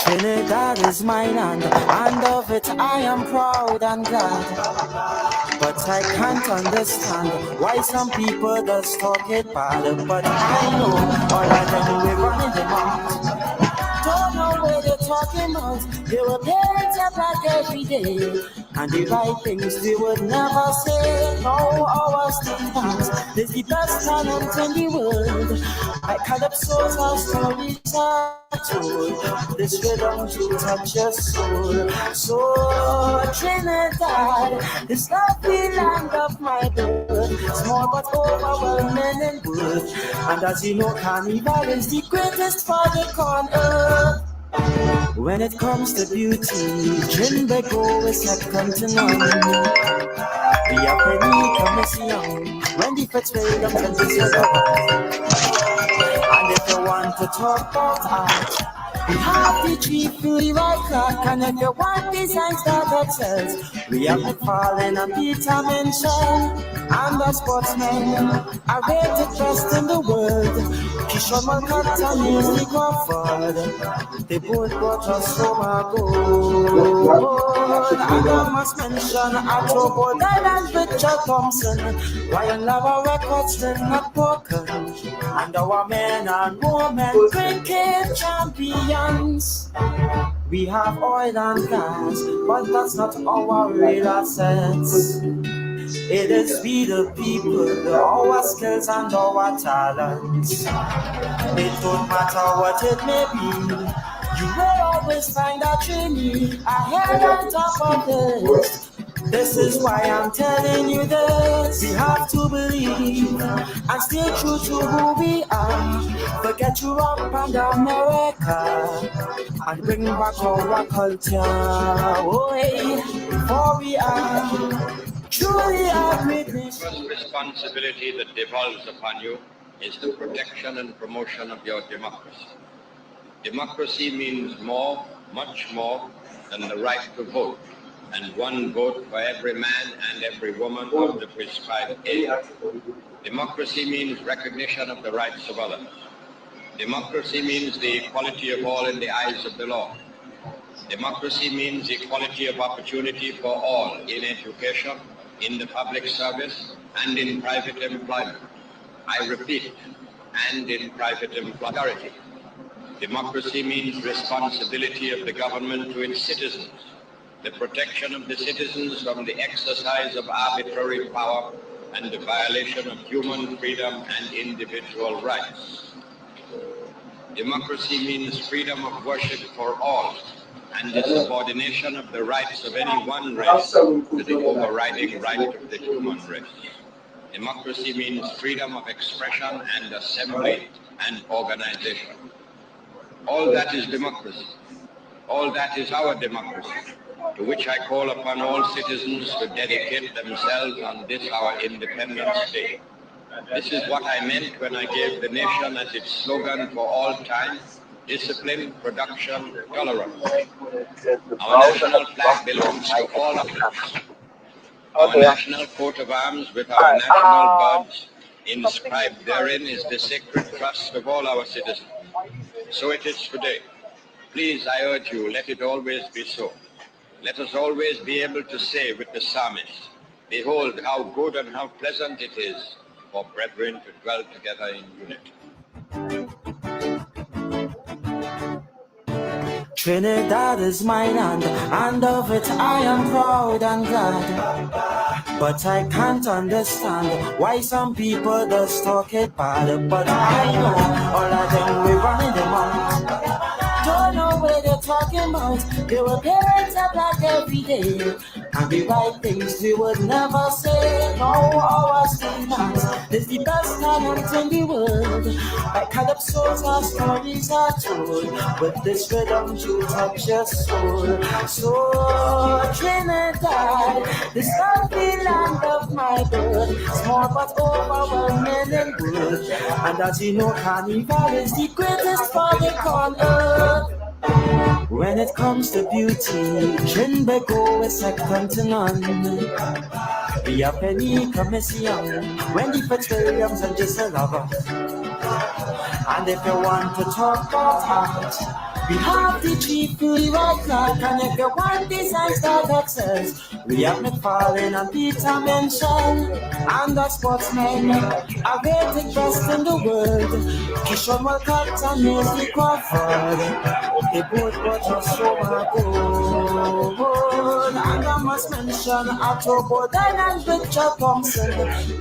Trinidad is mine and of it I am proud and glad. But I can't understand why some people just talk it bad. But I know all of them we running them out. Don't know what they're talking about. They were parents up like every day. And the right things they would never say. No, our students is the best talent in the world. I calypsos our stories are told. This rhythm to touch your soul. So Trinidad is not the land of my birth. Small but overwhelming in worth. And as you know, Carnival is the greatest project on earth. When it comes to beauty, Trinbago is second to none. We are penny commission when the first way of transition. And if you want to talk about art, we have the tree through the right crack. And if you want designs that excels, we have the Fallen and Peter Mention. And the sportsmen are rated best in the world. Kishore Malkatta and Music Crawford, they both brought us home a gold. And I must mention Atrobo and Richard Thompson, Ryan Lava Records did not broken. And our men and women cricket champions. We have oil and gas, but that's not our real assets. It is we the people, our skills and our talents. It don't matter what it may be, you will always find a trainee ahead on top of this. This is why I'm telling you this. We have to believe and stay true to who we are. Forget Europe and America and bring back our culture. Oh, hey, for we are truly a great nation. The responsibility that devolves upon you is the protection and promotion of your democracy. Democracy means more, much more than the right to vote, and one vote for every man and every woman of the prescribed age. Democracy means recognition of the rights of others. Democracy means the equality of all in the eyes of the law. Democracy means equality of opportunity for all in education, in the public service, and in private employment. I repeat, and in private employment. Democracy means responsibility of the government to its citizens, the protection of the citizens from the exercise of arbitrary power and the violation of human freedom and individual rights. Democracy means freedom of worship for all and the subordination of the rights of any one race to the overriding right of the human race. Democracy means freedom of expression and assembly and organization. All that is democracy. All that is our democracy, to which I call upon all citizens to dedicate themselves on this our Independence Day. This is what I meant when I gave the nation as its slogan for all time: discipline, production, tolerance. Our national flag belongs to all of us. Our national coat of arms with our national birds inscribed therein is the sacred trust of all our citizens. So it is today. Please, I urge you, let it always be so. Let us always be able to say with the psalmist, behold how good and how pleasant it is for brethren to dwell together in unity. Trinidad is mine and of it I am proud and glad. But I can't understand why some people just talk it bad. But I know all of them we running them out. Don't know what they're talking about. They were parents up like every day. and we write things we would never say. No, our stance is the best talent in the world. Like calypsos, our stories are told. With this rhythm, you touch your soul. So, Trinidad, this is the land of my birth. Small but overwhelming in good. And as you know, Carnival is the greatest party on earth. When it comes to beauty, Trinbago is second to none. We are Penny Commission, Wendy Fitzwilliams and just a lover. And if you want to talk about art, we have the chief right clock. And if you want designs that excels, we have McFarlane and Peter Mention. And the sportsmen are rated best in the world. Kishon Walcott and Maisie Crawford, they both got us so good. And I must mention Otto Boden and Richard Thompson.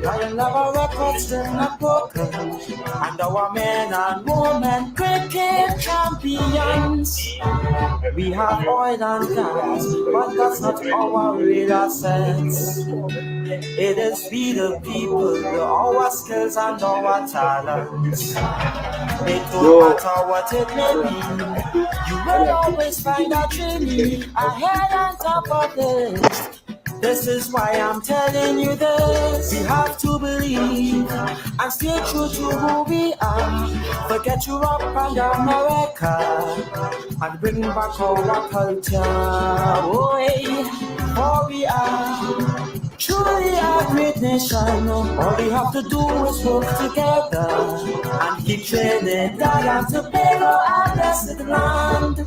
Ryan Lover Records still not broken. And our men and women cricket champions. We have oil and gas, but that's not our real assets. It is we the people, our skills and our talents. It don't matter what it may be, you will always find a trainee ahead on top of this. This is why I'm telling you this. We have to believe and stay true to who we are. Forget Europe and America and bring back our culture. Oh, hey, for we are truly a great nation. All we have to do is work together and keep Trinidad and Tobago our blessed land.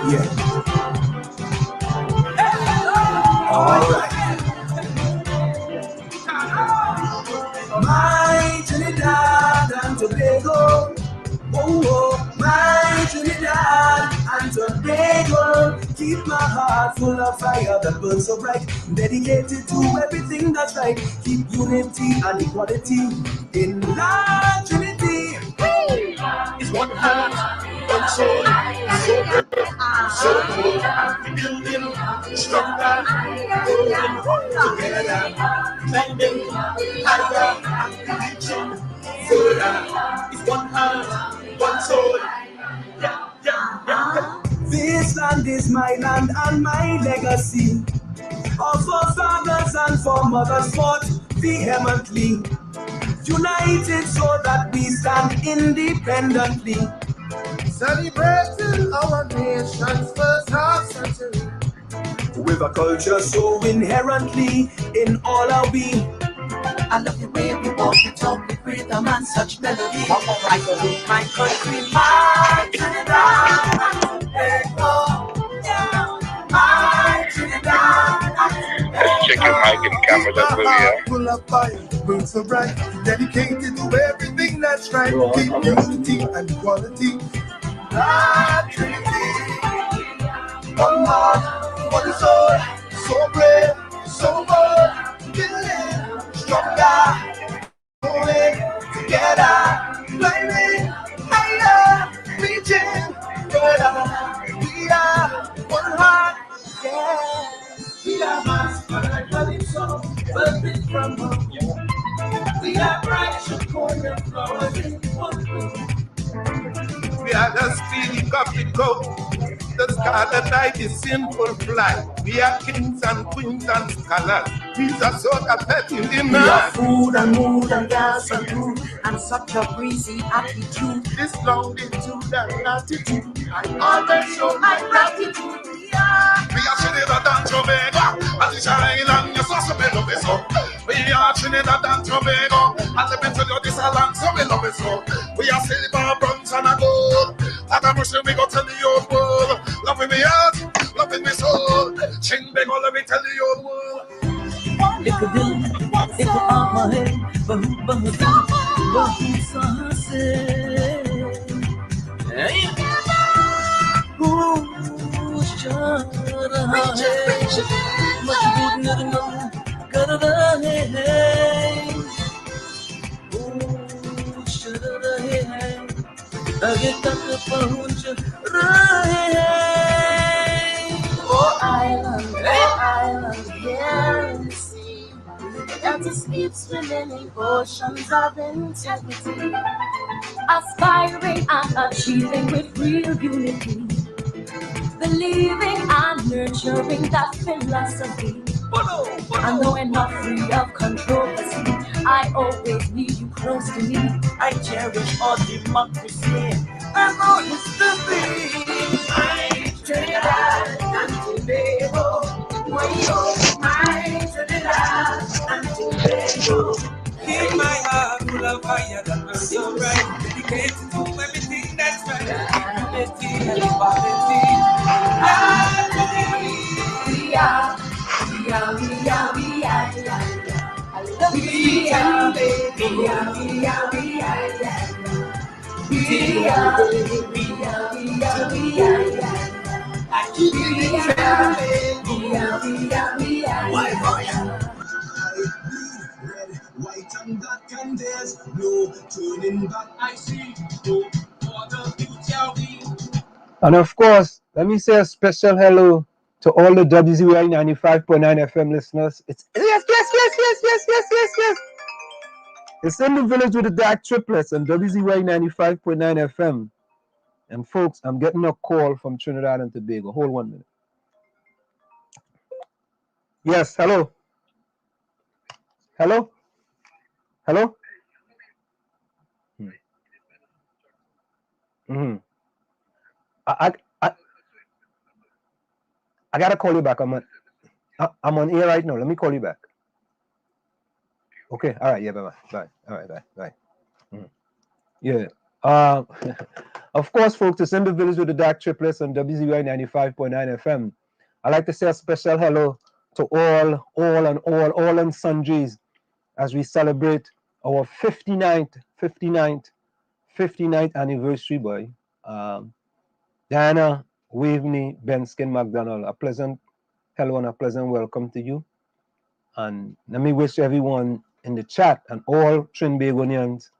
Yeah. All right. My Trinidad and Tobago. Oh, my Trinidad and Tobago. Keep my heart full of fire that burns so bright. Dedicated to everything that's right. Keep unity and equality in La Trinity. It's one heart, one soul, so good, building stronger, growing together, climbing higher, reaching further. It's one heart, one soul. This land is my land and my legacy. All for fathers and for mothers fought vehemently, united so that we stand independently. Celebrating our nation's first half century. With a culture so inherently in all our being. I love the way we walk the talk with rhythm and such melody. I salute my country, my Trinidad and Tobago. My Trinidad and Tobago. Check your mic and camera that will, yeah. Full of fire, burn so bright, dedicated to everything that's right. Keep unity and equality. God, Trinity, one heart, one soul, so brave, so bold, building stronger, going together, climbing higher, reaching further. We are one heart, yeah. We are mass, but I call it so, birthing from home. We are bright, corner flowers in one room. We are the speedy coffee coat, the scarlet night is sinful flight. We are kings and queens and scholars. We are so petty in we are food and mood and gas and food and such a breezy attitude. This longitude and latitude, I always show my gratitude. We are Trinidad and Tobago, and the island, you're so we love it so. We are Trinidad and Tobago, and the better you this land, so we love it so. We are silver, bronze and a gold, and I'm wishing we go tell the old world. Loving me heart, loving me soul, Trinbago, let me tell the old world. If you do, if you are my head, but Oh island, here in the sea, that is deep swimming in oceans of integrity, aspiring and achieving with real unity, believing and nurturing that philosophy. And though we're not free of controversy, I always need you close to me. I cherish all democracy and all history. My Trinidad and Tobago, my Trinidad and Tobago. Keep my heart full of fire that burns so bright. Dedicated to everything that's right. Unity and equality. We are. White and black, and there's no turning back. I see no other future. And of course, let me say a special hello to all the WZY 95.9 FM listeners. It's yes. It's in the village with the dark triplets and WZY 95.9 FM. And folks, I'm getting a call from Trinidad and Tobago. Hold 1 minute. Yes, hello. Hello? Mm-hmm. I gotta call you back. I'm on air right now. Let me call you back. Okay. All right. Yeah. Bye. All right. Bye. Mm-hmm. Yeah. Of course, folks, it's in the village with the dark triplets on WZY 95.9 FM. I'd like to say a special hello to all and sundries as we celebrate our 59th anniversary, boy. Diana Waveney Benskin McDonald, a pleasant hello and a pleasant welcome to you. And let me wish everyone in the chat and all Trinbagonians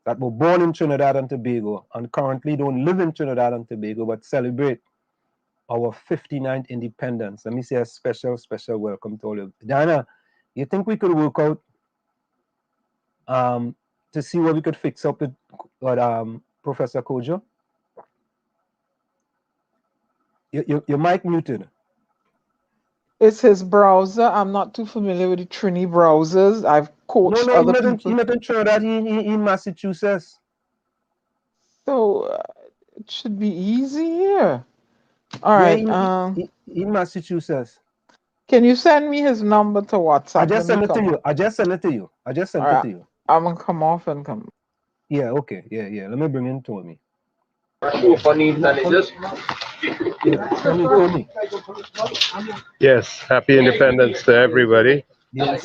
that were born in Trinidad and Tobago and currently don't live in Trinidad and Tobago but celebrate our 59th independence. Let me say a special welcome to all of you. Diana, you think we could work out to see what we could fix up with Professor Cudjoe? Your mic muted. It's his browser. I'm not too familiar with the Trini browsers. I've coached other people. He's not in Trinidad. He in Massachusetts. So it should be easy here. All right. In Massachusetts. Can you send me his number to WhatsApp? I just sent it to you. I'm gonna come off and come. Yeah. Okay. Yeah. Let me bring in Tony. Yes, happy independence to everybody. Yes,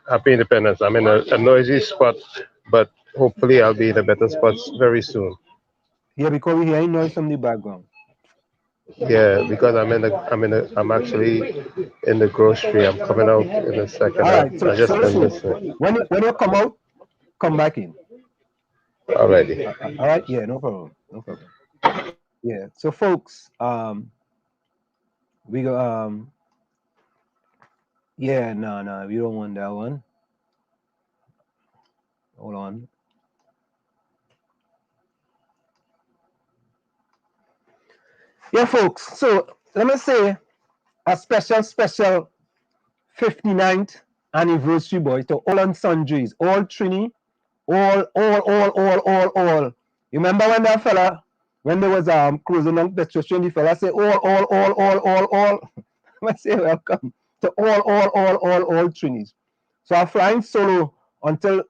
happy independence. I'm in a noisy spot, but hopefully I'll be in a better spot very soon. Yeah, because we hear noise from the background. Yeah, because I'm actually in the grocery. I'm coming out in a second. All right, I just been listening. When you come out, come back in. Alrighty. All right, yeah, no problem. Yeah, so folks, we go yeah, no, we don't want that one. Hold on. Yeah, folks, so let me say a special 59th anniversary, boy, to all and sundries, all Trini, all. You remember when that fella, when there was cruising on Petrol Train, the fella say all. I say welcome to all Trinis. So I'm flying solo until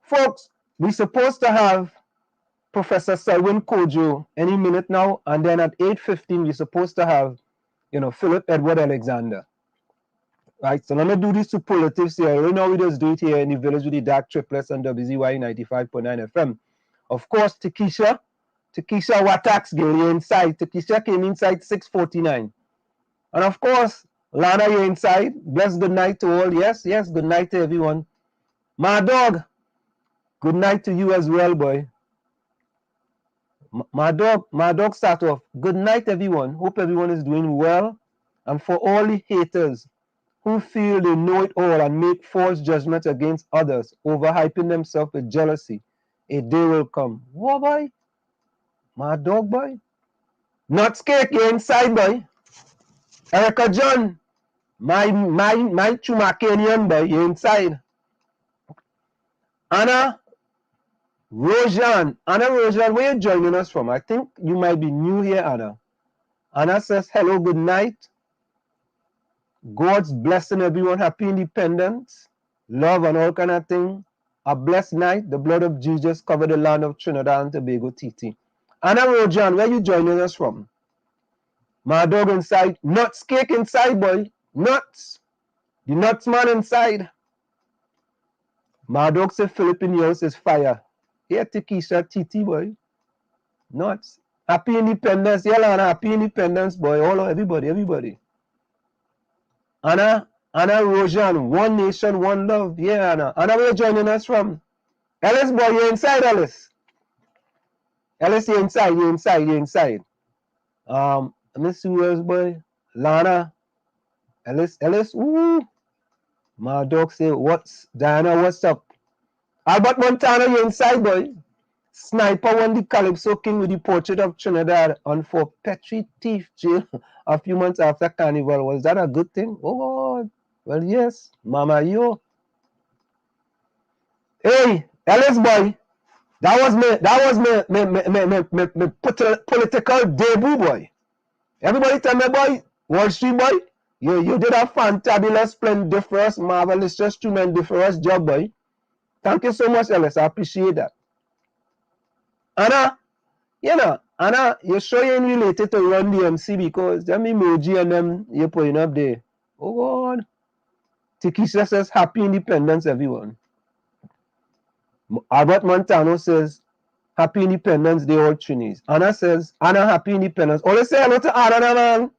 folks, we're supposed to have Professor Selwyn Cudjoe any minute now, and then at 8:15 we're supposed to have, Phillip Edward Alexander. Right, so let me do these superlatives here. Right now we just do it here in the village with the dark triplets and WZY 95.9 FM. Of course, Takesha, Takesha Watax girl, you're inside. Takesha came inside 6:49. And of course, Lana, you're inside. Bless good night to all. Yes, yes, good night to everyone. My dog, good night to you as well, boy. My dog start off. Good night, everyone. Hope everyone is doing well. And for all the haters who feel they know it all and make false judgments against others, overhyping themselves with jealousy, a day will come. What, boy? My dog, boy? Not cake, you're inside, boy. Erica John, my Chumakanian boy, you're inside. Anna Rojan, where you joining us from? I think you might be new here, Anna. Anna says, hello, good night. God's blessing everyone. Happy Independence, love and all kind of thing. A blessed night. The blood of Jesus covered the land of Trinidad and Tobago, TT. Anna Rojan, where you joining us from? My dog inside. Nuts cake inside, boy. Nuts. The nuts man inside. My dog say Phillip in yours is fire. Here, Tikisha, TT, boy. Nuts. Happy Independence. Yeah, Anna, happy Independence, boy. All everybody. Anna Rojan, one nation, one love. Yeah, Anna. Anna, where you joining us from? Ellis, boy, you're inside, Ellis. Ellis, you're inside. Let me see who else, boy. Lana. Ellis, woo. My dog say, Diana, what's up? Albert Montana, you're inside, boy. Sniper won the Calypso King with the portrait of Trinidad on for Petri Thief jail a few months after Carnival. Was that a good thing? Oh, God. Well, yes. Mama, yo. Hey, Ellis boy. That was my political debut, boy. Everybody tell me, boy, Wall Street, boy, you did a fantabulous, splendiferous, marvelous, just tremendous job, boy. Thank you so much, Ellis. I appreciate that. Anna, Anna, you're sure you ain't related to Run DMC because them emoji and them you're putting up there. Oh, God. Tikisha says, happy independence, everyone. Albert Montano says, happy independence day, all Trinis. Anna says, Anna, happy independence. Always say hello to Anna, man.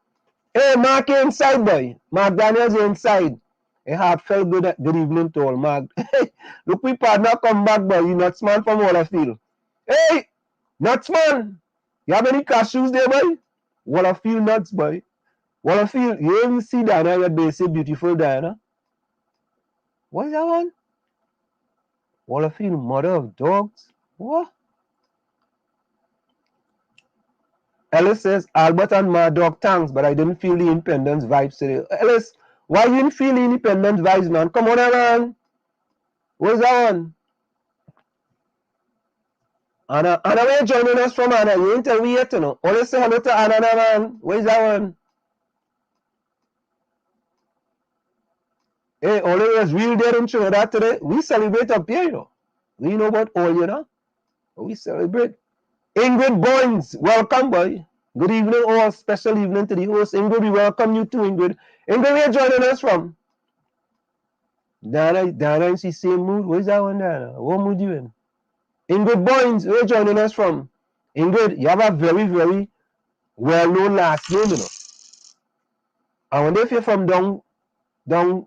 Hey, Mark, you're inside, boy. Mark Daniels, you're inside. A heartfelt good evening to all, Mark. Look, we partner come back, boy. You nuts man from Waterfield. Hey, nuts man. You have any cashews there, boy? Waterfield nuts, boy. Waterfield, you even see Diana yet, they say beautiful Diana. What is that one? Waterfield, mother of dogs? What? Ellis says, Albert and my dog, thanks, but I didn't feel the independence vibes today. Ellis, why you didn't feel the independence vibes, man? Come on, man. What's that one? Anna, where you joining us from, Anna? You ain't tell me yet, you know. Always say hello to Anna, man. Where's that one? Hey, always real dead in Trinidad today. We celebrate up here, you know. We know about all, you know. We celebrate. Ingrid Boynes, welcome, boy. Good evening, all. Special evening to the host. Ingrid, we welcome you too, Ingrid. Ingrid, where you joining us from? Diana in the same mood. Where's that one, Diana? What mood you in? Ingrid Boynes, where you joining us from? Ingrid, you have a very, very well-known last name, you know. I wonder if you're from down, where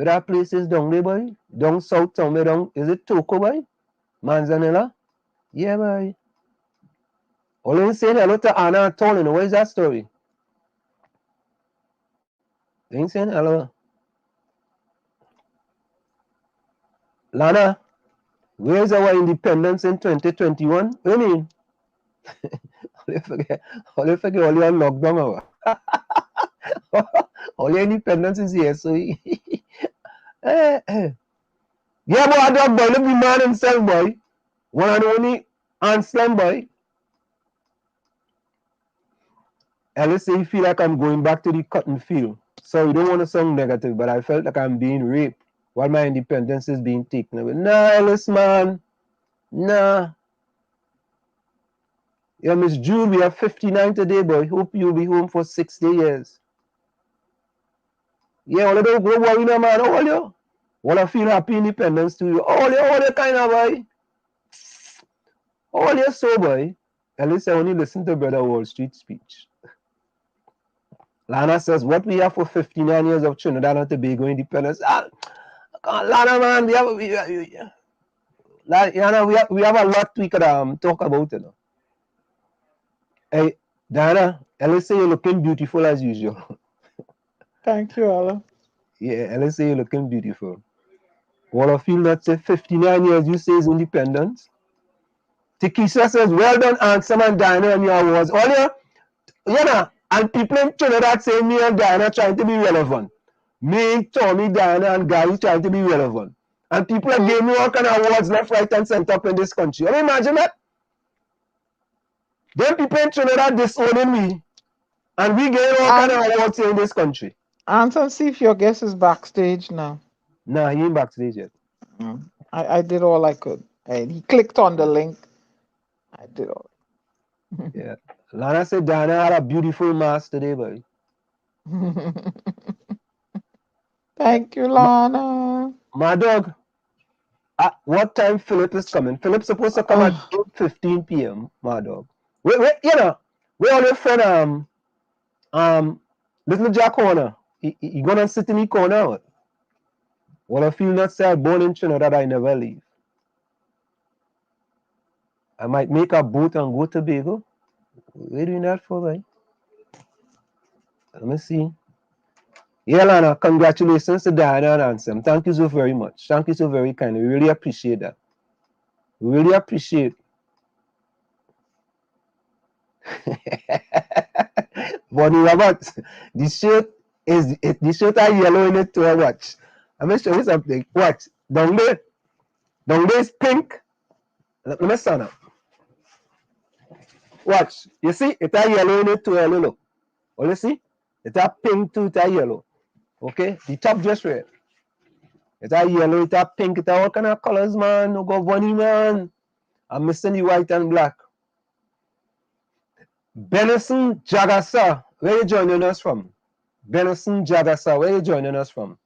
that place is down there, boy? Down south town, where down, is it Toko, boy? Manzanilla? Yeah, boy. Only saying hello to Anna and Tony, you know. What is that story? They ain't saying hello. Lana, where's our independence in 2021? What do you mean? Only forget all your lockdown. All your independence is here, so yeah, boy, I dog boy, look the man himself, boy. One and only Anselm, boy. Ellis say you feel like I'm going back to the cotton field. So you don't want to sound negative, but I felt like I'm being raped while my independence is being taken away. Nah, Ellis, man. Nah. Yeah, Miss June, we are 59 today, boy. Hope you'll be home for 60 years. Yeah, all of them go worry no man, all you. Wanna feel happy independence to you. All you kind of boy. All you're so, boy. At least I only listen to Brother Wall Street speech. Lana says, what we have for 59 years of Trinidad and Tobago independence. Lana, man, we have a lot we could talk about, you know. Hey, Diana, let's say you're looking beautiful as usual. Thank you, Ella. Yeah, let's say you're looking beautiful. All of you that say 59 years you say is independence. Tikisha says, well done, Ansem and Diana and your awards. All you know, and people in Trinidad say me and Diana trying to be relevant. Me, Tommy, Diana, and Gary trying to be relevant. And people are giving me all kind of awards left, right, and center up in this country. Can you imagine that? Then people in Trinidad disowning me. And we get all kind of awards here in this country. Answer and see if your guest is backstage now. Nah, he ain't backstage yet. I did all I could. And he clicked on the link. I did all. Yeah. Lana said Diana had a beautiful mask today, boy. Thank you, Lana. My dog, at what time Phillip is coming? Philip's supposed to come at 8:15 p.m., my dog. You know, where all your friend, little Jack Horner, he gonna sit in the corner. Well, I feel not say born in Trinidad, I never leave. I might make a boat and go to Tobago. What are you doing that for, boy? Let me see. Yeah, Lana, congratulations to Diana and Ansem. Thank you so very much. Thank you so very kindly. We really appreciate that. We really appreciate. But Robert, the shirt are yellow in it to watch. I'm gonna show you something. Watch. Down there is pink. Let me stand up. Watch. You see, it are yellow in it to look. Oh, you see? It are pink to it are yellow. Okay? The top just red. It are yellow, it are pink, it are all kind of colors, man. No go funny, man. I'm missing the white and black. Benison Jagasa, where you joining us from? Benison Jagasa, where you joining us from?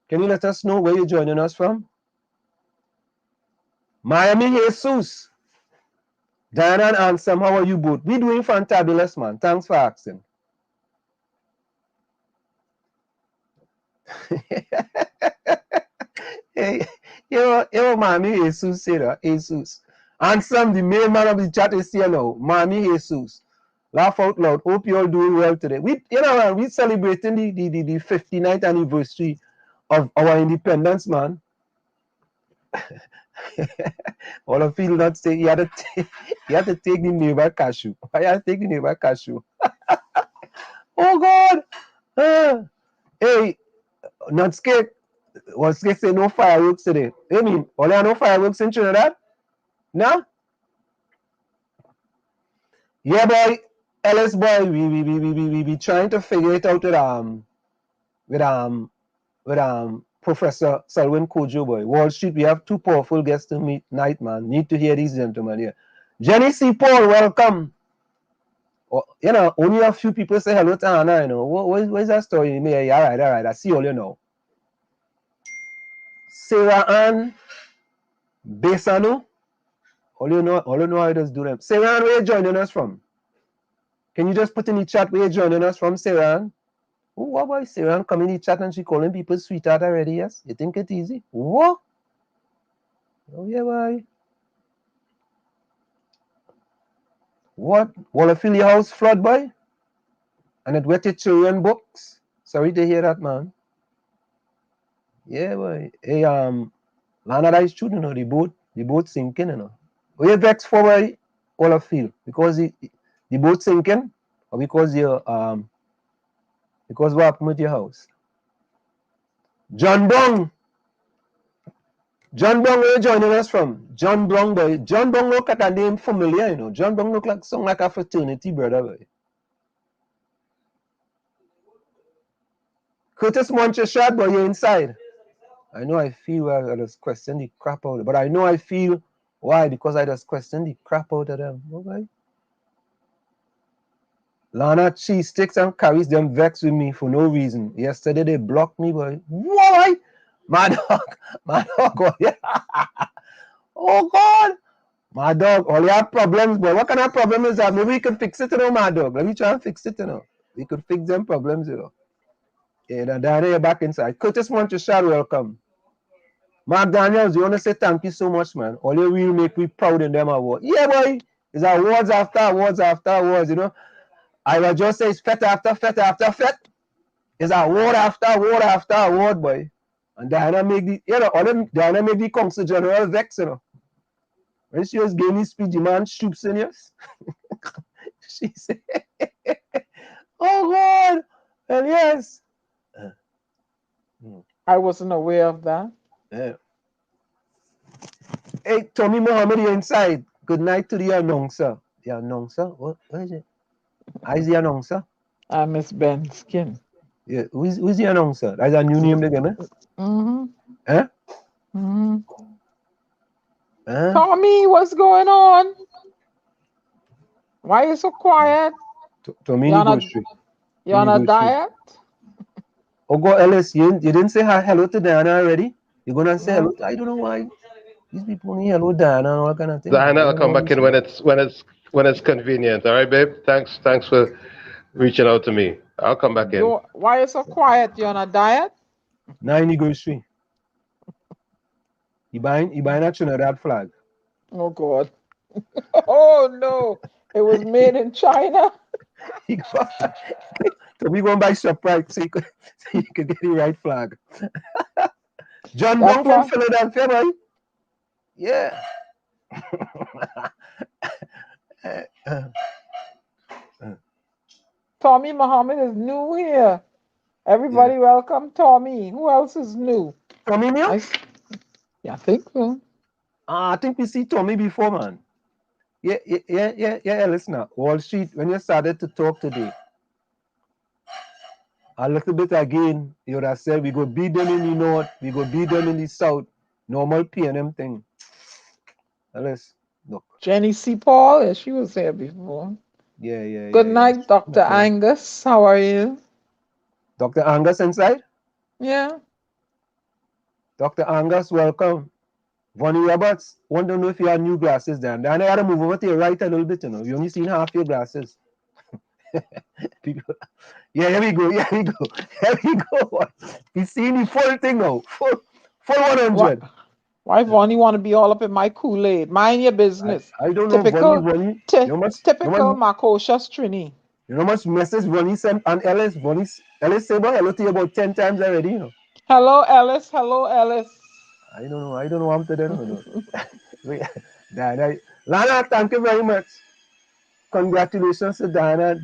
Can you let us know where you joining us from? Miami Jesus. Diana and Ansem, how are you both? We doing fantabulous, man. Thanks for asking. Hey, yo, Miami Jesus say that. Jesus. Ansem, the main man of the chat is here now. Miami Jesus. Laugh out loud. Hope you all doing well today. We celebrating the 59th anniversary of our independence, man. All of you not say you had to take the neighbor cashew. I had to take the neighbor cashew. Oh God. Hey, not scared. Was scared say no fireworks today. I mean, all there are no fireworks in Trinidad? No? Yeah, boy. Ellis boy, we be trying to figure it out with Professor Selwyn Cudjoe, boy. Wall Street, we have two powerful guests to meet tonight, man. Need to hear these gentlemen here. Jenny C. Paul, welcome. You know, only a few people say hello to Anna, you know. Where's that story? Yeah, all right. I see all you know. Sarah Ann Besano. All you know how to do them. Sarah Ann, where you joining us from? Can you just put in the chat where you joining us from, Sarah Ann? Oh, what boy, Sarah Ann come in the chat and she calling people sweetheart already, yes? You think it's easy? What? Oh, yeah, boy. What? Wanna fill your house flood, boy? And it wet your children books? Sorry to hear that, man. Yeah, boy. Hey, Lana, that is true, you know, the boat sinking, you know. Are you vexed for boy, all I feel? Because the boat sinking? Or because because what happened with your house? John Bong, where you joining us from? John Bong, boy. John Bong look like a name familiar, you know. John Bong look like something like a fraternity brother, boy. Curtis Montcheshad, boy, you're inside. I know I feel why I just question the crap out of it. But I know I feel why, because I just question the crap out of them. Okay? Lana cheese sticks and carries them vex with me for no reason. Yesterday they blocked me, boy. Why? My dog. Oh, yeah. Oh God. My dog, all you have problems, boy. What kind of problem is that? Maybe we can fix it, you know, my dog. Let me try and fix it, you know. We could fix them problems, you know. Yeah, Diana, you're back inside. Curtis Monteshad, welcome. Mark Daniels, you want to say thank you so much, man. All you will make me proud in them awards. Yeah, boy. It's awards after awards after awards, you know. I will just say it's fete after fete after fete. It's award after award after award, boy. And Diana make the, you know, all them, Diana make the Council General vex, you know. When she was giving his speech, the man shoots in us. She said, oh, God. And yes. I wasn't aware of that. Yeah. Hey, Tommy Mohammed, you're inside. Good night to the announcer. The announcer? What is it? Is the announcer? Miss Ben Skin. Yeah. Who's the announcer? That's a new name again, eh? Mm-hmm. Huh? Mm-hmm. Huh? Tommy, what's going on? Why are you so quiet? Tommy You're go on straight. you're on a diet? Oh, God, Ellis, you didn't say hello to Diana already? You're going to say hello? I don't know why. These people only hello Diana and all that kind of thing. Diana, I'll come back in when it's convenient. All right, babe. Thanks for reaching out to me. I'll come back in. Why are you so quiet? You're on a diet? Now in the grocery. You buying a Trinidad flag. Oh God. Oh no. It was made in China. So we going by ShopRite so you could get the right flag. John That Brown from flag? Philadelphia, right? Yeah. Tommy Muhammad is new here. Everybody welcome Tommy. Who else is new? Tommy new? Yeah, I think so. I think we see Tommy before, man. Yeah, listen now. Wall Street, when you started to talk today, a little bit again, you would have said we go beat them in the north, we go beat them in the south. Normal PNM thing. Let's look. Jenny C. Paul, yeah, she was here before. Yeah. Good night, Dr. Angus. How are you? Dr. Angus inside? Yeah. Dr. Angus, welcome. Vonnie Roberts, want to know if you have new glasses then. Then I gotta move over to your right a little bit, you know. You only seen half your glasses. Yeah, here we go. He's seeing the full thing now. Full 100. Why Vonnie want to be all up in my Kool-Aid? Mind your business. I don't typical, know, Vonnie. Typical Marcocious Trini. You know how much message Vonnie sent on Ellis? Ellis said hello to you about 10 times already, you know. Hello, Ellis. I don't know what I'm to do. Lana, thank you very much. Congratulations to Diana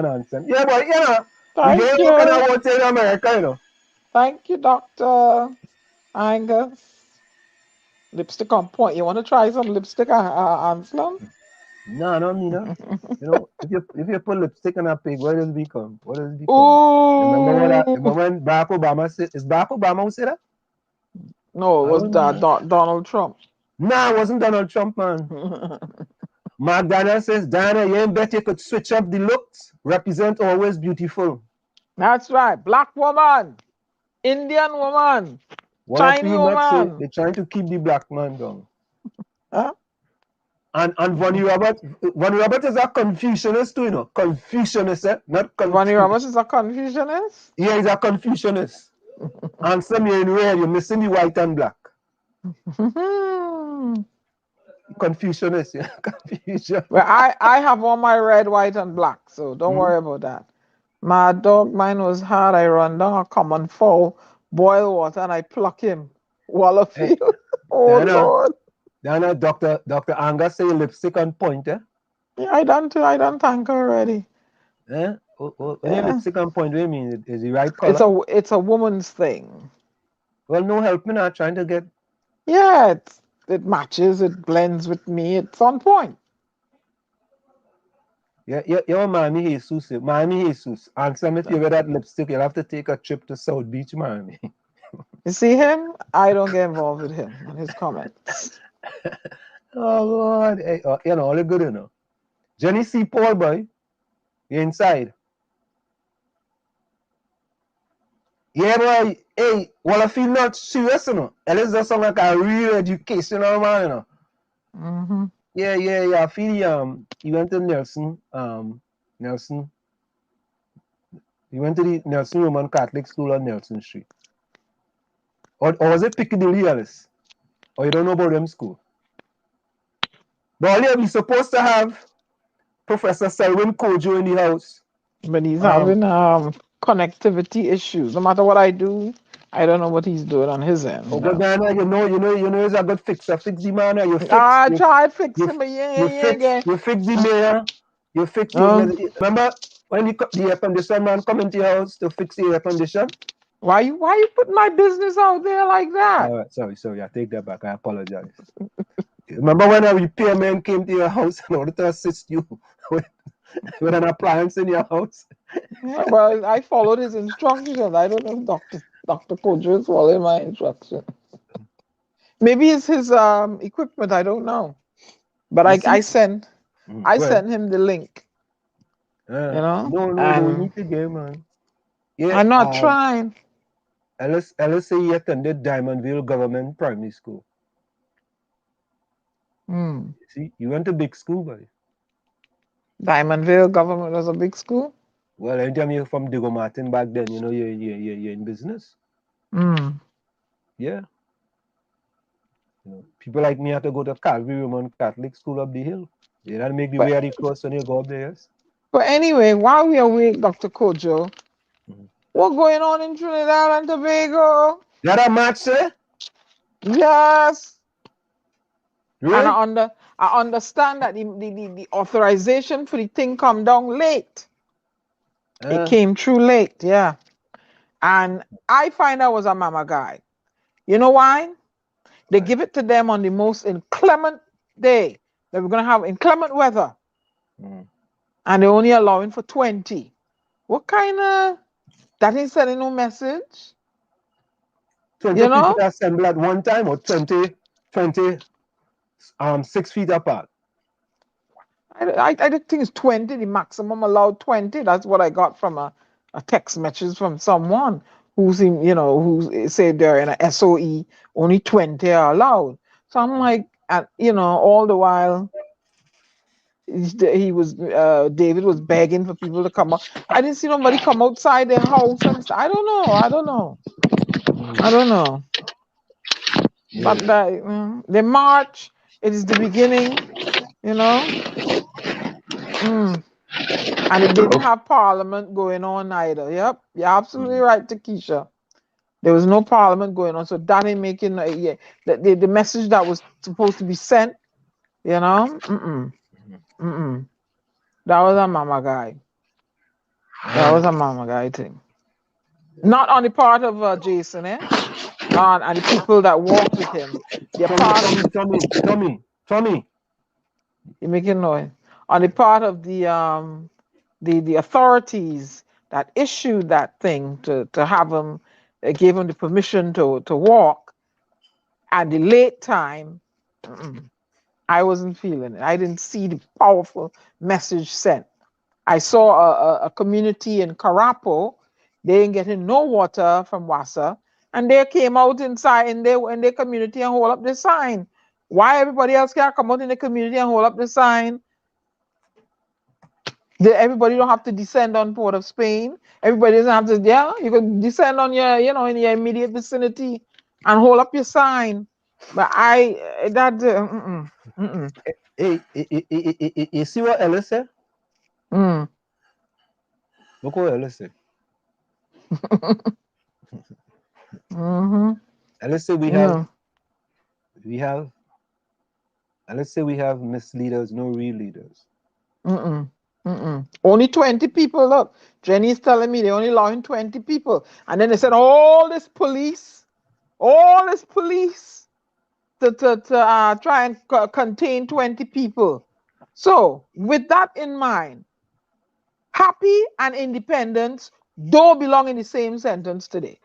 Nansen. Yeah, but you know, Thank we get you. what kind of vote in America, you know. Thank you, Dr. Angus. Lipstick on point. You want to try some lipstick, Anselm? No, me no. You know, if you put lipstick on a pig, what does it become? Ooh. Remember when Barack Obama said? Is Barack Obama who said that? No, it was Donald Trump. No, it wasn't Donald Trump, man. Mark Daniel says, Diana, you ain't bet you could switch up the looks. Represent always beautiful. That's right. Black woman, Indian woman, Chinese woman. They're trying to keep the black man down. Huh? And Vonnie Roberts is a Confucianist too, you know. Confucianist, not Confucianist. Vonnie Roberts is a Confucianist? Yeah, he's a Confucianist. And some you're in red, you're missing the white and black. Confucianist, yeah. Confucian. Well, I have on my red, white, and black, so don't worry about that. My dog, mine was hard. I run down a common fowl, boil water, and I pluck him. Wallafield. Hey, oh, Lord. Diana, Dr. Angus say lipstick on point, eh? Yeah, I done thank her already. Eh? When lipstick on point, what do you mean? Is the right color? It's a woman's thing. Well, no help me now, trying to get... Yeah, it matches, it blends with me, it's on point. Yeah, Miami Jesus. And some if you wear that lipstick, you'll have to take a trip to South Beach, Miami. You see him? I don't get involved with him and his comments. Oh, Lord. Hey, you know, all good, you know. Jenny C. Paul, boy. You're inside. Yeah, boy. Hey, well, I feel not serious, you know. Ellis does sound like a real educational man, you know. Yeah. I feel he went to Nelson. Nelson. He went to the Nelson Roman Catholic School on Nelson Street. Or was it Piccadilly Ellis? Or you don't know about them school? But we're supposed to have Professor Selwyn Cudjoe in the house. But he's having connectivity issues. No matter what I do, I don't know what he's doing on his end. Oh, good man, you know, he's a good fixer. Fix the man, you fix. I tried fixing, but you fix the mayor. You fix the. Remember when the air condition man come into your house to fix the air condition? Why you putting my business out there like that? All right, sorry. I take that back. I apologize. Remember when a repairman came to your house in order to assist you with an appliance in your house? Yeah, well, I followed his instructions. I don't know if Dr. Cudjoe is following my instructions. Maybe it's his equipment. I don't know. But I sent him the link. You know. No, don't need the game, man. Yeah, I'm not trying. LSA he attended Diamondville Government Primary School. See, you went to big school, buddy. Diamondville Government was a big school? Well, anytime you're from Diego Martin back then, you know, you're in business. Yeah. You know, people like me have to go to Calvary Roman Catholic School up the hill. You gotta make the way at the cross when you go up there, yes? But anyway, while we await Dr. Cudjoe, what's going on in Trinidad and Tobago? That a match, sir? Yes. Really? And I understand that the authorization for the thing come down late. It came through late, yeah. And I find I was a mama guy. You know why? They give it to them on the most inclement day. They were going to have inclement weather. And they're only allowing for 20. What kind of... That ain't sending no message. 20 you know? people assemble at one time or 20 6 feet apart? I think it's 20, the maximum allowed 20. That's what I got from a text message from someone who said they're in a SOE, only 20 are allowed. So I'm like, all the while, David was begging for people to come out. I didn't see nobody come outside their house and I don't know. Yeah. But the march, it is the beginning, And it didn't have parliament going on either. Yep, you're absolutely right, Takesha. There was no parliament going on, so that ain't making the message that was supposed to be sent. That was a mama guy. That was a mama guy thing. Not on the part of Jason, and the people that walked with him. They're part of Tommy. You're making noise. On the part of the authorities that issued that thing to have him, gave him the permission to walk, at the late time, I wasn't feeling it. I didn't see the powerful message sent. I saw a community in Carapo, they ain't getting no water from Wassa, and they came out inside in their community and hold up the sign. Why everybody else can't come out in the community and hold up the sign? Everybody don't have to descend on Port of Spain. Everybody doesn't have to, you can descend on your, in your immediate vicinity and hold up your sign. But Hey, you see what Ellis said? Look what Ellis said. Ellis said we have, let's say we have misleaders, no real leaders. Only 20 people. Look, Jenny's telling me they're only allowing 20 people. And then they said all this police to try and contain 20 people. So with that in mind, happy and independence don't belong in the same sentence today.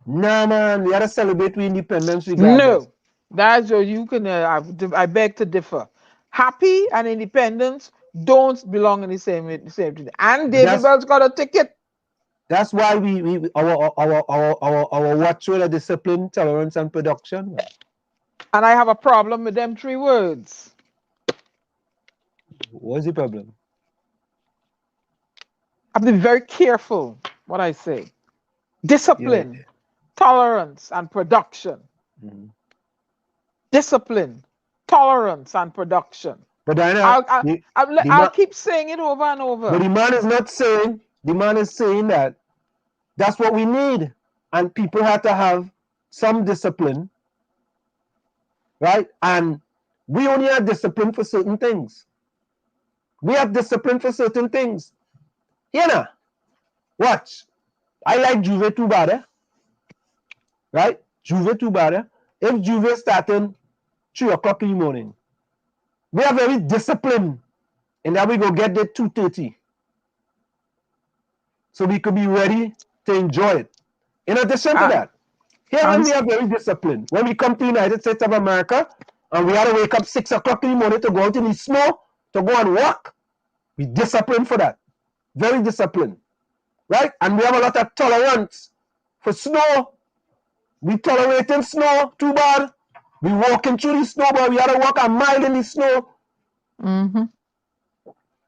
No, man, we gotta celebrate with independence regardless. No, that's you can. I beg to differ. Happy and independence don't belong in the same today. And David Bell's got a ticket. That's why our watchword of discipline, tolerance, and production. And I have a problem with them 3 words. What's the problem? I have to be very careful what I say. Discipline, Yeah. tolerance, and production. Mhm. Discipline, tolerance, and production. But Diana, I'll keep saying it over and over. But the man is not saying, the man is saying that that's what we need. And people have to have some discipline, right? And we only have discipline for certain things. We have discipline for certain things. You know, watch. I like Juve too bad, right? Juve too bad. If Juve starting 3 o'clock in the morning, we are very disciplined, and then we go get there 2:30. So we could be ready to enjoy it. In addition to that, here we are very disciplined. When we come to the United States of America, and we had to wake up 6 o'clock in the morning to go out in the snow, to go and walk, we disciplined for that. Very disciplined, right? And we have a lot of tolerance for snow. We tolerating snow too bad. We walking through the snow, but we had to walk a mile in the snow. Mm-hmm.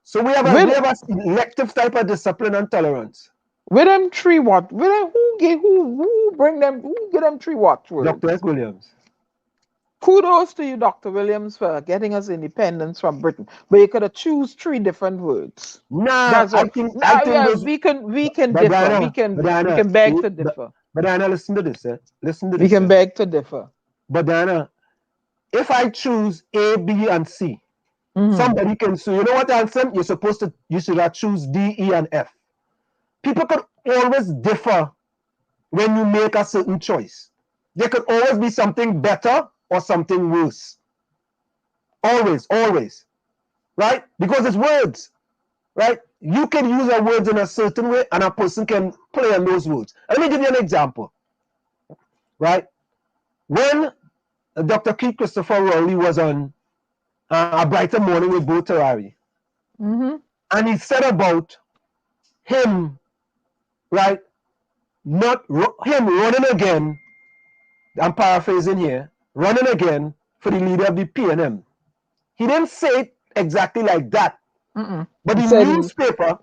So we have a selective type of discipline and tolerance. With them three what? With them, who bring them? Who give them three what words? Dr. S. Williams. Kudos to you, Dr. Williams, for getting us independence from Britain. But you could have choose 3 different words. Nah, I think those, we can differ. Diana, we can beg to differ. But Diana, listen to this. Listen to this. We can beg to differ. But Diana, if I choose A, B, and C, somebody can sue. You know what, Ansem? You should have choose D, E, and F. People could always differ when you make a certain choice. There could always be something better or something worse. Always, always. Right? Because it's words. Right? You can use a words in a certain way, and a person can play on those words. Let me give you an example. Right? When Dr. Keith Christopher Rowley was on A Brighter Morning with Bo Terrari, and he said about him, right, him running again, I'm paraphrasing here, running again for the leader of the PNM. He didn't say it exactly like that. But the newspaper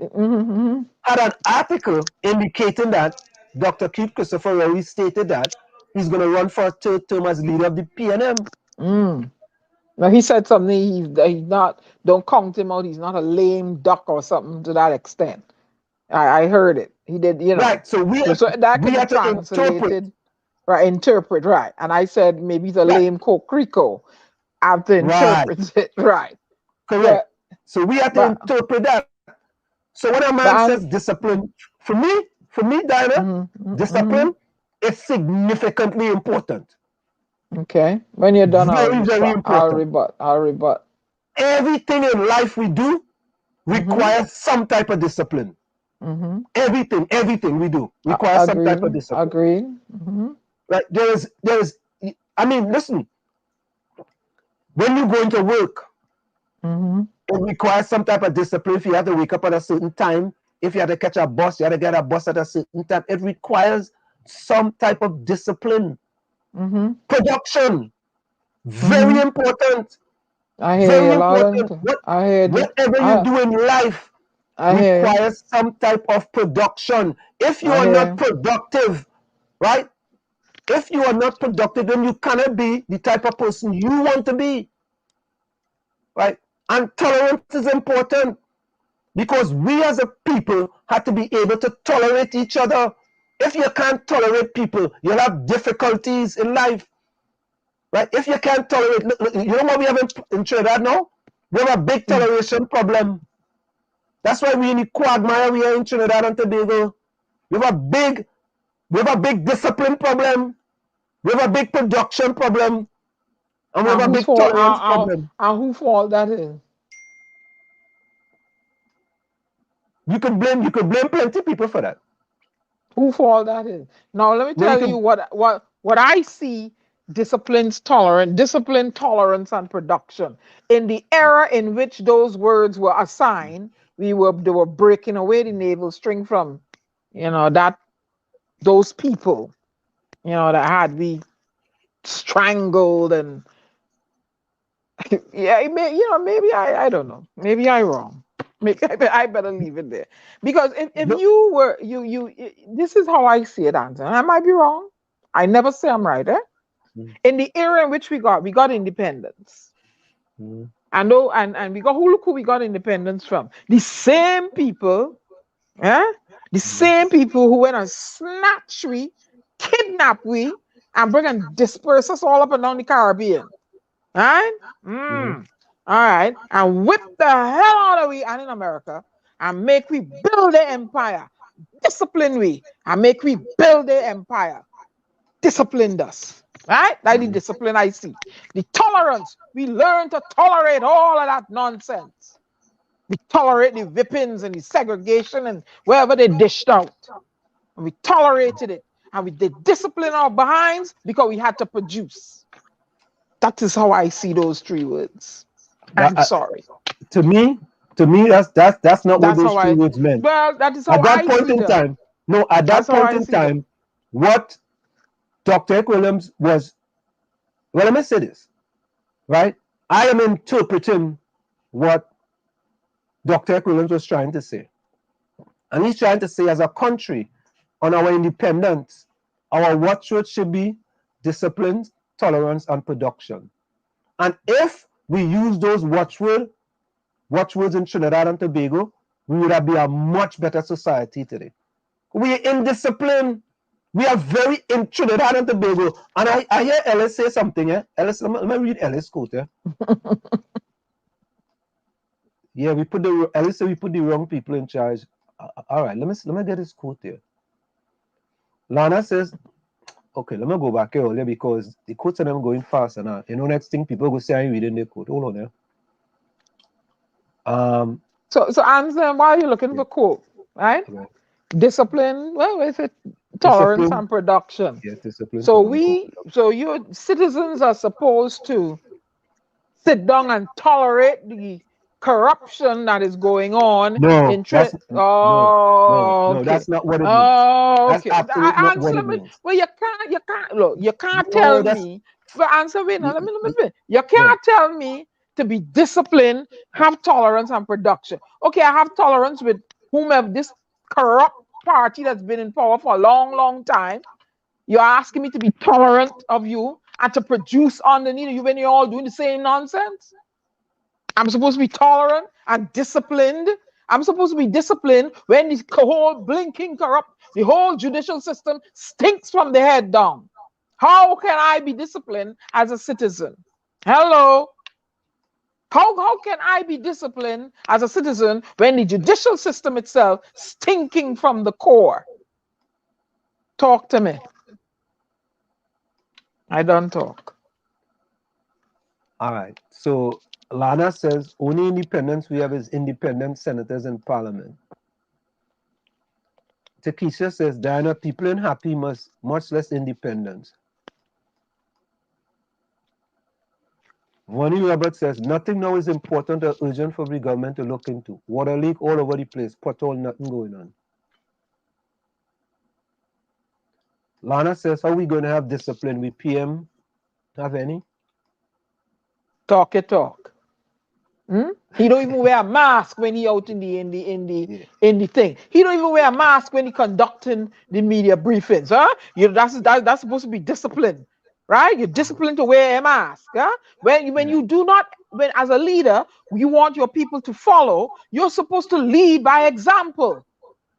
had an article indicating that Dr. Keith Christopher Rowley stated that he's going to run for a 3rd term as leader of the PNM. Now he said something. He's not. Don't count him out. He's not a lame duck or something to that extent. I heard it. He did. You know. Right. So that can be translated. Interpret. Right. And I said maybe he's a lame cocrico. I have to interpret it. Right. Correct. So we have to interpret that. So when a man says discipline, for me, Diana, discipline is significantly important. Okay. When you're done, I'll rebut. Everything in life we do requires some type of discipline. Everything we do requires some type of discipline. Agreed. Right? There is. I mean, listen. When you go into work, it requires some type of discipline. If you have to wake up at a certain time, if you have to catch a bus, you have to get a bus at a certain time. It requires some type of discipline. Production, very important. I hear you, Whatever you do in life requires some type of production. If you are not productive, right? If you are not productive, then you cannot be the type of person you want to be, right? And tolerance is important because we as a people have to be able to tolerate each other. If you can't tolerate people, you'll have difficulties in life, right? If you can't tolerate, you know what we have in Trinidad now? We have a big toleration problem. That's why we in the quagmire we are in Trinidad and Tobago. We have a big discipline problem. We have a big production problem. And we have a big tolerance problem. And who fault that is? You could blame plenty of people for that. Who fault that is? Now let me tell you what I see. Discipline, tolerance, and production. In the era in which those words were assigned, they were breaking away the navel string from, those people, that had we strangled and Yeah, maybe I don't know. Maybe I wrong. Maybe I better leave it there. Because if No, you were this is how I see it, Anton. I might be wrong. I never say I'm right, eh? mm, In the era in which we got independence. mm, And we got look who we got independence from. The same people, eh? The mm, same people who went and snatch we, kidnap we, and bring and disperse us all up and down the Caribbean. Right? mm. All right. And whip the hell out of we and in America and make we build the empire. Discipline we and make we build the empire. Disciplined us. Right? That's the discipline I see. The tolerance. We learn to tolerate all of that nonsense. We tolerate the whippings and the segregation and wherever they dished out. And we tolerated it. And we did discipline our behinds because we had to produce. That is how I see those three words. I'm sorry. To me, that's not what That's those how three words meant. well, that is how At that I point see in them. time, no, at That's that how point I in see them. time, what Dr. Williams was, well, let me say this, right? I am interpreting what Dr. Williams was trying to say. And he's trying to say, as a country, on our independence, our watchword should be discipline, tolerance, and production. And if we use those watchwords in Trinidad and Tobago, we would be a much better society today. We are indisciplined. We are very in Trinidad and Tobago. And I hear Ellis say something. Ellis, let me read Ellis' quote. Yeah, Ellis said we put the wrong people in charge. All right, let me get his quote here. Lana says, okay, let me go back here earlier because the quotes are them going fast now. Next thing people go say I'm reading the quote. Hold on there. So answer why are you looking for quote, right? Okay. Discipline, well, is it tolerance Discipline. and production? Yeah, discipline. So your citizens are supposed to sit down and tolerate the corruption that is going on in Trinidad. No, Okay. that's not what it means. Oh, That's okay. absolutely not what Answer it me. means. Well, you can't look. You can't No, tell that's me. But answer me now. Let me no, finish. You can't tell me to be disciplined, have tolerance and production. Okay, I have tolerance with whomever this corrupt party that's been in power for a long, long time. You're asking me to be tolerant of you and to produce underneath you when you're all doing the same nonsense. I'm supposed to be tolerant and disciplined. I'm supposed to be disciplined when the whole blinking corrupt, the whole judicial system stinks from the head down. How can I be disciplined as a citizen? Hello? How can I be disciplined as a citizen when the judicial system itself stinking from the core? Talk to me. I don't talk. All right. So Lana says only independence we have is independent senators in parliament. Takesha says Diana, people in happy much less independence. Vonnie Roberts says nothing now is important or urgent for the government to look into. Water leak all over the place, pothole, nothing going on. Lana says, how are we going to have discipline? We PM have any? Talk your talk. He don't even wear a mask when he out in the thing. He don't even wear a mask when he conducting the media briefings, huh? That's supposed to be discipline, right? You're disciplined to wear a mask, huh? When you do not, when as a leader you want your people to follow, you're supposed to lead by example.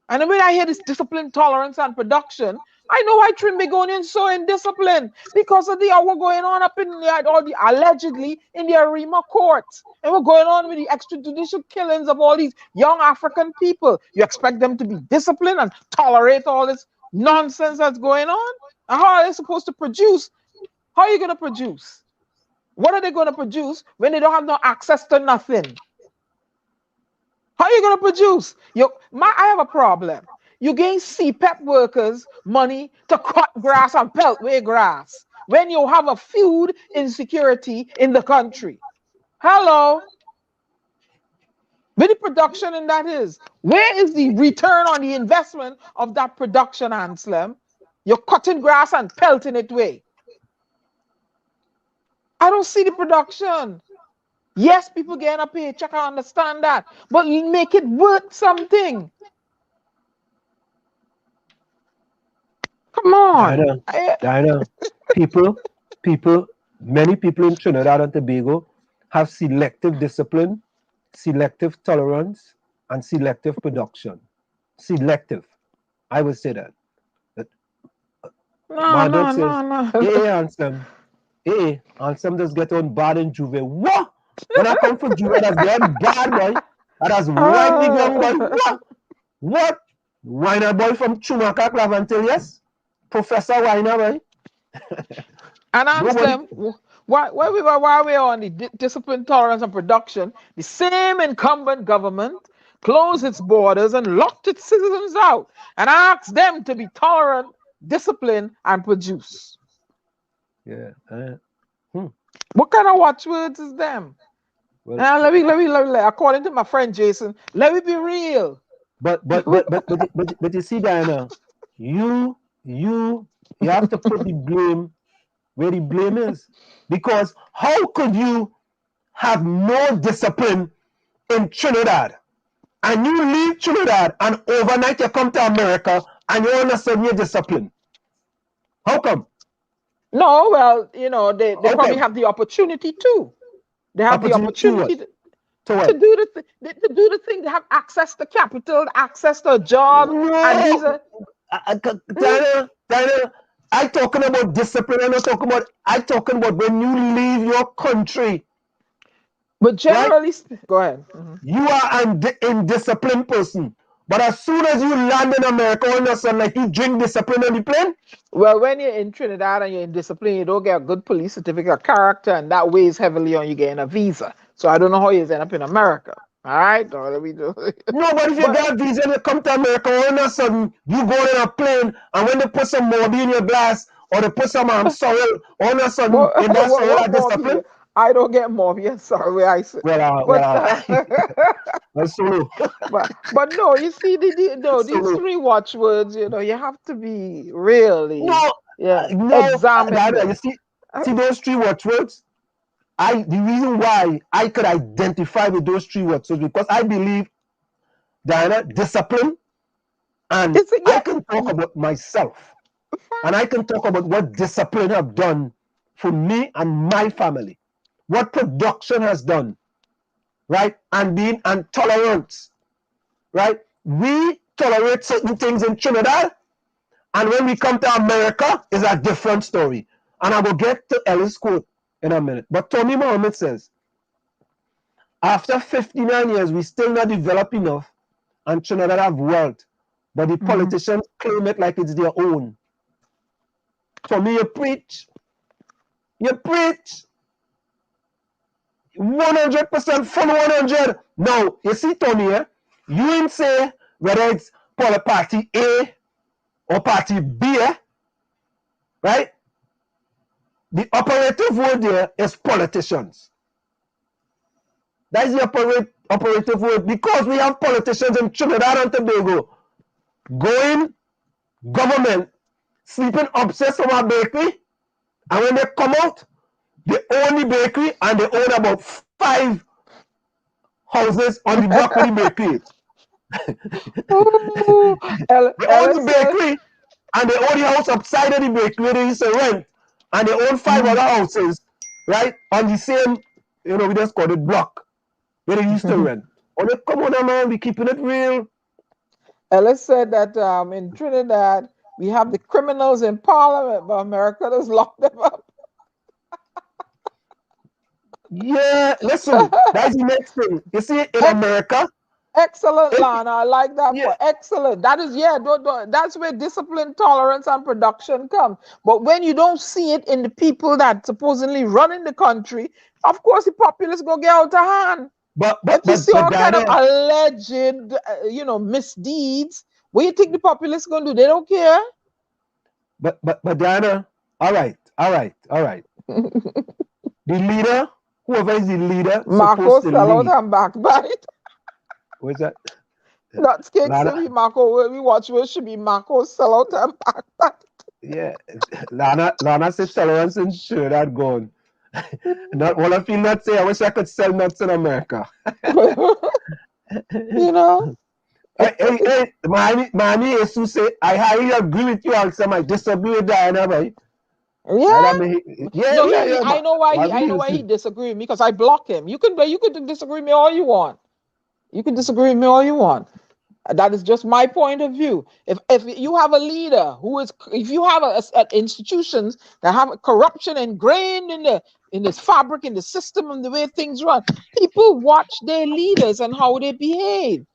And when I hear this discipline, tolerance, and production, I know why Trinbagonians so indisciplined because of the what going on up in the allegedly in the Arima courts, and what's going on with the extrajudicial killings of all these young African people. You expect them to be disciplined and tolerate all this nonsense that's going on? And how are they supposed to produce? How are you going to produce? What are they going to produce when they don't have no access to nothing? How are you going to produce? I have a problem. You gain CPEP workers money to cut grass and pelt away grass when you have a food insecurity in the country. Hello? Where the production in that is? Where is the return on the investment of that production, Anselm? You're cutting grass and pelting it away. I don't see the production. Yes, people getting a paycheck, I understand that. But you make it worth something. Come on. Diana, many people in Trinidad and Tobago have selective discipline, selective tolerance, and selective production. Selective. I would say that. My dog says, hey, handsome. Hey, handsome just get on bad in Juve. What? When I come from Juve, that's getting bad, boy. That's right, big young boy. What? What? Winer boy from Chumaka, Clavantil, yes? Professor Winer, boy. And ask them why we were on the discipline, tolerance, and production. The same incumbent government closed its borders and locked its citizens out, and asked them to be tolerant, disciplined, and produce. Yeah. What kind of watchwords is them? Well, let me, according to my friend Jason, let me be real. But you see, Diana, you have to put the blame where the blame is. Because how could you have no discipline in Trinidad and you leave Trinidad and overnight you come to America and you're on a sudden you're disciplined? How come? No, well, you know, they probably have the opportunity too. They have the opportunity to do the thing. They have access to capital, access to a job, and these are. Diana, I'm talking about discipline. I'm talking about when you leave your country. But generally, right? Go ahead. You are an indisciplined person. But as soon as you land in America, all of a sudden, like you drink discipline on the plane. Well, when you're in Trinidad and you're in discipline, you don't get a good police certificate of character, and that weighs heavily on you getting a visa. So I don't know how you end up in America. All right, no, let me do. No, but if you get a visa and you come to America, all of a sudden you go in a plane, and when they put some Morbi in your glass or they put some sorrel, all of a sudden in that sorrel discipline. I don't get Morbi. Sorry, I said. That's true. But no, you see, these three watchwords, you know, you have to be really examine them. You see those three watchwords. The reason why I could identify with those three words is because I believe, Diana, discipline, and I can talk about myself, and I can talk about what discipline have done for me and my family, what production has done, right, and tolerance, right. We tolerate certain things in Trinidad, and when we come to America, is a different story. And I will get to Ellis' quote in a minute. But Tony Mohammed says, after 59 years, we still not developed enough, and Trinidad have wealth, but the politicians claim it like it's their own. For me, you preach 100% full 100. Now, you see, Tony, you didn't say whether it's party A or party B, right? The operative word there is politicians. That is the operative word, because we have politicians in Trinidad and Tobago going government, sleeping upstairs from our bakery, and when they come out, they own the bakery and they own about 5 houses on the block where the bakery is. They own the bakery and they own the house outside of the bakery where they used to rent, and they own 5 other houses, right, on the same, we just call it block where they used to rent. Oh, come on, man, we keeping it real. Ellis said that in Trinidad, we have the criminals in Parliament, but America has locked them up. Yeah, listen, that's the next thing. You see, in America. Excellent, Lana. I like that. Yeah. Excellent. That is, that's where discipline, tolerance, and production come. But when you don't see it in the people that supposedly running the country, of course, the populace go get out of hand. But you see all kind of alleged, misdeeds. What do you think the populace going to do? They don't care. But Diana, all right. The leader, whoever is the leader, Marco sell out and backbite. What's that? That's Kingsley Marco. We watch where should be Marco sell out and backbite. Yeah, Lana said tolerance and sure that gone. Not all of you not say, I wish I could sell nuts in America. You know? Hey, Miami Jesus say, I highly agree with you, and some I disagree with Diana, boy. Yeah. No, I know why he disagree with me, because I block him. You could disagree with me all you want. You can disagree with me all you want. That is just my point of view. If you have a leader if you have institutions that have corruption ingrained in this fabric, in the system, and the way things run, people watch their leaders and how they behave.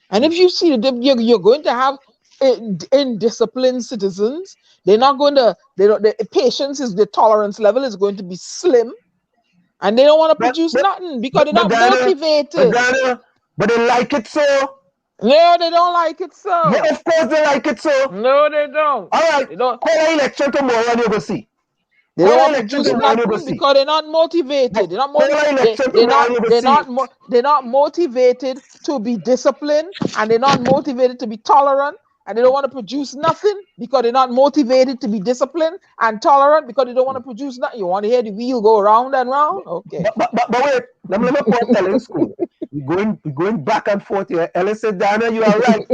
And if you see that you're going to have indisciplined citizens, they're not going to. The patience is, the tolerance level is going to be slim, and they don't want to produce nothing because they're not motivated. But they like it so. No, they don't like it so. Yeah, of course they like it so. No, they don't. All right, they don't. Call an election tomorrow and you go see. They don't want to produce nothing because they're not motivated. They're not motivated to be disciplined, and they're not motivated to be tolerant, and they don't want to produce nothing because they're not motivated to be disciplined and tolerant, because they don't want to produce nothing. You want to hear the wheel go round and round? Okay. But wait, let me tell you school. We're going back and forth here. Ellis said, Dana, you are right.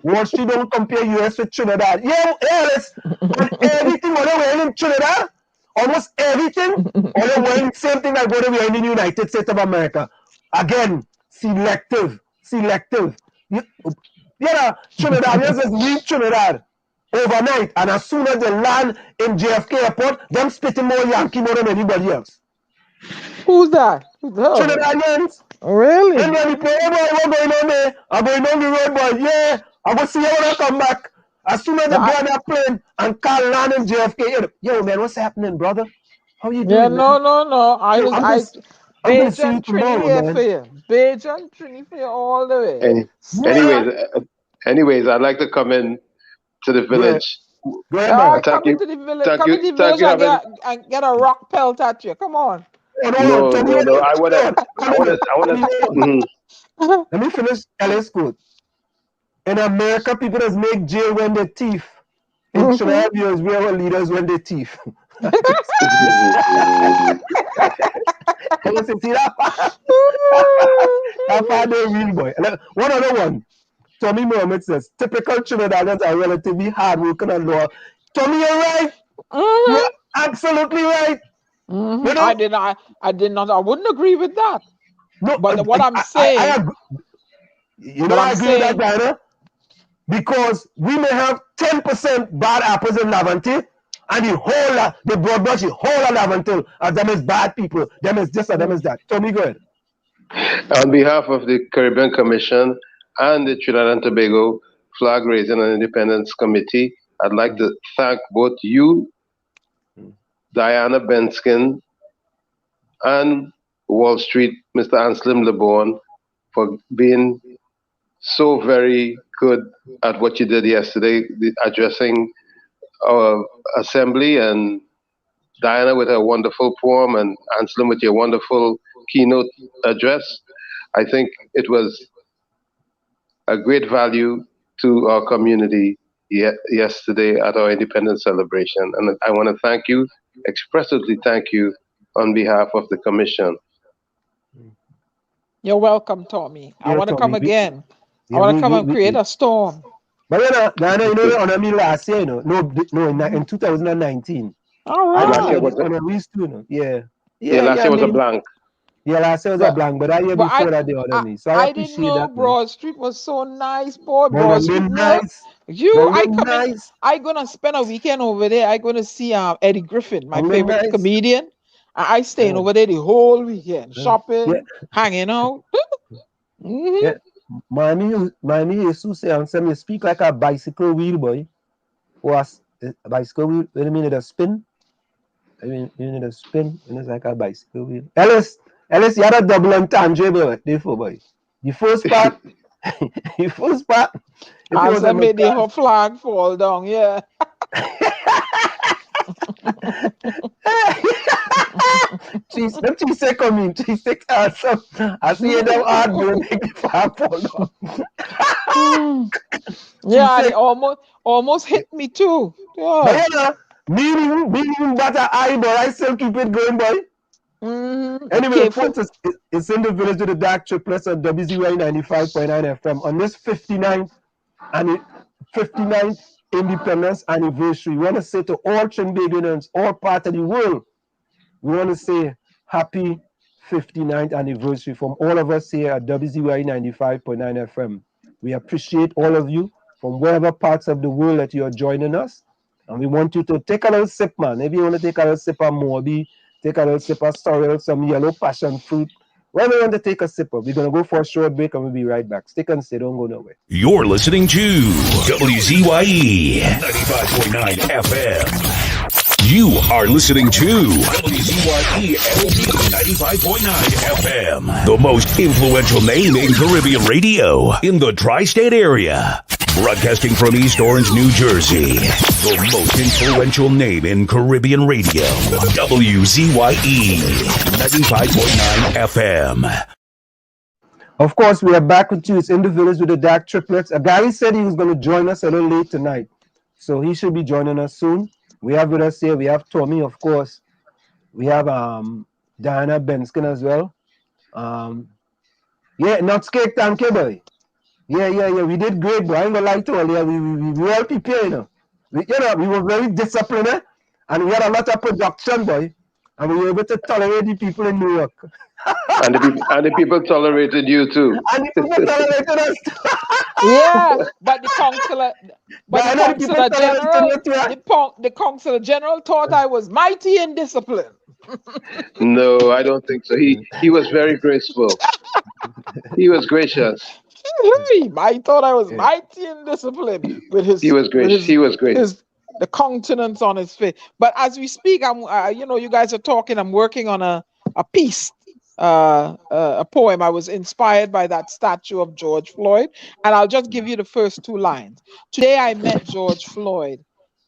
Wall Street don't compare US with Trinidad. Yeah, Ellis, on everything what they're wearing in Trinidad, almost everything, or they're wearing the same thing that they're wearing in the United States of America. Again, selective. Trinidadians just leave Trinidad overnight, and as soon as they land in JFK Airport, them spitting more Yankee more than anybody else. Who's that? Trinidadians. Really? And then people, oh boy, what's going on there? I'm going on the road, boy. Yeah, I'm going to see you when I come back. As soon as they go on that plane and call land in JFK, yo, man, what's happening, brother? How you doing? Yeah, no. I Beige and tomorrow, Trini here for you. Beige and Trini for you all the way. Anyways, I'd like to come in to the village. Go ahead, come into the village. Come into the village and get a rock pelt at you. Come on. No. I want to. Let me finish Ellis quote. In America, people just make jail when they thief. In Trinidad, we are leaders when they thief. See that part? They're real, boy. One other one. Tommy Mohammed says, typical Trinidadians are relatively hardworking and loyal. Tommy, you're right. You're absolutely right. You know, I did not. I wouldn't agree with that. No, but what I'm saying, I agree. You know, I agree with that, Diana, because we may have 10% bad apples in Laventille, and the broad brush, the whole of Laventille, as them is bad people, them is this and them is that. Tommy, go ahead. On behalf of the Caribbean Commission and the Trinidad and Tobago Flag Raising and Independence Committee, I'd like to thank both you, Diana Benskin, and Wall Street, Mr. Anselm LeBon, for being so very good at what you did yesterday, addressing our assembly, and Diana with her wonderful poem, and Anselm with your wonderful keynote address. I think it was a great value to our community yesterday at our independence celebration. And I want to thank you, expressively thank you on behalf of the commission. You're welcome, Tommy. I want to come again. I want to come and create a storm. But you know, on me last year, in 2019. All right. Last year was last year was a blank. Yeah, last year was a blank, but I year before that they honored me. So I didn't know that, Broad Street was so nice, boy. Broad Street, nice. I'm gonna spend a weekend over there. I'm gonna see Eddie Griffin, my favorite comedian. I staying over there the whole weekend, shopping, hanging out. Yeah. Miami Jesus and say me speak like a bicycle wheel, boy. Was a bicycle wheel? What do you mean it a spin? I mean you need a spin, and it's like a bicycle wheel. Ellis, you had a double entendre, therefore, boy. The first part, I made the whole flag fall down, yeah. She said, come in. She said, awesome. I see you now hard to make the flag fall down. Yeah, it almost hit me too. Yeah. But meaning that eyeball, I still keep it going, boy. Anyway, Okay, folks, it's in the village with the dark triplets on WZY 95.9 FM on this 59th Independence Anniversary. We want to say to all Trinbagonians, all parts of the world, we want to say happy 59th anniversary from all of us here at WZY 95.9 FM. We appreciate all of you from wherever parts of the world that you are joining us. And we want you to take a little sip, man. If you want to take a little sip of Morbi, take a little sip of sorrel, some yellow passion fruit. Wherever you want to take a sip of, we're going to go for a short break and we'll be right back. Stick and stay, don't go nowhere. You're listening to WZYE 95.9 FM. You are listening to WZYE 95.9 FM, the most influential name in Caribbean radio in the tri-state area. Broadcasting from East Orange, New Jersey, the most influential name in Caribbean radio, WZYE 95.9 FM. Of course, we are back with you. It's in the village with the dark triplets. Gary said he was going to join us a little late tonight, so he should be joining us soon. We have with us here, we have Tommy, of course. We have Diana Benskin as well. Yeah, Nuts Cake, thank you, boy. Yeah. We did great, boy. I ain't gonna lie to you. We all prepared, you know. We were very disciplined, and we had a lot of production, boy. And we were able to tolerate the people in New York. And the people tolerated you too. And the people tolerated us too. Yeah, but the consular general thought I was mighty in discipline. No, I don't think so. He was very graceful. He was gracious. I thought I was mighty in discipline with his. He was great. He was great. The countenance on his face. But as we speak, I'm, you guys are talking. I'm working on a piece, a poem. I was inspired by that statue of George Floyd, and I'll just give you the first two lines. Today I met George Floyd.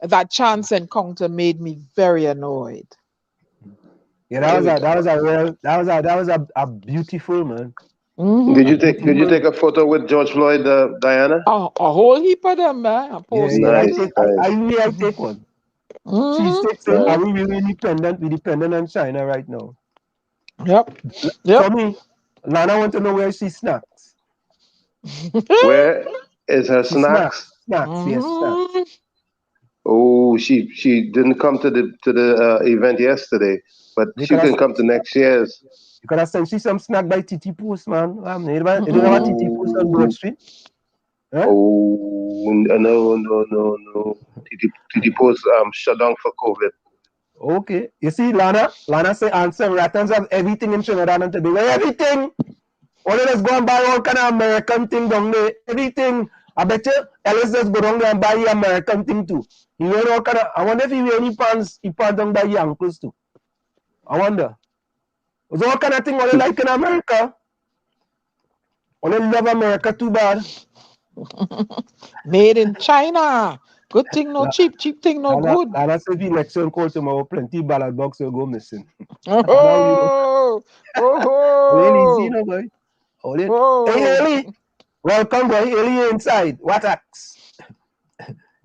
That chance encounter made me very annoyed. Yeah, that was a beautiful, man. Mm-hmm. Did you take a photo with George Floyd, Diana? A whole heap of them, man. I take one. Mm-hmm. Are we really independent? We're dependent on China right now. Yep. For me, Lana want to know where she snacks. Where is her snacks? Snacks, yes, snacks. Oh, she didn't come to the event yesterday, but she can come to next year's. You could have sent she some snack by TT Post, man. You don't have a TT Post on Broad Street? Huh? Oh, no. TT Post shut down for COVID. Okay. You see, Lana say answer Ratans have everything in Trinidad and Tobago. Everything. Only let's go and buy all kind of American thing down there. Everything. I bet you Ellis just go down there and buy the American thing too. He wear all kind of, I wonder if he wear any pants, he pants down by the ankles too. I wonder. There's all kind of thing only like in America. Only love America too bad. Made in China. Good thing no cheap thing no good. And that's if the election call tomorrow, plenty ballot box will go missing. Oh, Easy, no boy. Hey, Haley. Welcome, boy. Haley, you're inside. What acts?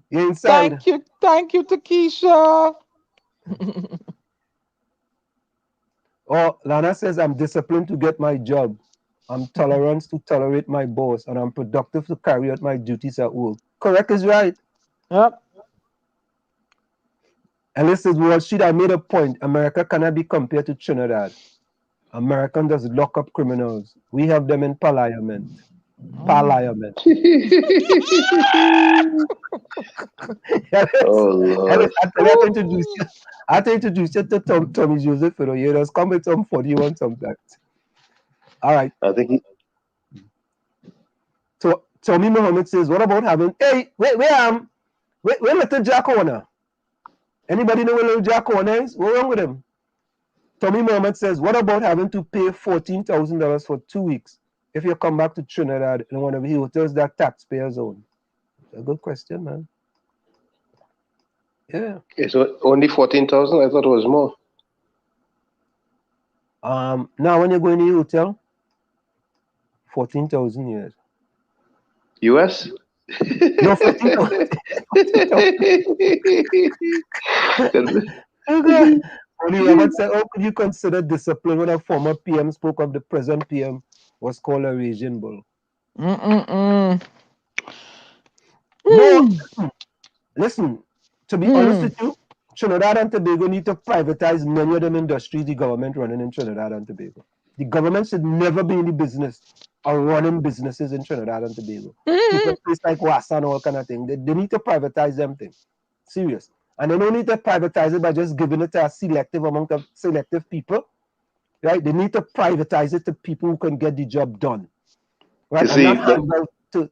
You're inside. Thank you, Takesha. Oh, Lana says, I'm disciplined to get my job. I'm tolerant to tolerate my boss, and I'm productive to carry out my duties at work. Correct is right. Yep. And this is Wall Street. I made a point. America cannot be compared to Trinidad. America does lock up criminals. We have them in parliament. Parliament. Oh, Lord. I have to introduce you to Tommy Joseph. You just come with some 41 sometimes. All right. I think So Tommy Muhammad says, what about having, hey, where little Jack Horner? Anybody know where little Jack Horner is? What's wrong with him? Tommy Muhammad says, what about having to pay $14,000 for 2 weeks if you come back to Trinidad in one of the hotels that taxpayers own? A good question, man. Yeah. it's only 14,000. I thought it was more. Now when you go in the hotel, 14,000 years. US? No, 14,000. Only ever said, how could you consider discipline when a former PM spoke of the present PM was called a raging bull? Mm-mm-mm. No, listen, to be honest Mm. with you, Trinidad and Tobago need to privatize many of them industries the government running in Trinidad and Tobago. The government should never be in the business or running businesses in Trinidad and Tobago. Keep a place like Wassa and all kind of thing. They need to privatize them things. Serious. And they don't need to privatize it by just giving it to a selective amount of selective people. Right? They need to privatize it to people who can get the job done. Right? You And see, not hand out to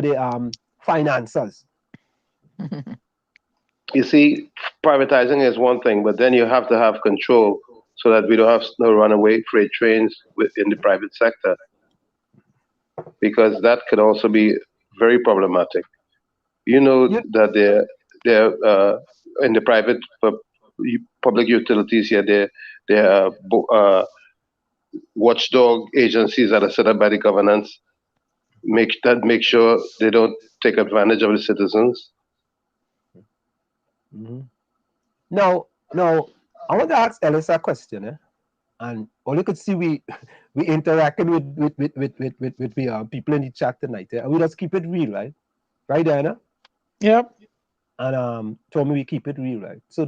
the financiers. you see, privatizing is one thing, but then you have to have control so that we don't have no runaway freight trains in the private sector, because that could also be very problematic. You know Yeah. that they're in the private public utilities here. There are watchdog agencies that are set up by the governance make sure they don't take advantage of the citizens. Mm-hmm. Now, I want to ask Ellis a question, and all you could see we interacting with people in the chat tonight, and we just keep it real, right, Diana? Yep. And Tommy, we keep it real, right? So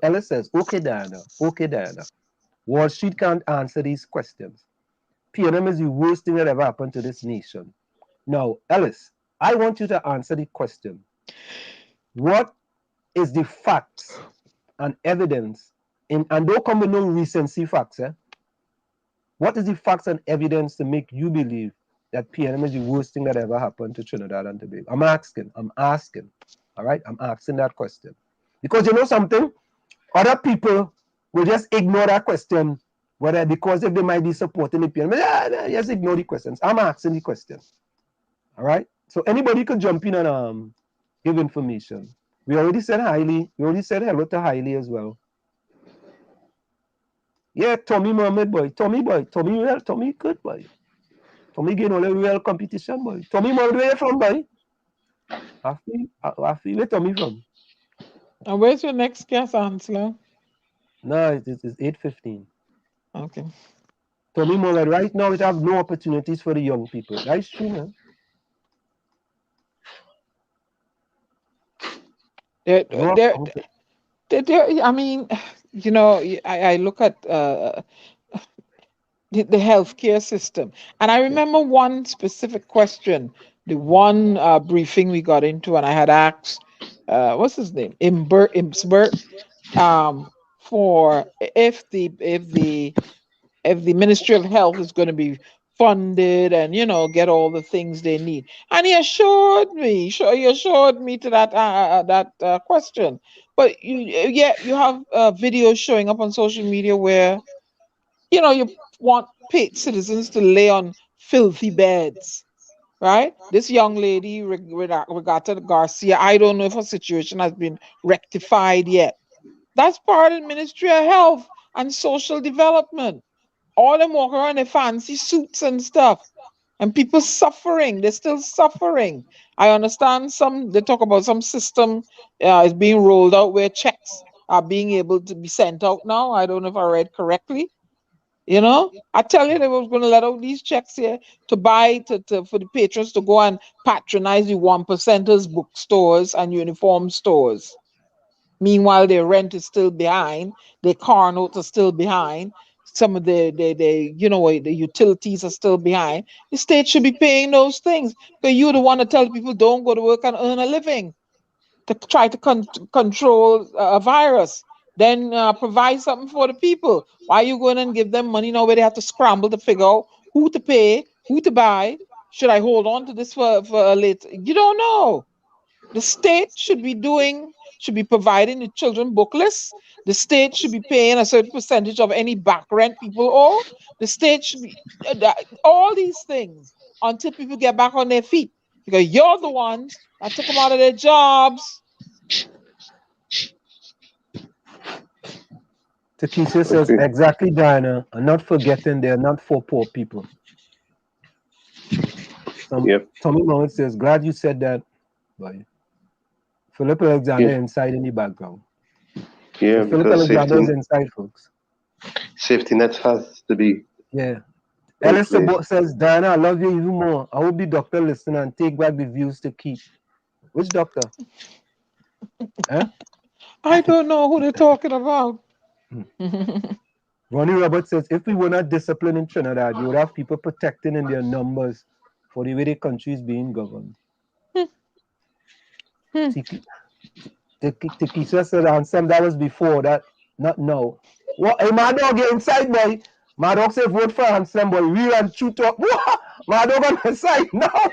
Ellis says, okay, Diana, Wall Street can't answer these questions. PNM is the worst thing that ever happened to this nation. Now, Ellis, I want you to answer the question: what is the facts and evidence and don't come with no recency facts, What is the facts and evidence to make you believe that PNM is the worst thing that ever happened to Trinidad and Tobago? I'm asking. All right? I'm asking that question. Because you know something? Other people will just ignore that question, whether because if they might be supporting the PNM, just ignore the questions. I'm asking the question. All right? So anybody can jump in and give information. We already said Hailey. We already said hello to Hailey as well. Yeah, Tommy Mohammed boy. Tommy good boy. Tommy gain all the real competition boy. Tommy Mohammed, where you from boy? I feel where Tommy from? And where's your next guest, Ansel? No, it's 8:15. Okay. Tommy Mohammed, right now it have no opportunities for the young people. That's true, man. I mean, you know, I look at the healthcare system, and I remember one specific question, the one briefing we got into, and I had asked, what's his name, Imsbert, for if the Ministry of Health is going to be funded and get all the things they need, and he assured me to that question. But you have videos showing up on social media where you want paid citizens to lay on filthy beds, right? This young lady, Regatta Garcia, I don't know if her situation has been rectified yet. That's part of the Ministry of Health and Social Development. All them walk around in fancy suits and stuff, and people suffering. They're still suffering. I understand they talk about some system is being rolled out where checks are being able to be sent out now. I don't know if I read correctly. I tell you, they were going to let out these checks here to buy for the patrons to go and patronize the 1%ers bookstores and uniform stores. Meanwhile, their rent is still behind, their car notes are still behind, some of the utilities are still behind. The state should be paying those things, because you're the one to tell people don't go to work and earn a living to try to control a virus. Then provide something for the people. Why are you going and give them money now where they have to scramble to figure out who to pay, who to buy? Should I hold on to this for later? You don't know. The state should be providing the children book lists. The state should be paying a certain percentage of any back rent people owe. The state should be all these things until people get back on their feet, because you're the ones that took them out of their jobs. Takesha says, exactly, Diana. And not forgetting they're not for poor people. Tommy Mohammed says, glad you said that, boy. Phillip Alexander inside in the background. Yeah, So Philip because Alexander is inside, folks. safety nets has to be Yeah. in Ellis place. says, Diana, I love you even more. I hope the doctor listen and take back the views to keep. Which doctor? Huh? I don't know who they're talking about. Ronnie Roberts says, if we were not disciplined in Trinidad, you would have people protecting in their numbers for the way the country is being governed. Tikisha said, and some that was before that, not now. What? Hey, my dog get inside, boy. My dog say vote for Anselm, boy. Real and true talk. My dog on the side now.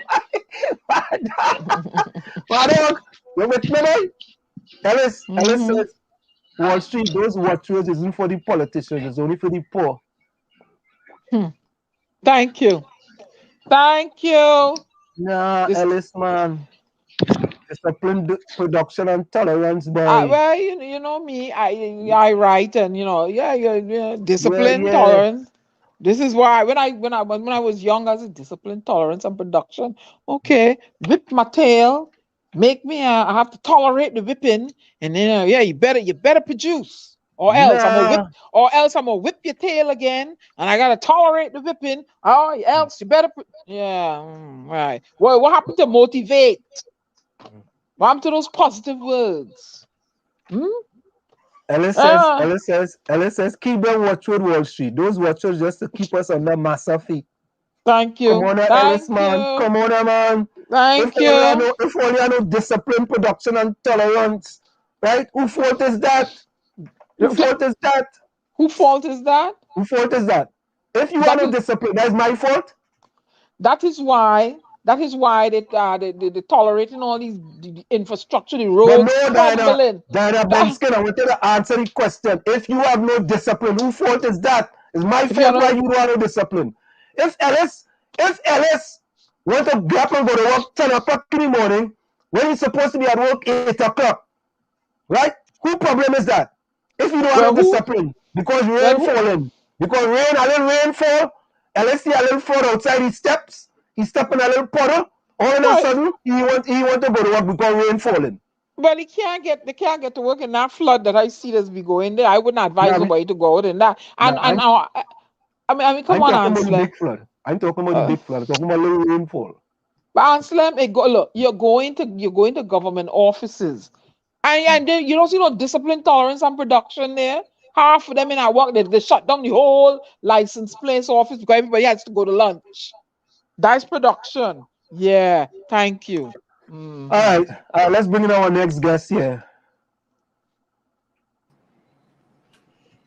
My dog, you with me, boy? Ellis says, Wall Street, those watchers isn't for the politicians, it's only for the poor. Thank you. Thank you. Nah, Ellis, man. Discipline, production, and tolerance, boy. Well, you know me, I write and yeah, discipline, Yeah. tolerance. This is why when I was young, I said discipline, tolerance, and production. Okay, whip my tail, make me. I have to tolerate the whipping, and then you better produce, or else I'm gonna whip your tail again, and I gotta tolerate the whipping. Oh, else you better. Right. Well, what happened to motivate? What happened to those positive words? Ellis says, keep them watching Wall Street. Those watchers just to keep us under massa feet. Thank you. Come on, Ellis, man. Come on, man. Thank you. If only I know discipline, production, and tolerance, right? Who fault is that? Who fault is that? Who fault is that? Who fault is that? If you are no discipline, that's my fault. That is why they tolerating all these the infrastructure, the roads crumbling. Diana Benskin, I want you to answer the question. If you have no discipline, whose fault is that? It's my fault why you don't have no discipline. If Ellis want to get up and go to work 10 o'clock in the morning when he's supposed to be at work 8 o'clock, right? Who problem is that? If you don't have no discipline, because rain falling, because a little rain fall, Ellis see a little fall outside his steps, he step in a little puddle, all of a sudden he want to go to work because rain falling. But they can't get to work in that flood that I see that's be going there. I wouldn't advise nobody to go out in that. And I mean, come on, Anselm. I'm talking about the big flood. I'm talking about little rainfall. But Anselm, look, you're going to government offices, and then you don't see no discipline, tolerance, and production there. Half of them in our work, they shut down the whole license plate office because everybody has to go to lunch. That's production. Yeah, thank you. All right, let's bring in our next guest here.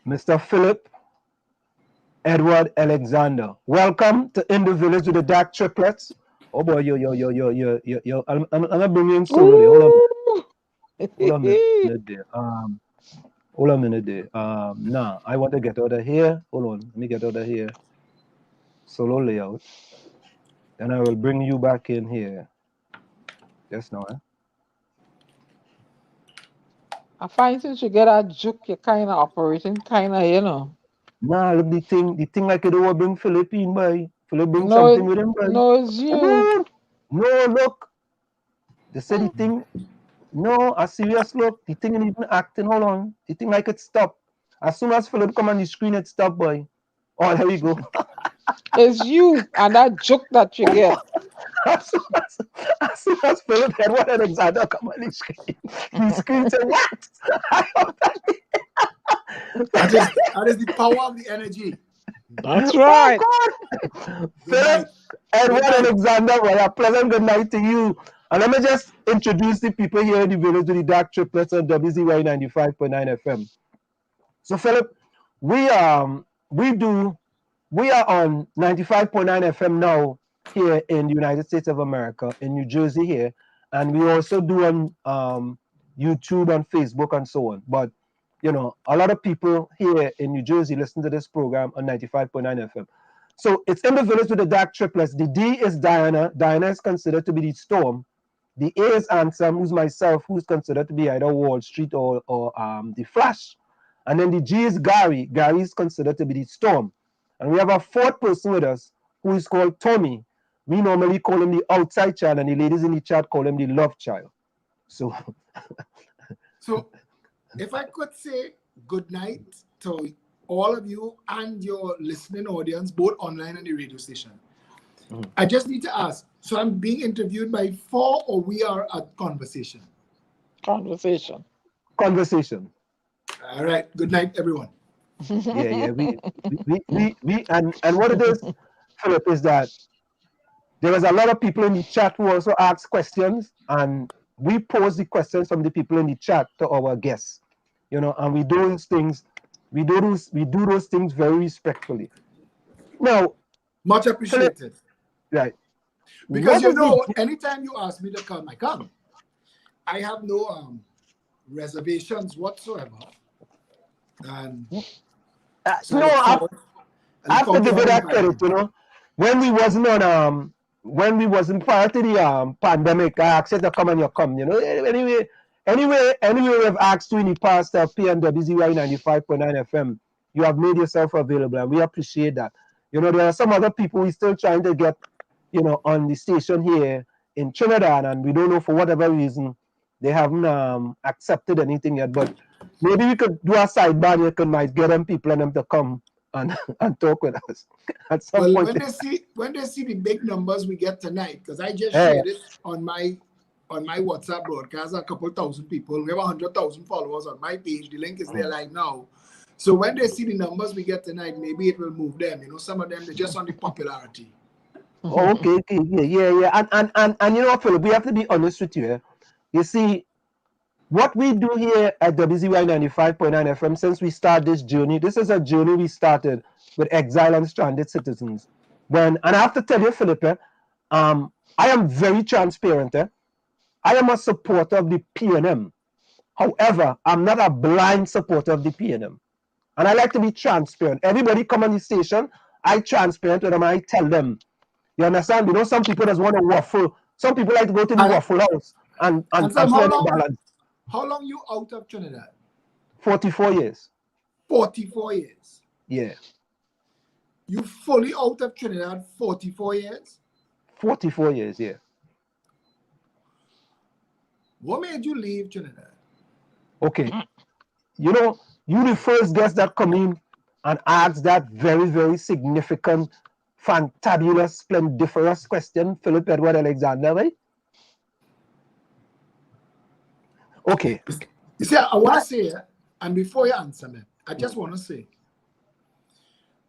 Mr. Phillip Edward Alexander. Welcome to In the Village with the Dark Triplets. Oh boy, yo. I'm gonna bring you in slowly. Hold on a minute there. Nah, I want to get out of here. Hold on, let me get out of here. Solo layout. Then I will bring you back in here. Just now, I find since you get a juke, you're kind of operating, Nah, look, the thing like it over bring Phillip in, boy. Phillip bring something with him, boy. No, it's you. No, look. They said the thing. No, a serious look. The thing ain't even acting. Hold on. The thing like it stop. As soon as Phillip come on the screen, it stop, boy. Oh, there we go. It's you and that joke that you get. As soon as Phillip Edward Alexander come on the screen said, what? that is the power of the energy. That's right. Phillip Edward Alexander, well, a pleasant good night to you. And let me just introduce the people here in the village to the Dark Triplets on WZY 95.9 FM. So, Phillip, we are on 95.9 FM now here in the United States of America, in New Jersey here, and we also do on YouTube, on Facebook, and so on. But you know, a lot of people here in New Jersey listen to this program on 95.9 FM. So it's In the Village with the Dark Triplets. The D is Diana. Diana is considered to be the Storm. The A is Anselm, who's myself, who's considered to be either Wall Street or the Flash. And then the G is Gary. Gary is considered to be the Storm. And we have a fourth person with us who is called Tommy. We normally call him the outside child, and the ladies in the chat call him the love child. So if I could say good night to all of you and your listening audience, both online and the radio station. I just need to ask, so I'm being interviewed by 4 or we are at conversation? Conversation. Conversation. All right. Good night, everyone. Yeah. We and what it is, Philip, is that there was a lot of people in the chat who also asked questions, and we pose the questions from the people in the chat to our guests, and we do those things. We do those things very respectfully. Now, Much appreciated. Philip, right? Because anytime you ask me to come, I come. I have no reservations whatsoever. And I have to give you that credit. When we wasn't prior to the pandemic, I asked you to come and you come. Anyway, we've asked you in the past at PNWZY 95.9 FM, you have made yourself available, and we appreciate that. There are some other people we still trying to get, on the station here in Trinidad, and we don't know for whatever reason they haven't accepted anything yet. But maybe we could do a sidebar. You might get them people and them to come and talk with us at some point. When they see the big numbers we get tonight, because I just shared it on my WhatsApp broadcast, a couple thousand people. We have 100,000 followers on my page. The link is there right now. So when they see the numbers we get tonight, maybe it will move them. Some of them, they're just on the popularity. Okay, yeah. And Philip, we have to be honest with you. You see, what we do here at WZY 95.9 FM, since we start this journey, this is a journey we started with exile and stranded citizens. And I have to tell you, Philip, I am very transparent. I am a supporter of the PNM. However, I'm not a blind supporter of the PNM. And I like to be transparent. Everybody come on the station, I transparent with them, I tell them. You understand? Some people just want to waffle. Some people like to go to the waffle house and balance. How long you out of Trinidad? 44 years. 44 years? Yeah. You fully out of Trinidad 44 years? 44 years, yeah. What made you leave Trinidad? Okay. You the first guest that come in and asked that very, very significant, fantabulous, splendiferous question, Philip Edward Alexander, right? Okay. You see, I want to say, and before you answer me, I just want to say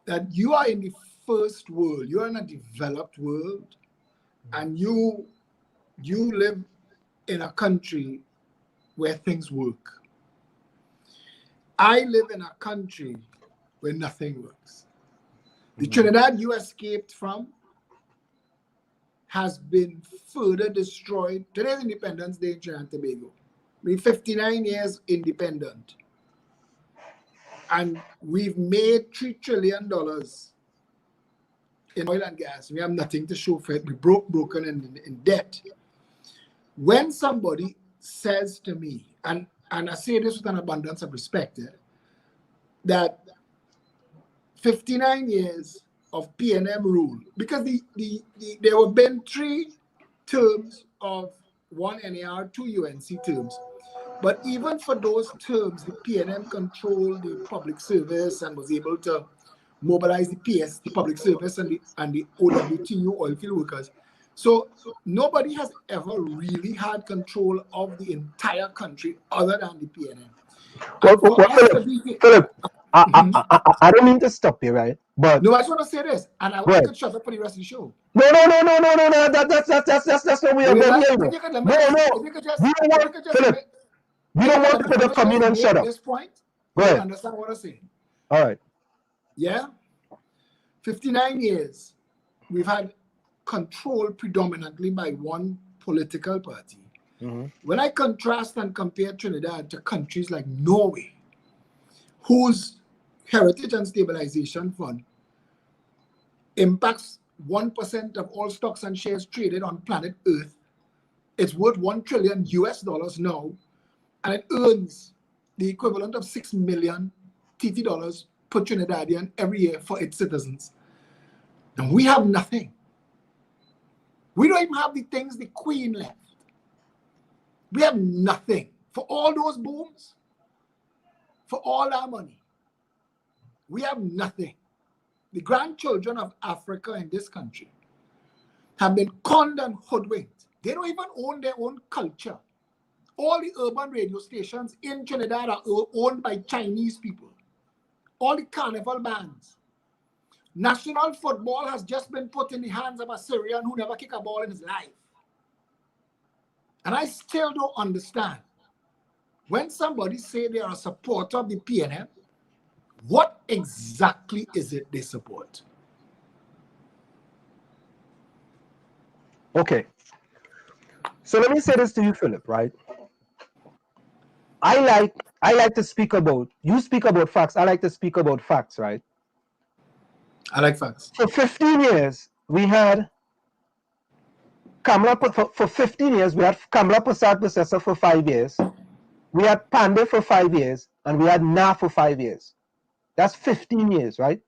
that you are in the first world, you are in a developed world, and you live in a country where things work. I live in a country where nothing works. The Trinidad you escaped from has been further destroyed. Today's Independence Day in Trinidad and Tobago. We're 59 years independent. And we've made $3 trillion in oil and gas. We have nothing to show for it. We're broken in debt. When somebody says to me, and I say this with an abundance of respect, that 59 years of PNM rule, because there have been 3 terms of 1 NAR, 2 UNC terms. But even for those terms, the PNM controlled the public service and was able to mobilize the PS, the public service, and the OWTU, oil field workers. So nobody has ever really had control of the entire country other than the PNM. Philip, I don't mean to stop you, right? But no, I just want to say this, and I want to shut up for the rest of the show. No. That's not we are going here. Philip, you don't want people to come in and shut up. This point, go ahead. Understand what I'm saying? All right. Yeah. 59 years, we've had control predominantly by one political party. When I contrast and compare Trinidad to countries like Norway, whose Heritage and Stabilization Fund impacts 1% of all stocks and shares traded on planet Earth, it's worth $1 trillion now, and it earns the equivalent of 6 million TT dollars per Trinidadian every year for its citizens. And we have nothing. We don't even have the things the Queen left. We have nothing. For all those booms, for all our money. We have nothing. The grandchildren of Africa in this country have been conned and hoodwinked. They don't even own their own culture. All the urban radio stations in Trinidad are owned by Chinese people. All the carnival bands. National football has just been put in the hands of a Syrian who never kicked a ball in his life. And I still don't understand. When somebody say they are a supporter of the PNM, what exactly is it they support? Okay. So let me say this to you, Philip, right? I like to speak about, you speak about facts, I like to speak about facts, right? I like facts. For 15 years, we had Kamla, for 15 years, we had Kamla Prasad Processor for 5 years. We had Pandey for 5 years, and we had Na for 5 years. That's 15 years, right?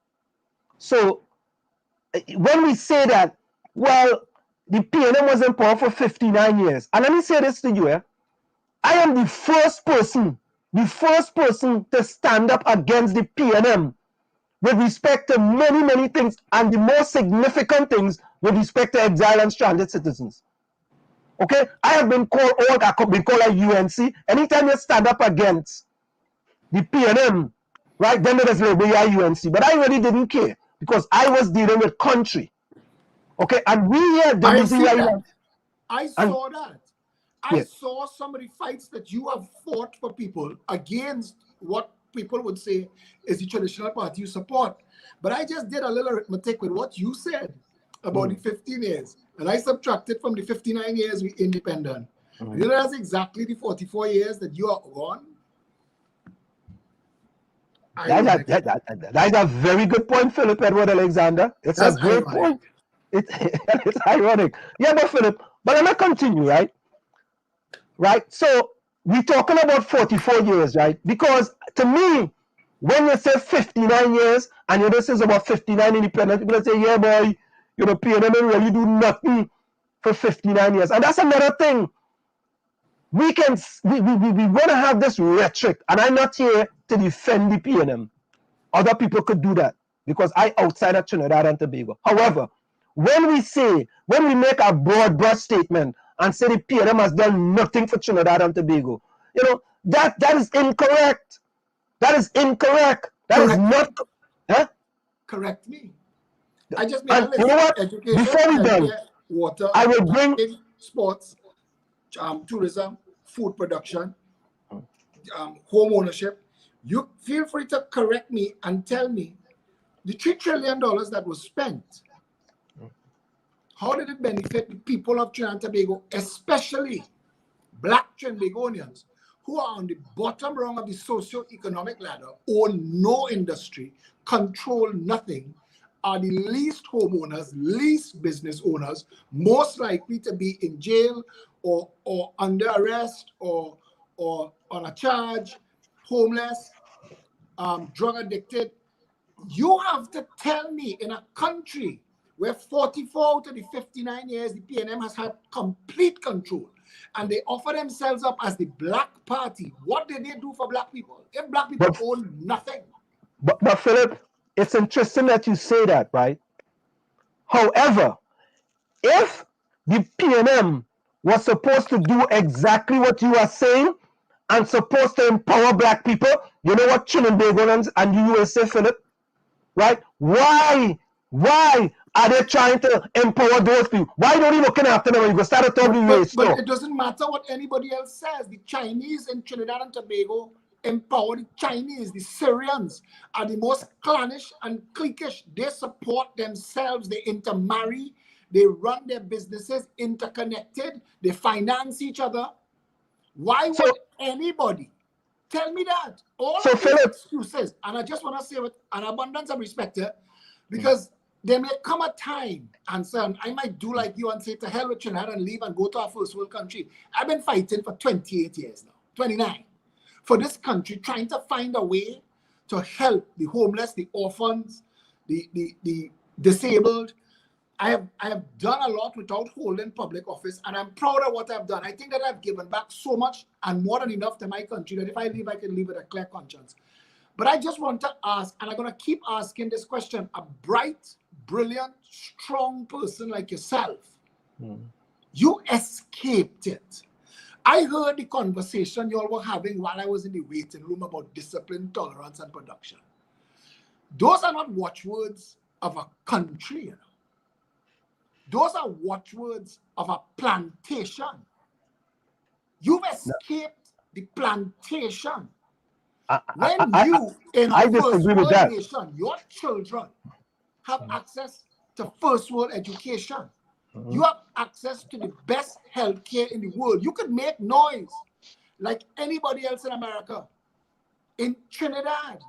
So when we say that, well, the PNM was in power for 59 years. And let me say this to you, I am the first person to stand up against the PNM with respect to many, many things, and the most significant things with respect to exile and stranded citizens. Okay? I have been called a UNC. Anytime you stand up against the PNM, right, then there's label you UNC. But I really didn't care because I was dealing with country. Okay? And we here, I saw that. I Yes. saw some of the fights that you have fought for people against what people would say is the traditional party you support. But I just did a little arithmetic with what you said about the 15 years. And I subtracted from the 59 years we independent. You know, that's exactly the 44 years that you are gone. That's a very good point, Philip Edward Alexander. It's a great point. It's ironic. Yeah, but Philip, but I'm going to continue, right? Right? So we're talking about 44 years, right? Because to me, when you say 59 years, and this is about 59 independent, people say, yeah, boy, PNM really do nothing for 59 years. And that's another thing. We want to have this rhetoric, and I'm not here to defend the PNM. Other people could do that because I outside of Trinidad and Tobago. However, when we make a broad brush statement and say the PNM has done nothing for Trinidad and Tobago, that is incorrect. That is incorrect. That is not. Huh? Correct me. I just made a list. You know what? Education, Before we done, water, I will bring sports, tourism, food production, home ownership. You feel free to correct me and tell me the $3 trillion that was spent, how did it benefit the people of Trinidad and Tobago, especially Black Trinbagonians, who are on the bottom rung of the socio-economic ladder, own no industry, control nothing, are the least homeowners, least business owners, most likely to be in jail or under arrest or on a charge, homeless, drug addicted. You have to tell me, in a country where 44 to the 59 years the PNM has had complete control, and they offer themselves up as the Black Party, what did they do for Black people? If Black people own nothing. But Philip, it's interesting that you say that, right? However, if the PNM was supposed to do exactly what you are saying and supposed to empower Black people, you know what Trinidadians and the USA, Philip, right? Why are they trying to empower those people? Why don't you looking after them when you go start talking to US? But it doesn't matter what anybody else says. The Chinese in Trinidad and Tobago empower the Chinese. The Syrians are the most clannish and cliquish. They support themselves. They intermarry. They run their businesses interconnected. They finance each other. Why would anybody tell me that? All of these excuses, and I just want to say with an abundance of respect, because there may come a time, and so I might do like you and say to hell with Trinidad and leave and go to a first world country. I've been fighting for 28 years now, 29, for this country, trying to find a way to help the homeless, the orphans, the disabled. I have done a lot without holding public office, and I'm proud of what I've done. I think that I've given back so much and more than enough to my country that if I leave, I can leave with a clear conscience. But I just want to ask, and I'm going to keep asking this question, a bright, brilliant, strong person like yourself, you escaped it. I heard the conversation you all were having while I was in the waiting room about discipline, tolerance, and production. Those are not watchwords of a country, you know. Those are watchwords of a plantation. You've escaped the plantation. When you, in a first world nation, your children have access to first world education. You have access to the best healthcare in the world. You could make noise like anybody else in America. In Trinidad,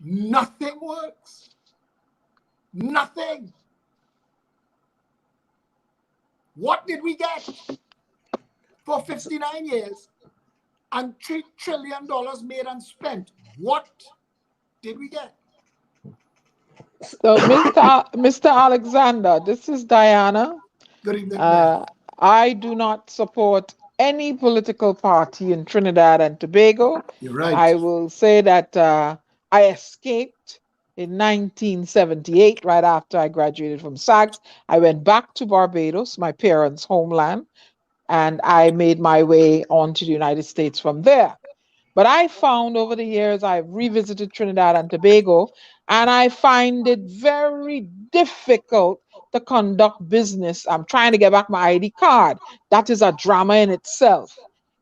nothing works. Nothing. What did we get for 59 years and $3 trillion made and spent? What did we get? So, Mr. Alexander, this is Diana. Good evening. I do not support any political party in Trinidad and Tobago. You're right. I will say that I escaped in 1978, right after I graduated from SAGS. I went back to Barbados, my parents' homeland, and I made my way on to the United States from there. But I found over the years, I've revisited Trinidad and Tobago, and I find it very difficult to conduct business. I'm trying to get back my ID card. That is a drama in itself.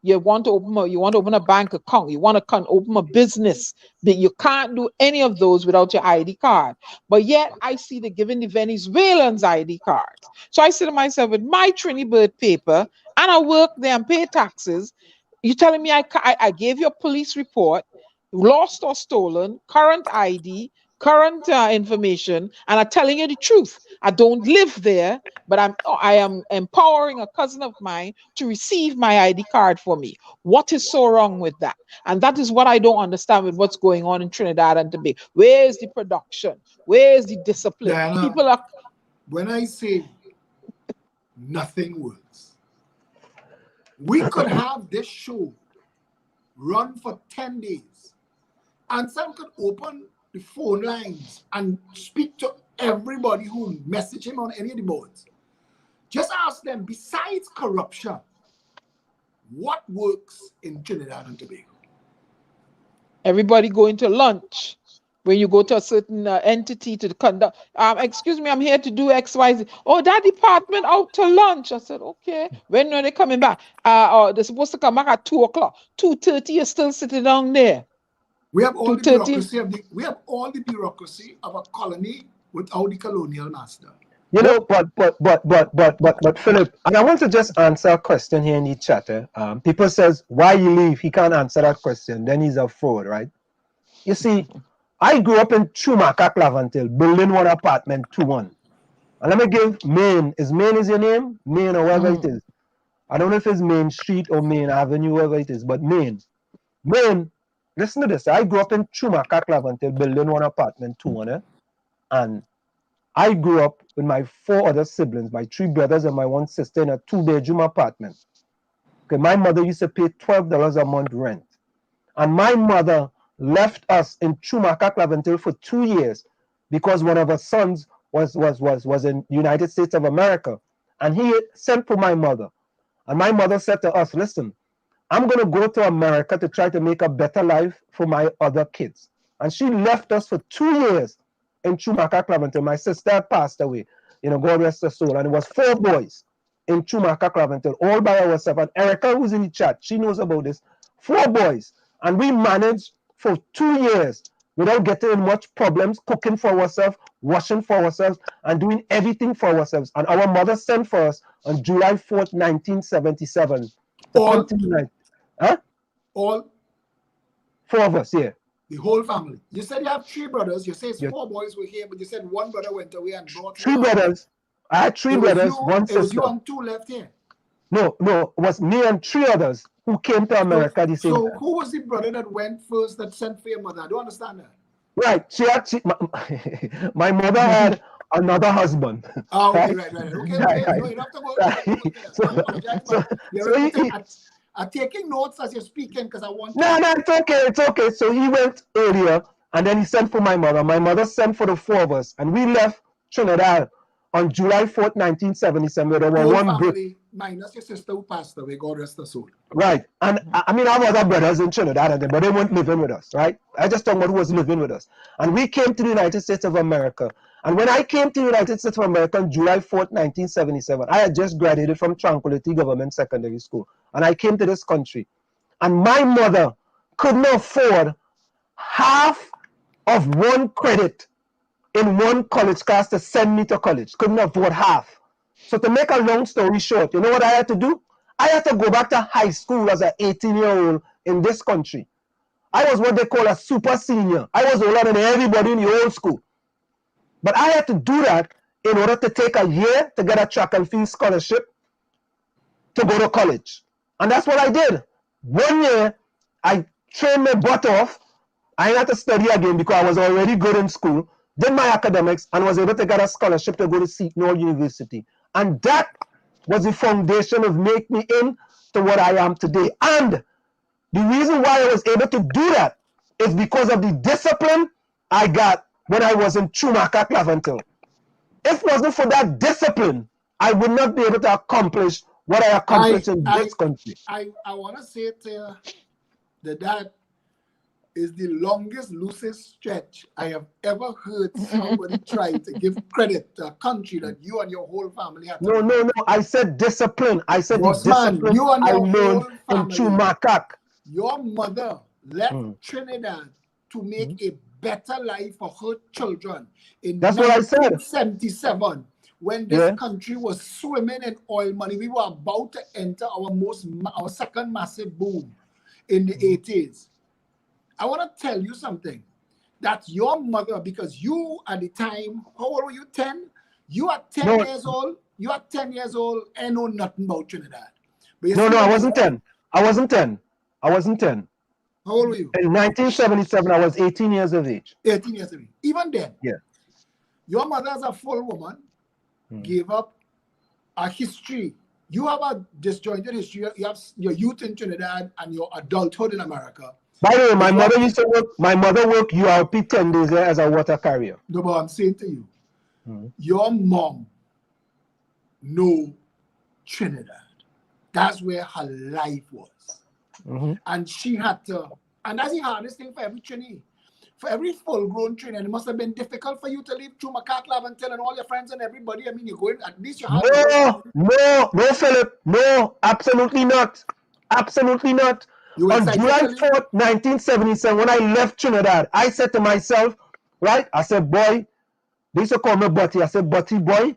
You want to open a bank account. You want to open a business. But you can't do any of those without your ID card. But yet I see they're giving the Venezuelans ID cards. So I say to myself, with my Trini Bird paper, and I work there and pay taxes, you're telling me I gave you a police report, lost or stolen, current ID, current information, and I'm telling you the truth. I don't live there, but I am empowering a cousin of mine to receive my ID card for me. What is so wrong with that? And that is what I don't understand with what's going on in Trinidad and Tobago. Where is the production? Where is the discipline? Diana, people are. When I say nothing works, we could have this show run for 10 days and Sam could open the phone lines and speak to everybody who message him on any of the boards. Just ask them, besides corruption, what works in Trinidad and Tobago? Everybody going to lunch. When you go to a certain entity to conduct, excuse me, I'm here to do X, Y, Z. Oh, that department out to lunch. I said, okay. When are they coming back? Or they're supposed to come back at 2 o'clock. 2:30, you're still sitting down there. We have all the bureaucracy of a colony without the colonial master. You know, but Phillip, and I want to just answer a question here in the chat. People says, why you leave? He can't answer that question. Then he's a fraud, right? You see, I grew up in Chumaka, Clavantil, building one apartment, 2-1. And let me give Main. Is your name? Main or whatever it is. I don't know if it's Main Street or Main Avenue, whatever it is, but Main. Main, listen to this. I grew up in Chumaka, Clavantil, building one apartment, 2-1. And I grew up with my 4 other siblings, my 3 brothers and my 1 sister in a 2-bedroom apartment. Okay, my mother used to pay $12 a month rent. And my mother left us in Chumaka, Clavantil for 2 years because one of her sons was in the United States of America. And he sent for my mother. And my mother said to us, listen, I'm going to go to America to try to make a better life for my other kids. And she left us for 2 years in Chumaka, Clavantil. My sister passed away, God rest her soul. And it was 4 boys in Chumaka, Clavantil, all by ourselves. And Erica, who's in the chat, she knows about this. 4 boys. And we managed for 2 years without getting in much problems, cooking for ourselves, washing for ourselves, and doing everything for ourselves. And our mother sent for us on July 4th, 1977. All 4 of us, yeah. The whole family. You said you have 3 brothers. You said 4 boys were here, but you said 1 brother went away and brought 3 brothers. I had 3 brothers, 1 sister. It was you and 2 left here. No, it was me and 3 others who came to America the same time. So who was the brother that went first that sent for your mother? I don't understand that. Right. My mother had another husband. Oh, okay, right. Okay. No, you don't have to go. I'm taking notes as you're speaking because I want. No, it's okay, it's okay. So he went earlier, and then he sent for my mother. My mother sent for the four of us, and we left Trinidad on July 4th, 1977. There were Whole one group. family, minus your sister who passed away, God rest her soul. Right. And I mean, our other brothers in Trinidad, but they weren't living with us, right? I just talking about who was living with us. And we came to the United States of America. And when I came to the United States of America on July 4th, 1977, I had just graduated from Tranquility Government Secondary School. And I came to this country. And my mother could not afford half of one credit in one college class to send me to college. Couldn't afford half. So to make a long story short, you know what I had to do? I had to go back to high school as an 18-year-old in this country. I was what they call a super senior. I was older than everybody in the old school. But I had to do that in order to take a year to get a track and field scholarship to go to college. And that's what I did. 1 year, I trained my butt off. I had to study again because I was already good in school, did my academics, and was able to get a scholarship to go to Seton University. And that was the foundation of make me into what I am today. And the reason why I was able to do that is because of the discipline I got when I was in Chumaka, Claventil. If it wasn't for that discipline, I would not be able to accomplish what I accomplished in this country. I want to say to you that is the longest, loosest stretch I have ever heard somebody try to give credit to a country that you and your whole family have. No. I said discipline. I said the discipline you and your I learned in Chumakak. Your mother left Trinidad to make a better life for her children in 1977 when this country was swimming in oil money. We were about to enter our second massive boom in the 80s. I want to tell you something, that your mother, because you at the time, how old were you, 10? You are 10 years old. You are 10 years old and know nothing about Trinidad. No, I wasn't 10. I wasn't 10. How old were you? In 1977, I was 18 years of age. 18 years of age. Even then, your mother, as a full woman, gave up a history. You have a disjointed history. You have your youth in Trinidad and your adulthood in America. By the way, my mother used to work. My mother worked URP 10 days as a water carrier. No, but I'm saying to you, your mom know Trinidad. That's where her life was. And she had to, and that's the hardest thing for every Trini. For every full-grown Trini, and it must have been difficult for you to leave Chumaka, Claventil, and all your friends and everybody. I mean, you're going, at least you have... No, Phillip. No, absolutely not. Absolutely not. On July 4th, 1977, when I left Trinidad, I said to myself, right, I said, boy, they used to call me Butty. I said, Butty, boy,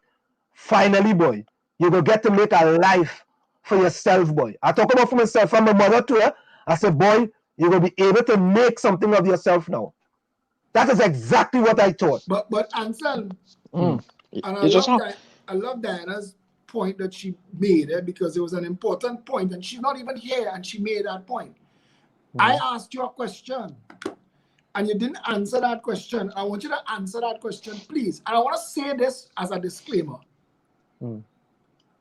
finally, boy, you're going to get to make a life for yourself, boy. I talk about for myself, from my mother to her. I said, boy, you're going to be able to make something of yourself now. That is exactly what I thought. But Ansel, and I love Diana's point that she made because it was an important point, and she's not even here, and she made that point. I asked you a question, and you didn't answer that question. I want you to answer that question, please. And I want to say this as a disclaimer.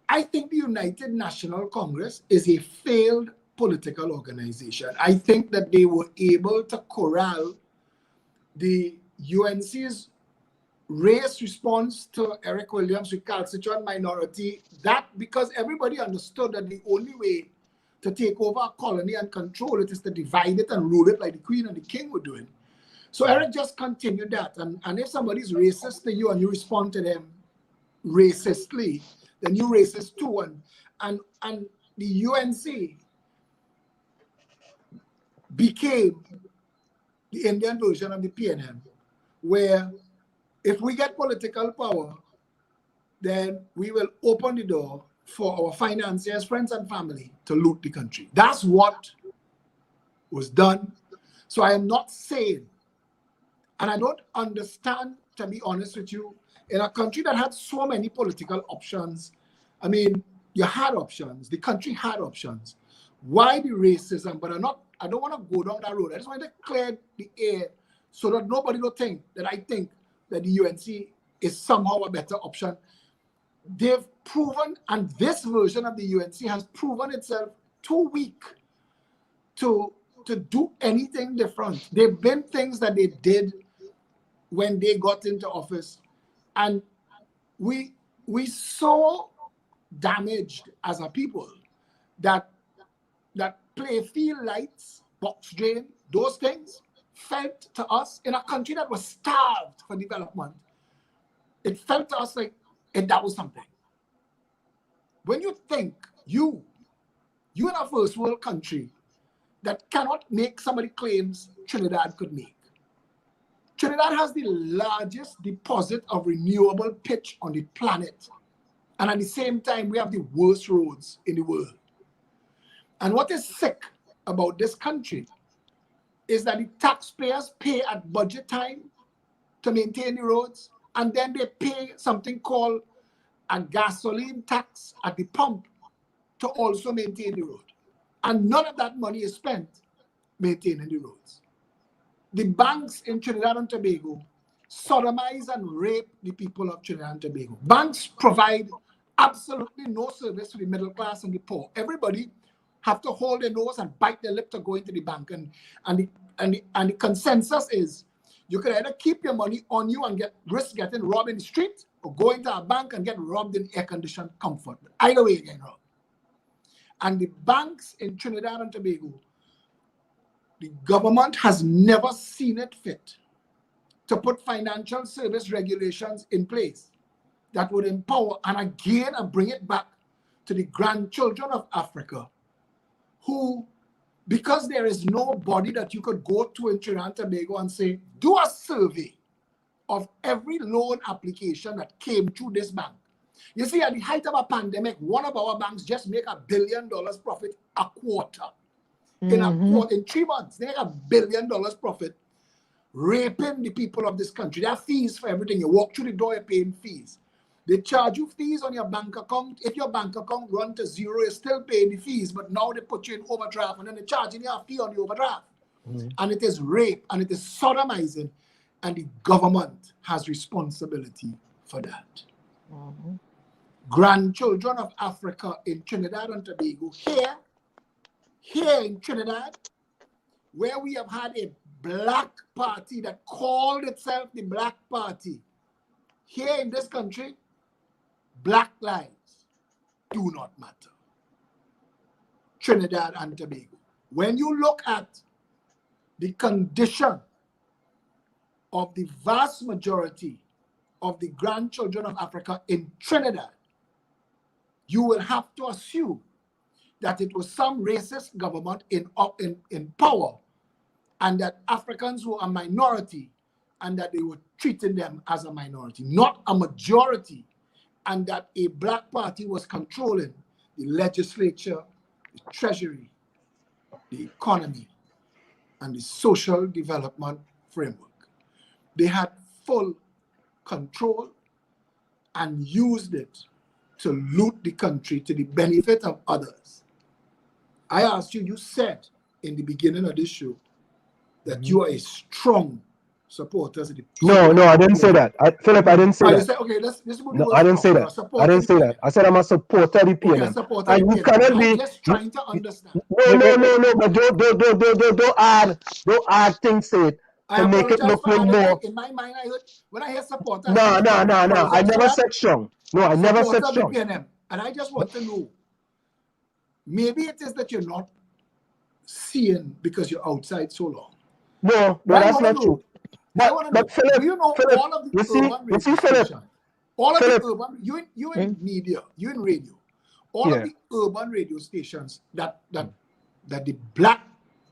I think the United National Congress is a failed political organization. I think that they were able to corral the UNC's race response to Eric Williams' recalcitrant minority, that because everybody understood that the only way to take over a colony and control it is to divide it and rule it like the Queen and the King were doing. So Eric just continued that. And if somebody's racist to you and you respond to them racistly, then you racist too. And the UNC became the Indian version of the PNM, where if we get political power, then we will open the door for our financiers, friends, and family to loot the country. That's what was done. So I am not saying, and I don't understand, to be honest with you, in a country that had so many political options. I mean, you had options. The country had options. Why the racism? But I don't want to go down that road. I just want to clear the air so that nobody will think that I think that the UNC is somehow a better option. They've proven, and this version of the UNC has proven itself too weak to do anything different. There've been things that they did when they got into office, and we so damaged as a people that playfield lights, box drain, those things felt to us in a country that was starved for development. It felt to us like that was something. When you think you're in a first world country that cannot make some of the claims Trinidad could make. Trinidad has the largest deposit of renewable pitch on the planet. And at the same time, we have the worst roads in the world. And what is sick about this country is that the taxpayers pay at budget time to maintain the roads, and then they pay something called a gasoline tax at the pump to also maintain the road. And none of that money is spent maintaining the roads. The banks in Trinidad and Tobago sodomize and rape the people of Trinidad and Tobago. Banks provide absolutely no service to the middle class and the poor. Everybody have to hold their nose and bite their lip to go into the bank. And the consensus is you can either keep your money on you and risk getting robbed in the street, or go into a bank and get robbed in air-conditioned comfort. But either way, you're getting robbed. And the banks in Trinidad and Tobago, the government has never seen it fit to put financial service regulations in place that would empower and bring it back to the grandchildren of Africa, who, because there is nobody that you could go to in Trinidad and Tobago and say, do a survey of every loan application that came through this bank. You see, at the height of a pandemic, one of our banks just make $1 billion profit a quarter. In 3 months, they make $1 billion profit, raping the people of this country. There are fees for everything. You walk through the door, you're paying fees. They charge you fees on your bank account. If your bank account runs to zero, you're still paying the fees, but now they put you in overdraft, and then they're charging you a fee on the overdraft. And it is rape, and it is sodomizing, and the government has responsibility for that. Grandchildren of Africa in Trinidad and Tobago, here in Trinidad, where we have had a black party that called itself the Black Party, here in this country, black lives do not matter. Trinidad and Tobago. When you look at the condition of the vast majority of the grandchildren of Africa in Trinidad, you will have to assume that it was some racist government in power, and that Africans were a minority, and that they were treating them as a minority, not a majority, and that a black party was controlling the legislature, the treasury, the economy, and the social development framework. They had full control and used it to loot the country to the benefit of others. I asked you, you said in the beginning of this show that you are a strong supporter of the No, I didn't say that. Philip, I didn't say that. Said, okay, let's no, I didn't say that. I didn't say that. I said I'm a supporter of the PNM. Okay, and you cannot be just trying to understand. No, but don't add things to it to make it look more. In my mind, I heard when I hear supporter. No. I never said strong. No, I never said strong. PNM. And I just want to know, maybe it is that you're not seeing because you're outside so long. No, that's not true. But Philip, do you know Philip, all of the urban radio stations? All of the urban, you in media, you in radio, all of the urban radio stations that the black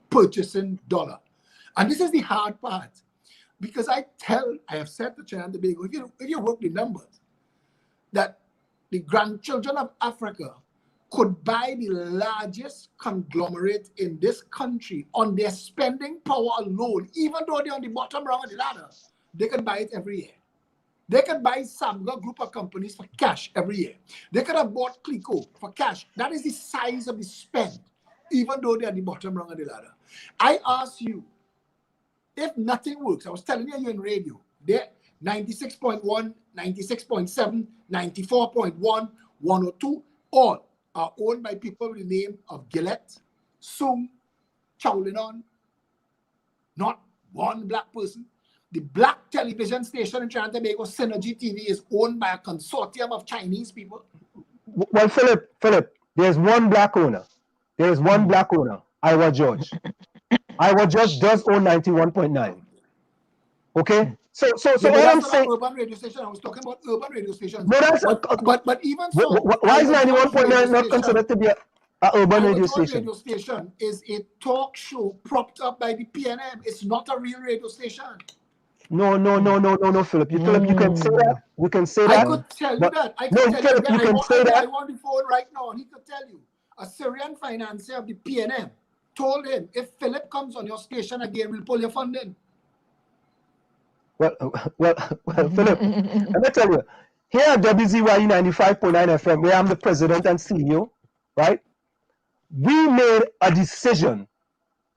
purchasing dollar. And this is the hard part, because I have said to Trinidad and Tobago, if you work the numbers, that the grandchildren of Africa could buy the largest conglomerate in this country on their spending power alone, even though they're on the bottom rung of the ladder, they can buy it every year. They could buy Samga group of companies for cash every year. They could have bought Clico for cash. That is the size of the spend, even though they're on the bottom rung of the ladder. I ask you, if nothing works, I was telling you in radio, they're 96.1, 96.7, 94.1, 102, all. are owned by people with the name of Gillette, Sung, Chowlinon, not one black person. The black television station in Trinidad and Tobago, Synergy TV, is owned by a consortium of Chinese people. Well, Phillip, there's one black owner. There is one black owner, Iowa George. Iowa George does own 91.9. Okay? So what I'm saying, urban radio station. I was talking about urban radio stations. No, that's but even so, why is 91.9 not considered to be a urban radio station? Radio station is a talk show propped up by the PNM. It's not a real radio station. No, Phillip. Phillip, you can say that. You can say that. I could tell you that. I could tell you, can say that. I want the phone right now, and he could tell you. A Syrian financier of the PNM told him, if Phillip comes on your station again, we'll pull your funding. Well, Phillip, let me tell you. Here at WZYE 95.9 FM, where I'm the president and CEO, right? We made a decision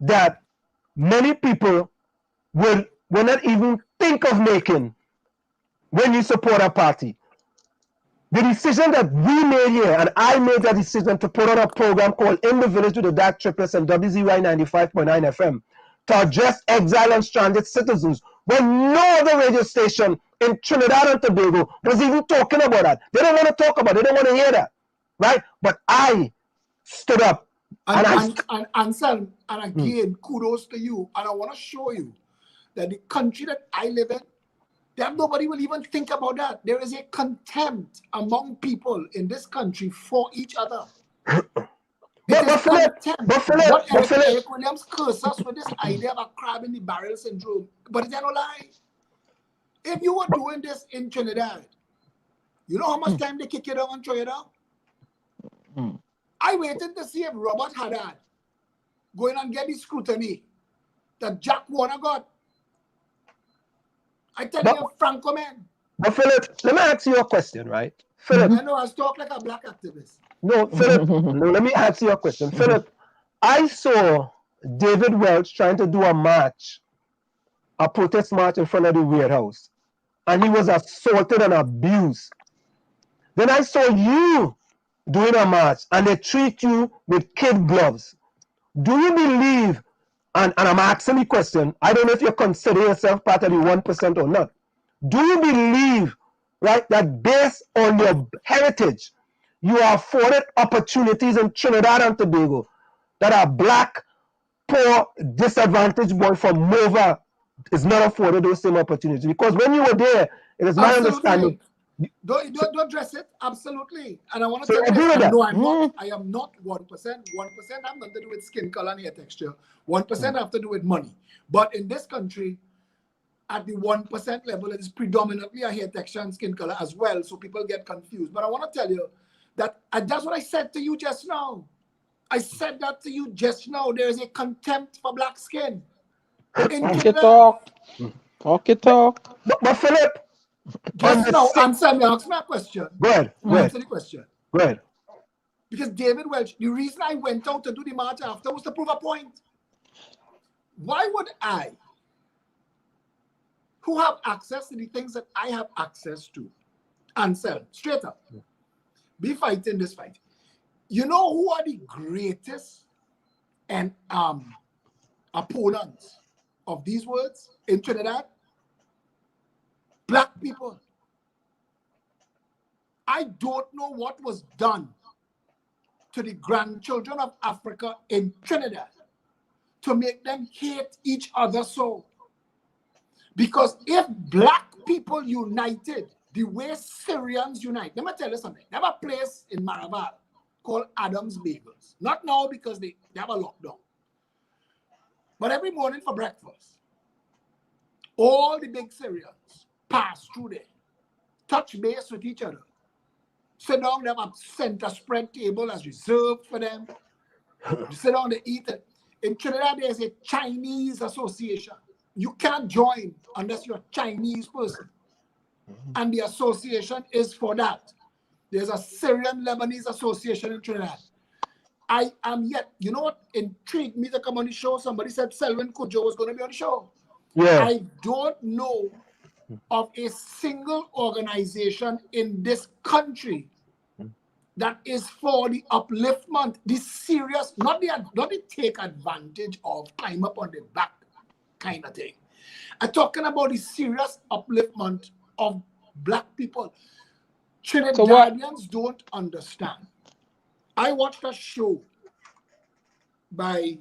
that many people will not even think of making when you support a party. The decision that we made here, and I made that decision to put on a program called In the Village with the Dark Triplets and WZY 95.9 FM to address exile and stranded citizens when no other radio station in Trinidad and Tobago was even talking about that. They don't want to talk about it. They don't want to hear that, right? But I stood up. And again, kudos to you. And I want to show you that the country that I live in, that nobody will even think about that. There is a contempt among people in this country for each other. But Phillip, Eric Williams curses us with this idea of a crab in the barrel syndrome. But it's no lie. If you were doing this in Trinidad, you know how much time they kick you down and throw you down? I waited to see if Robert Haddad going and get the scrutiny that Jack Warner got. I tell you, Franco, man. But Phillip, let me ask you a question, right? Phillip. I know I talk like a black activist. No, Phillip, no, let me ask you a question. Phillip, I saw David Welch trying to do a protest march in front of the Weird House, and he was assaulted and abused. Then I saw you doing a march, and they treat you with kid gloves. Do you believe, and I'm asking the question, I don't know if you consider yourself part of the 1% or not. Do you believe, right, that based on your heritage, you are afforded opportunities in Trinidad and Tobago that a black, poor, disadvantaged boy from Mova is not afforded those same opportunities? Because when you were there, it is my understanding. Don't address it. Absolutely. And I want to So tell you, that. No, I am not 1%. 1% have nothing to do with skin color and hair texture. 1% have to do with money. But in this country, at the 1% level, it is predominantly a hair texture and skin color as well. So people get confused. But I want to tell you that that's what I said to you just now. I said that to you just now. There is a contempt for black skin. Talk it. But Phillip, just now, answer me. Ask me a question. Go ahead. Answer the question. Go ahead. Because David Welch, the reason I went out to do the march after was to prove a point. Why would I, who have access to the things that I have access to, answer straight up, be fighting this fight? You know who are the greatest and opponents of these words in Trinidad? Black people. I don't know what was done to the grandchildren of Africa in Trinidad to make them hate each other so. Because if black people united the way Syrians unite, let me tell you something. They have a place in Maraval called Adam's Bagels. Not now because they have a lockdown. But every morning for breakfast, all the big Syrians pass through there, touch base with each other, sit down, they have a center spread table as reserved for them. They sit down, they eat it. In Trinidad, there's a Chinese association. You can't join unless you're a Chinese person. And the association is for that. There's a Syrian-Lebanese association in Trinidad. I am yet, you know what intrigued me to come on the show? Somebody said Selwyn Cudjoe was going to be on the show. Yeah. I don't know of a single organization in this country that is for the upliftment, the serious, not the take advantage of, climb up on the back kind of thing. I'm talking about the serious upliftment of black people. Trinidadians don't understand. I watched a show by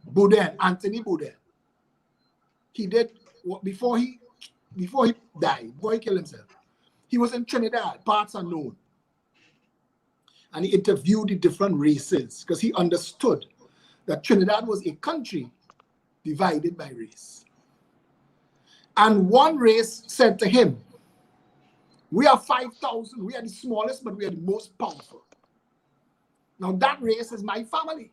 Boudin, Anthony Boudin. He did before he died, before he killed himself. He was in Trinidad, parts unknown. And he interviewed the different races because he understood that Trinidad was a country divided by race. And one race said to him, we are 5,000, we are the smallest, but we are the most powerful. Now that race is my family.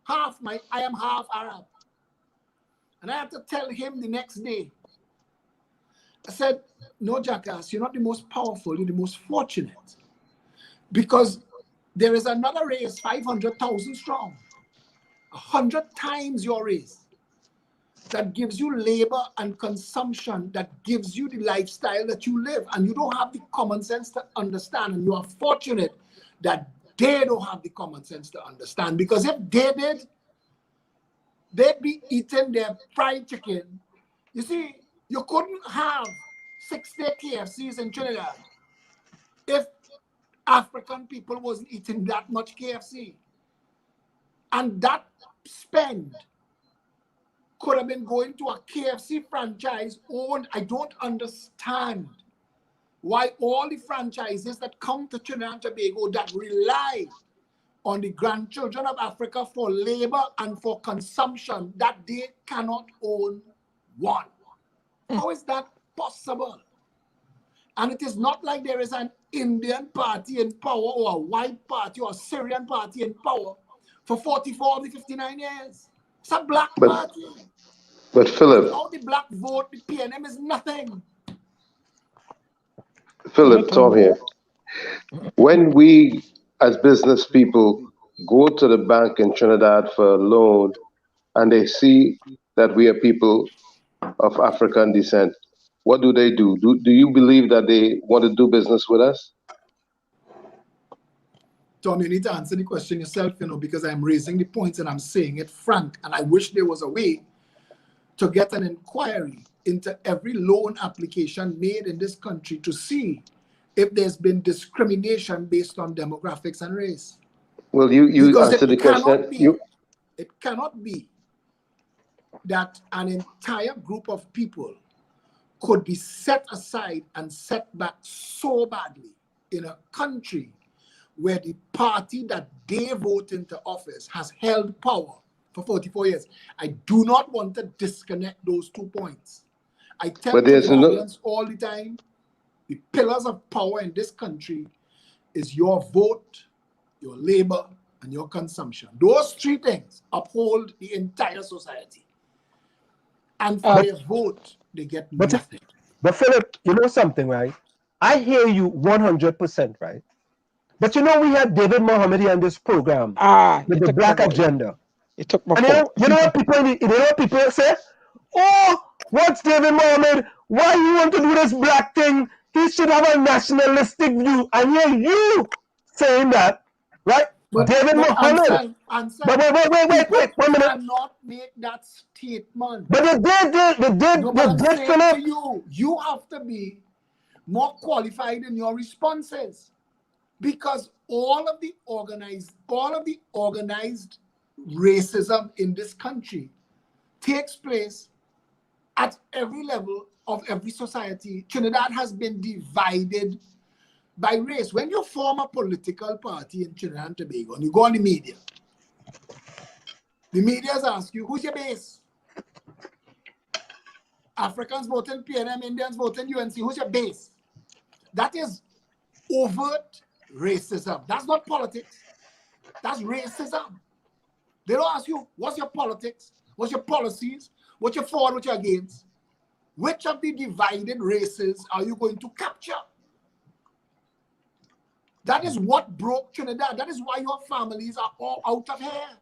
I am half Arab. And I had to tell him the next day, I said, no, jackass, you're not the most powerful, you're the most fortunate. Because there is another race, 500,000 strong, 100 times your race, that gives you labor and consumption, that gives you the lifestyle that you live. And you don't have the common sense to understand. And you are fortunate that they don't have the common sense to understand. Because if they did, they'd be eating their fried chicken. You see, you couldn't have 60 KFCs in Trinidad if African people wasn't eating that much KFC. And that spend could have been going to a KFC franchise owned. I don't understand why all the franchises that come to Trinidad and Tobago that rely on the grandchildren of Africa for labor and for consumption, that they cannot own one. How is that possible? And it is not like there is an Indian party in power or a white party or a Syrian party in power for 44 of the 59 years. It's a black party. But Phillip, all the black vote, the PNM is nothing. Phillip, Tom here. When we as business people go to the bank in Trinidad for a loan and they see that we are people of African descent, what do they do? Do you believe that they want to do business with us? Tom, you need to answer the question yourself, because I'm raising the points and I'm saying it frank. And I wish there was a way to get an inquiry into every loan application made in this country to see if there's been discrimination based on demographics and race. Well, you answer the question. It cannot be that an entire group of people could be set aside and set back so badly in a country where the party that they vote into office has held power for 44 years. I do not want to disconnect those 2 points. I tell Trinidadians all the time, the pillars of power in this country is your vote, your labor, and your consumption. Those 3 things uphold the entire society. And for their vote, they get nothing. But Phillip, you know something, right? I hear you 100%, right? But we had David Mohammed on this program with the Black Agenda. It took my and you know what people say? Oh, what's David Mohammed? Why you want to do this black thing? He should have a nationalistic view. And you saying that, right? But David Mohammed. Wait, 1 minute. Cannot make that statement. But they did, Phillip. You have to be more qualified in your responses, because all of the organized racism in this country takes place at every level of every society. Trinidad has been divided by race. When you form a political party in Trinidad and Tobago and you go on the media ask you, who's your base? Africans voting PNM, Indians voting UNC, who's your base? That is overt racism. That's not politics. That's racism. They don't ask you, what's your politics? What's your policies? What you're for, what you're against? Which of the divided races are you going to capture? That is what broke Trinidad. That is why your families are all out of here.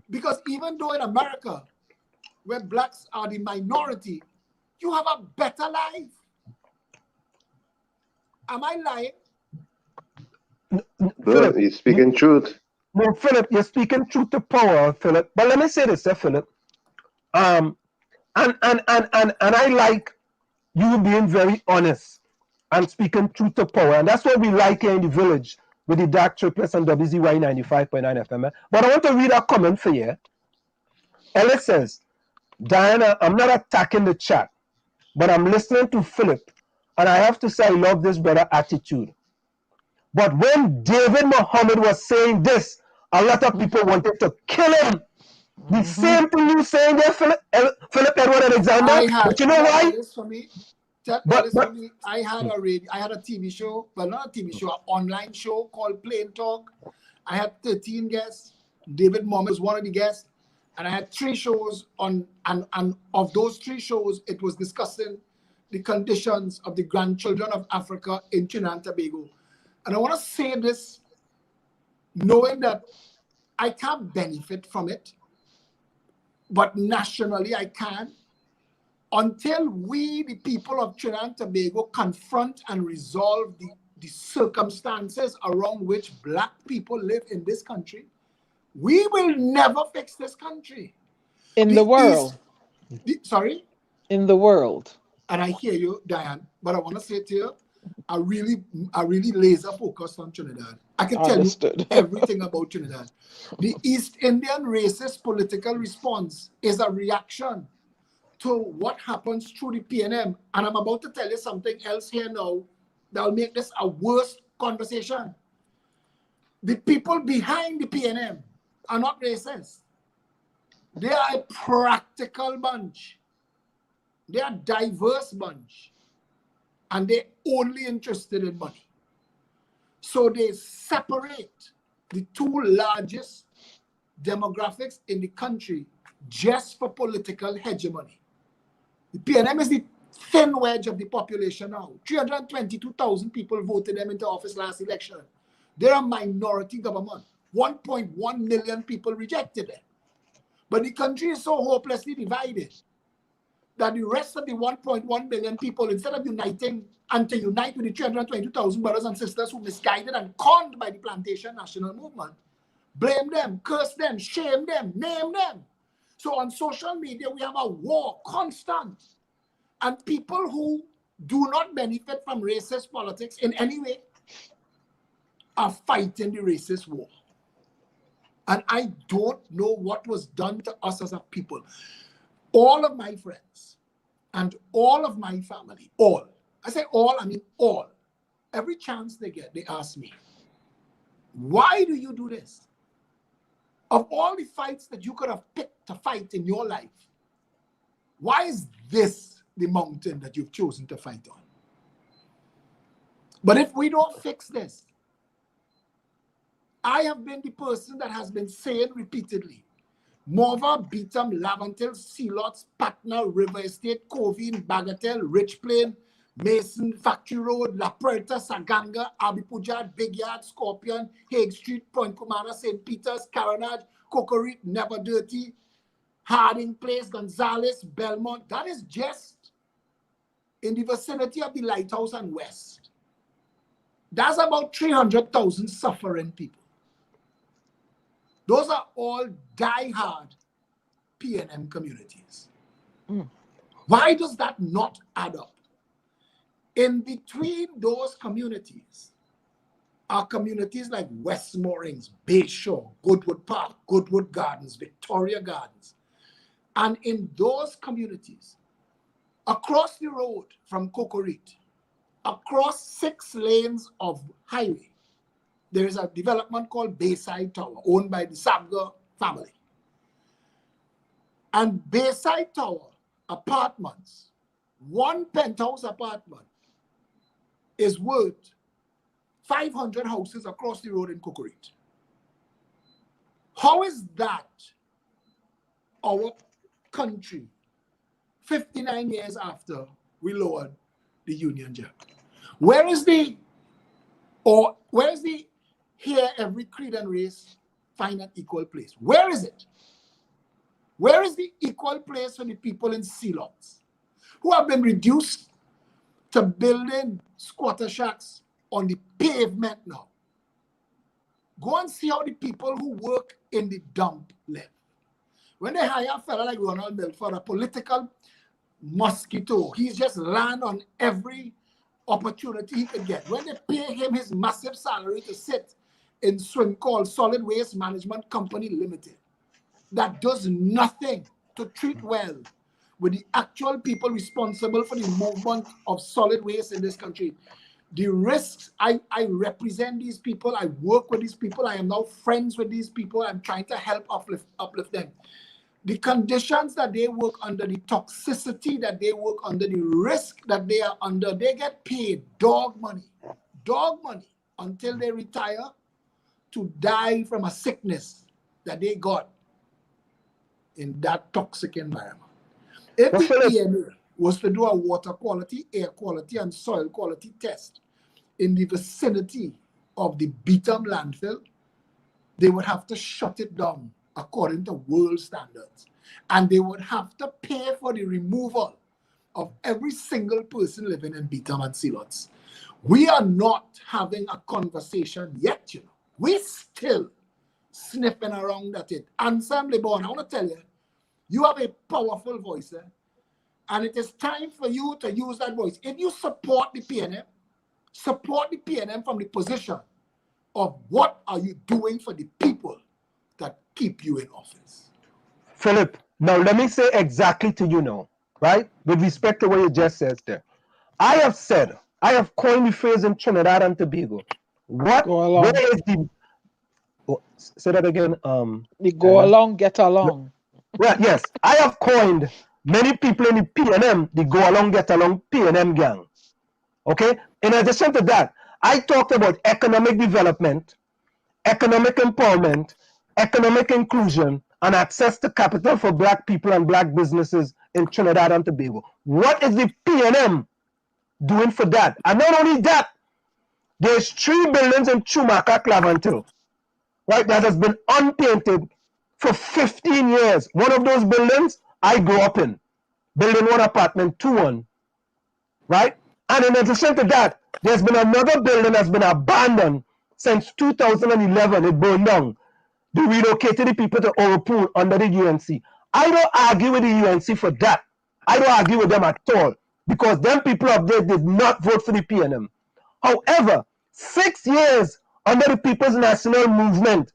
Because even though in America, where blacks are the minority, you have a better life. Am I lying? Philip, he's speaking truth. no, Philip, you're speaking truth to power, Philip. But let me say this, Philip. And I like you being very honest and speaking truth to power. And that's what we like here in the village with the Dark Triplets and WZY 95.9 FM. But I want to read a comment for you. Ellis says, Diana, I'm not attacking the chat, but I'm listening to Philip. And I have to say, I love this brother attitude. But when David Muhammad was saying this, a lot of people wanted to kill him. The same thing you saying there, Philip Edward Alexander. But you know why? I had a TV show, well, not a TV show, an online show called Plain Talk. I had 13 guests. David Muhammad was one of the guests. And I had 3 shows on, and of those 3 shows, it was discussing the conditions of the grandchildren of Africa in Trinidad and Tobago. And I want to say this, knowing that I can't benefit from it, but nationally I can, until we, the people of Trinidad and Tobago, confront and resolve the circumstances around which Black people live in this country, we will never fix this country. In the world. Sorry? In the world. And I hear you, Diane, but I want to say to you, I really laser focused on Trinidad. I can tell you everything about Trinidad. The East Indian racist political response is a reaction to what happens through the PNM. And I'm about to tell you something else here now that will make this a worse conversation. The people behind the PNM are not racist. They are a practical bunch. They are a diverse bunch. And they're only interested in money. So they separate the 2 largest demographics in the country just for political hegemony. The PNM is the thin wedge of the population now. 322,000 people voted them into office last election. They're a minority government. 1.1 million people rejected them. But the country is so hopelessly divided that the rest of the 1.1 million people, instead of uniting and to unite with the 322,000 brothers and sisters who misguided and conned by the plantation national movement, blame them, curse them, shame them, name them. So on social media, we have a war constant. And people who do not benefit from racist politics in any way are fighting the racist war. And I don't know what was done to us as a people. All of my friends and all of my family, all, I say all, I mean all, every chance they get, they ask me, why do you do this? Of all the fights that you could have picked to fight in your life, why is this the mountain that you've chosen to fight on? But if we don't fix this, I have been the person that has been saying repeatedly, Morva, Beetham, Lavantil, Sealots, Patna, River Estate, Covine, Bagatelle, Rich Plain, Mason, Factory Road, La Puerta, Saganga, Abipujad, Big Yard, Scorpion, Hague Street, Point Kumara, St. Peter's, Caranage, Cocorit, Never Dirty, Harding Place, Gonzales, Belmont. That is just in the vicinity of the Lighthouse and West. That's about 300,000 suffering people. Those are all die-hard PNM communities. Why does that not add up? In between those communities are communities like West Moorings, Bayshore, Goodwood Park, Goodwood Gardens, Victoria Gardens. And in those communities, across the road from Cocorit, across 6 lanes of highway, there is a development called Bayside Tower, owned by the Sabga family. And Bayside Tower apartments, 1 penthouse apartment is worth 500 houses across the road in Cocorit. How is that our country, 59 years after we lowered the Union Jack? Where is the here every creed and race find an equal place? Where is it? Where is the equal place for the people in Sealots who have been reduced to building squatter shacks on the pavement now? Go and see how the people who work in the dump live. When they hire a fella like Ronald Milford, a political mosquito, he's just land on every opportunity he could get. When they pay him his massive salary to sit in swim called Solid Waste Management Company Limited, that does nothing to treat well with the actual people responsible for the movement of solid waste in this country. The risks, I represent these people, I work with these people, I am now friends with these people, I'm trying to help uplift them. The conditions that they work under, the toxicity that they work under, the risk that they are under, they get paid dog money until they retire to die from a sickness that they got in that toxic environment. If the EMA was to do a water quality, air quality, and soil quality test in the vicinity of the Beetham landfill, they would have to shut it down according to world standards. And they would have to pay for the removal of every single person living in Beetham and Sealots. We are not having a conversation yet, you know. We're still sniffing around at it. Ensemble Born, I want to tell you, you have a powerful voice, and it is time for you to use that voice. If you support the PNM from the position of what are you doing for the people that keep you in office. Philip, now let me say exactly to you now, right? With respect to what you just said there. I have coined the phrase in Trinidad and Tobago. Where is the, say that again. The go along, get along. Well, yes, I have coined many people in the PNM, the go along, get along PNM gang. Okay? In addition to that, I talked about economic development, economic empowerment, economic inclusion, and access to capital for Black people and Black businesses in Trinidad and Tobago. What is the PNM doing for that? And not only that, there's 3 buildings in Chumaka, Clavantil, right, that has been unpainted for 15 years. One of those buildings I grew up in, building 1 apartment 2-1, right? And in addition to that, there's been another building that's been abandoned since 2011. It burned down. They relocated the people to Oropool under the UNC. I don't argue with the UNC for that. I don't argue with them at all, because them people up there did not vote for the PNM. However, 6 years under the People's National Movement,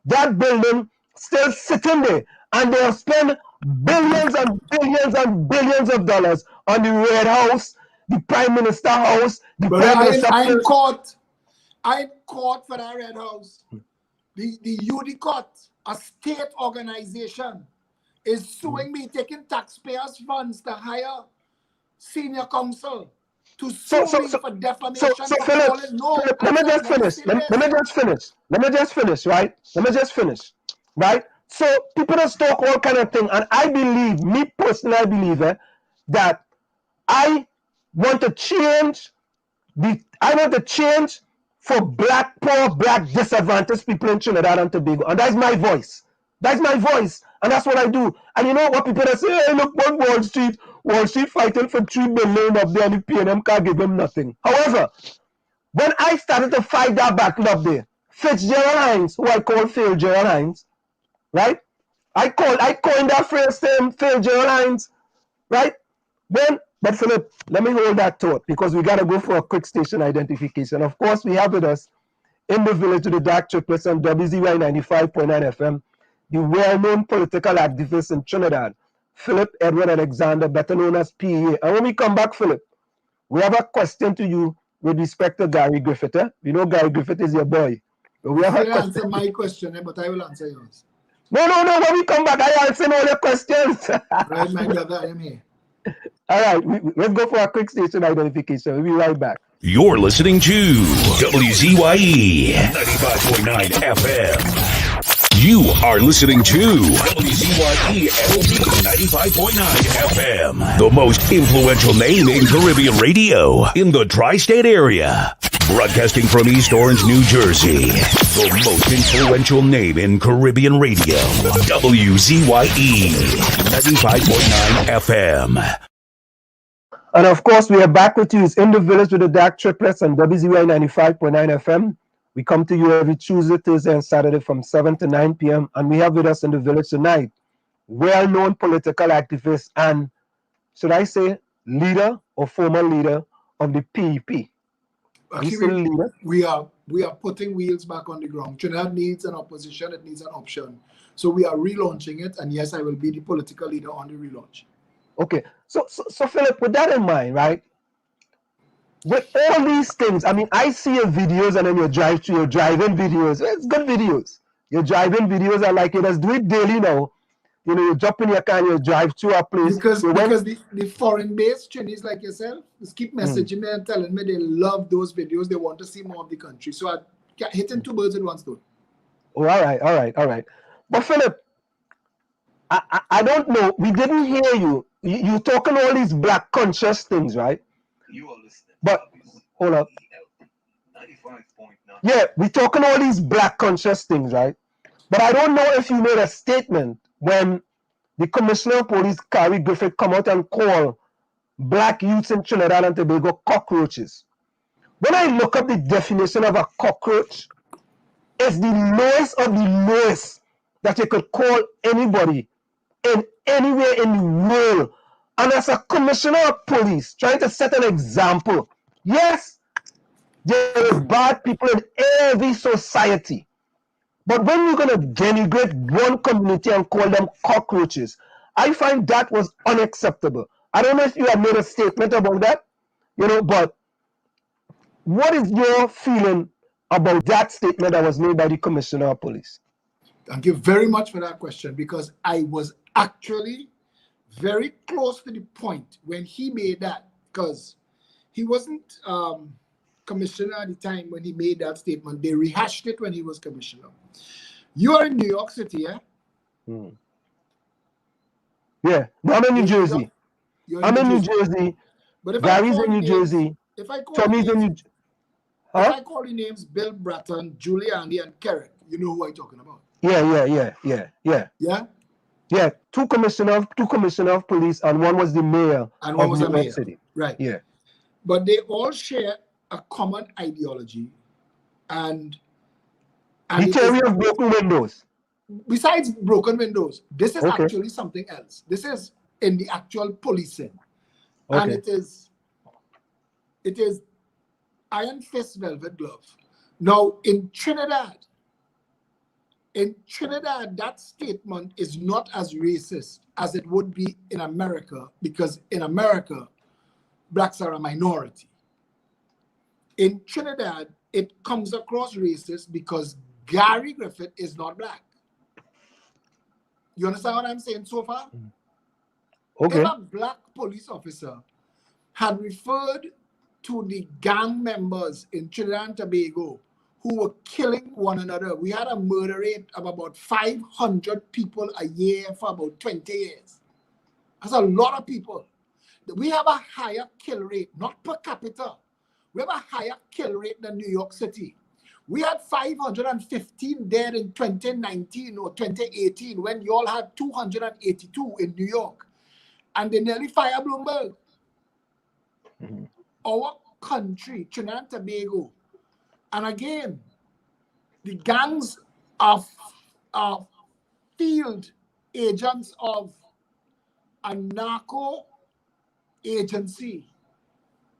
that building still sitting there, and they have spent billions and billions and billions of dollars on the Red House, the Prime Minister House, the Prime Minister. I'm caught for that Red House. The UDCOT, a state organization, is suing me, taking taxpayers' funds to hire senior counsel to sue me for defamation. So Philip, let me just finish, right? Right? So people just talk all kind of thing, and I believe, me personally, I believe that I want to change for Black poor, Black disadvantaged people in Trinidad and Tobago, and that's my voice. That's my voice, and that's what I do. And you know what people that say, hey, look, on Wall Street fighting for $3 billion up there, and the PNM can't give them nothing. However, when I started to fight that battle up there, Fitzgerald Hines, who I call Phil Gerald Hines, right? I coined that phrase, Phil Gerald Hines, right? But Philip, let me hold that thought, because we got to go for a quick station identification. Of course, we have with us in the village to the Dark Triplets on WZY 95.9 FM, the well-known political activist in Trinidad, Philip Edward Alexander, better known as PA. And when we come back, Philip, we have a question to you with respect to Gary Griffith. You know Gary Griffith is your boy. But we have answer my question, but I will answer yours. No. When we come back, I answer all your questions. Right, my brother, I am here. All right, let's go for a quick station identification. We'll be right back. You're listening to WZYE 95.9 FM. You are listening to WZYE LP 95.9 FM, the most influential name in Caribbean radio in the tri-state area. Broadcasting from East Orange, New Jersey, the most influential name in Caribbean radio, WZYE 95.9 FM. And of course, we are back with you. It's in the village with the Dark Triplets on WZY 95.9 FM. We come to you every Tuesday, Thursday, and Saturday from 7 to 9 p.m. And we have with us in the village tonight well-known political activist and, should I say, leader or former leader of the PEP. Are you still a leader? We are putting wheels back on the ground. Trinidad needs an opposition, it needs an option. So we are relaunching it, and yes, I will be the political leader on the relaunch. Okay. So Phillip, with that in mind, right? With all these things, I mean, I see your videos and then your driving videos. It's good videos. Your driving videos are like, you just do it daily now. You know, you jump in your car and you drive to a place. Because the foreign-based Chinese like yourself just keep messaging me and telling me they love those videos. They want to see more of the country. So I hitting two birds with one stone. Oh, all right. But Phillip, I don't know. We didn't hear you. You talking all these black conscious things, right? You are listening. But hold up. 95.9. Yeah, we talking all these black conscious things, right? But I don't know if you made a statement when the Commissioner of Police, Carrie Griffith, come out and call black youths in Trinidad and Tobago cockroaches. When I look up the definition of a cockroach, it's the lowest of the lowest that you could call anybody in anywhere in the world. And as a Commissioner of Police, trying to set an example, yes, there is bad people in every society. But when you're going to denigrate one community and call them cockroaches, I find that was unacceptable. I don't know if you have made a statement about that, you know, but what is your feeling about that statement that was made by the Commissioner of Police? Thank you very much for that question, because I was actually very close to the point when he made that, because he wasn't commissioner at the time when he made that statement. They rehashed it when he was commissioner. You are in New York City, yeah? Yeah, no, I'm in New Jersey. I'm in New Jersey. But if Gary's in New Jersey. If I call Tommy's in New Jersey. If I call the names Bill Bratton, Giuliani, and Kerrick, you know who I'm talking about. Yeah. Yeah, two commissioner of police, and one was the mayor and one of was New a York mayor. City. Right. Yeah. But they all share a common ideology, and the theory of broken windows. Besides broken windows, this is actually something else. This is in the actual policing, and it is iron fist, velvet glove. Now in Trinidad, that statement is not as racist as it would be in America, because in America, blacks are a minority. In Trinidad, it comes across racist because Gary Griffith is not black. You understand what I'm saying so far? Okay. If a black police officer had referred to the gang members in Trinidad and Tobago who were killing one another, we had a murder rate of about 500 people a year for about 20 years. That's a lot of people. We have a higher kill rate, not per capita. We have a higher kill rate than New York City. We had 515 dead in 2019 or 2018 when you all had 282 in New York. And they nearly fire Bloomberg. Our country, Trinidad and Tobago. And again, the gangs are field agents of a narco agency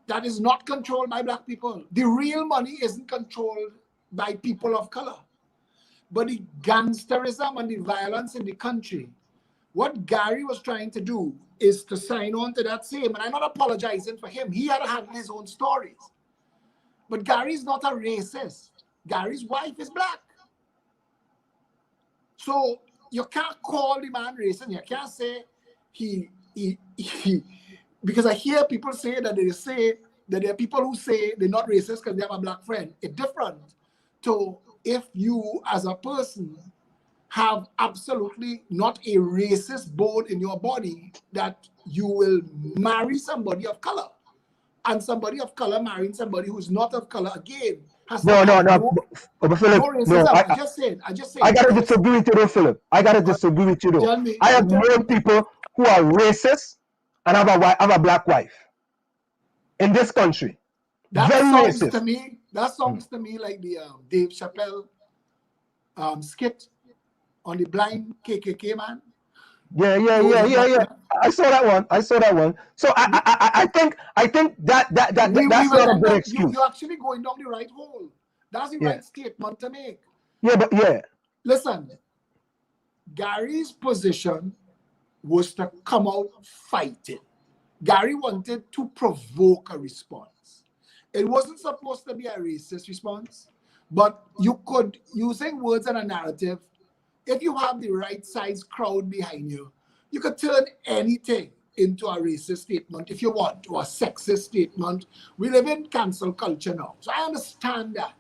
that is not controlled by black people. The real money isn't controlled by people of color. But the gangsterism and the violence in the country, what Gary was trying to do is to sign on to that same, and I'm not apologizing for him. He had to handle his own stories. But Gary's not a racist. Gary's wife is black. So you can't call the man racist. You can't say he because I hear people say that there are people who say they're not racist because they have a black friend. It's different to if you as a person have absolutely not a racist bone in your body that you will marry somebody of color. And somebody of color marrying somebody who's not of color again has no. But Phillip, no, I just said. I gotta disagree with you though, Phillip. I gotta disagree with you though. I have known people who are racist and have a black wife in this country. That very sounds racist. to me That sounds to me like the Dave Chappelle skit on the blind KKK man. Yeah. I saw that one. So I think that's not a good excuse. You're actually going down the right hole. That's the right statement to make. Yeah. Listen, Gary's position was to come out fighting. Gary wanted to provoke a response. It wasn't supposed to be a racist response, but you could, using words and a narrative, if you have the right size crowd behind you, you could turn anything into a racist statement if you want, or a sexist statement. We live in cancel culture now, so I understand that.